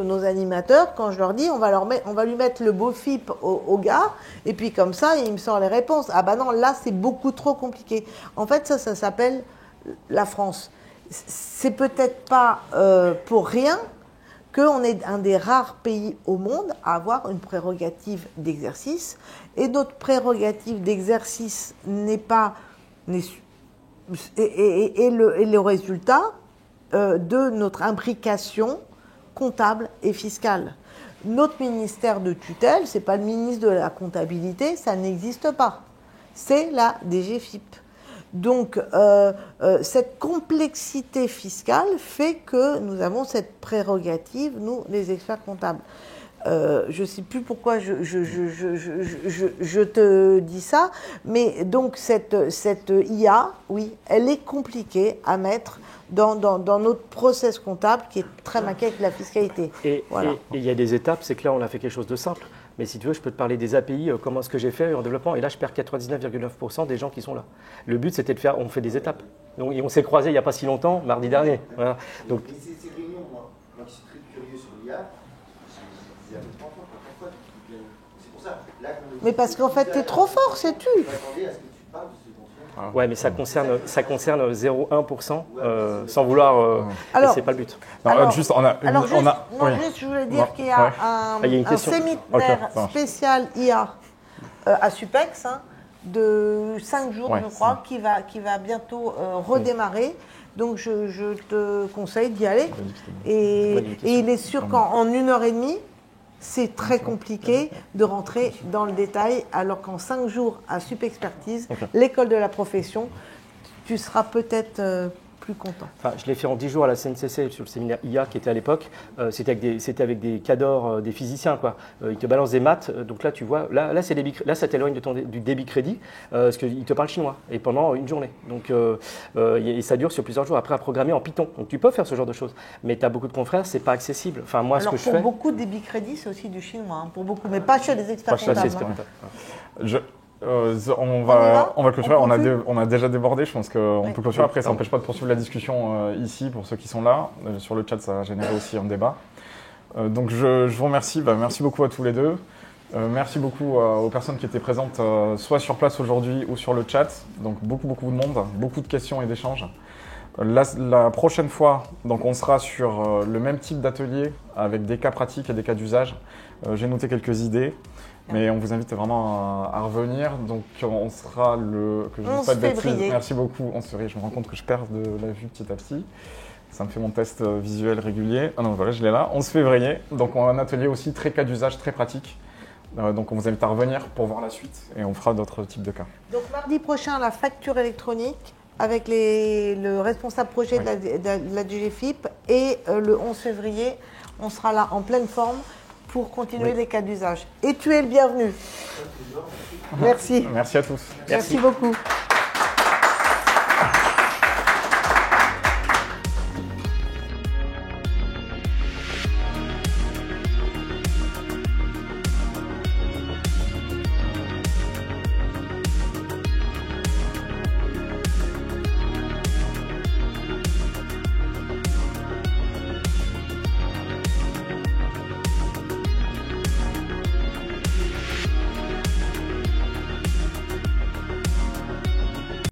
nos animateurs quand je leur dis on va lui mettre le beau FIP au gars et puis comme ça il me sort les réponses. Ah bah non, là c'est beaucoup trop compliqué. En fait ça s'appelle la France. C'est peut-être pas pour rien qu'on est un des rares pays au monde à avoir une prérogative d'exercice. Et notre prérogative d'exercice n'est pas et le résultat de notre imbrication comptable et fiscale. Notre ministère de tutelle, ce n'est pas le ministre de la comptabilité, ça n'existe pas. C'est la DGFiP. Donc, cette complexité fiscale fait que nous avons cette prérogative, nous, les experts comptables. Je ne sais plus pourquoi je te dis ça, mais donc cette IA, oui, elle est compliquée à mettre dans notre process comptable qui est très marqué avec la fiscalité. Et voilà. il y a des étapes, c'est que là on a fait quelque chose de simple, mais si tu veux je peux te parler des API, comment est-ce que j'ai fait en développement, et là je perds 99,9% des gens qui sont là. Le but c'était de faire, on fait des étapes. Donc, on s'est croisés il n'y a pas si longtemps, mardi dernier. Voilà. Donc, ces réunions, moi qui suis très curieux sur l'IA, j'ai pourquoi c'est pour ça. Là, mais parce qu'en fait, tu es trop fort, c'est tu. Ouais, mais ça concerne 0,1%, sans vouloir. Alors, c'est pas le but. Non, alors, juste, je voulais dire qu'il y a un séminaire spécial IA à Supex de 5 jours, je crois, qui va bientôt redémarrer. Donc, je te conseille d'y aller. Et il est sûr qu'en 1h30, c'est très compliqué de rentrer dans le détail, alors qu'en 5 jours à Supexpertise, l'école de la profession, tu seras peut-être plus content. Enfin, je l'ai fait en 10 jours à la CNCC sur le séminaire IA qui était à l'époque. C'était avec des cadors, des physiciens, quoi. Ils te balancent des maths. Donc là, tu vois, là ça t'éloigne du débit crédit parce qu'ils te parlent chinois et pendant une journée. Donc, et ça dure sur plusieurs jours. Après, à programmer en Python. Donc tu peux faire ce genre de choses. Mais tu as beaucoup de confrères, c'est pas accessible. Enfin, moi, alors, ce que je fais. Pour beaucoup de débit crédit, c'est aussi du chinois. Pour beaucoup, mais pas chez les experts comptables. On va clôturer. On a déjà débordé. Je pense qu'on peut clôturer. Après, ça n'empêche pas de poursuivre la discussion ici pour ceux qui sont là. Sur le chat, ça a généré aussi un débat. Donc, je vous remercie. Merci beaucoup à tous les deux. Merci beaucoup aux personnes qui étaient présentes, soit sur place aujourd'hui ou sur le chat. Donc, beaucoup de monde, beaucoup de questions et d'échanges. La prochaine fois, donc, on sera sur le même type d'atelier avec des cas pratiques et des cas d'usage. J'ai noté quelques idées. Mais on vous invite vraiment à revenir. Donc, on sera le 11 février. Merci beaucoup. 11 février. Je me rends compte que je perds de la vue petit à petit. Ça me fait mon test visuel régulier. Ah non, voilà, je l'ai là. 11 février. Donc, on a un atelier aussi très cas d'usage, très pratique. Donc, on vous invite à revenir pour voir la suite. Et on fera d'autres types de cas. Donc, mardi prochain, la facture électronique avec le responsable projet de la DGFiP. Et le 11 février, on sera là en pleine forme pour continuer les cas d'usage. Et tu es le bienvenu. Merci. Merci à tous. Merci beaucoup.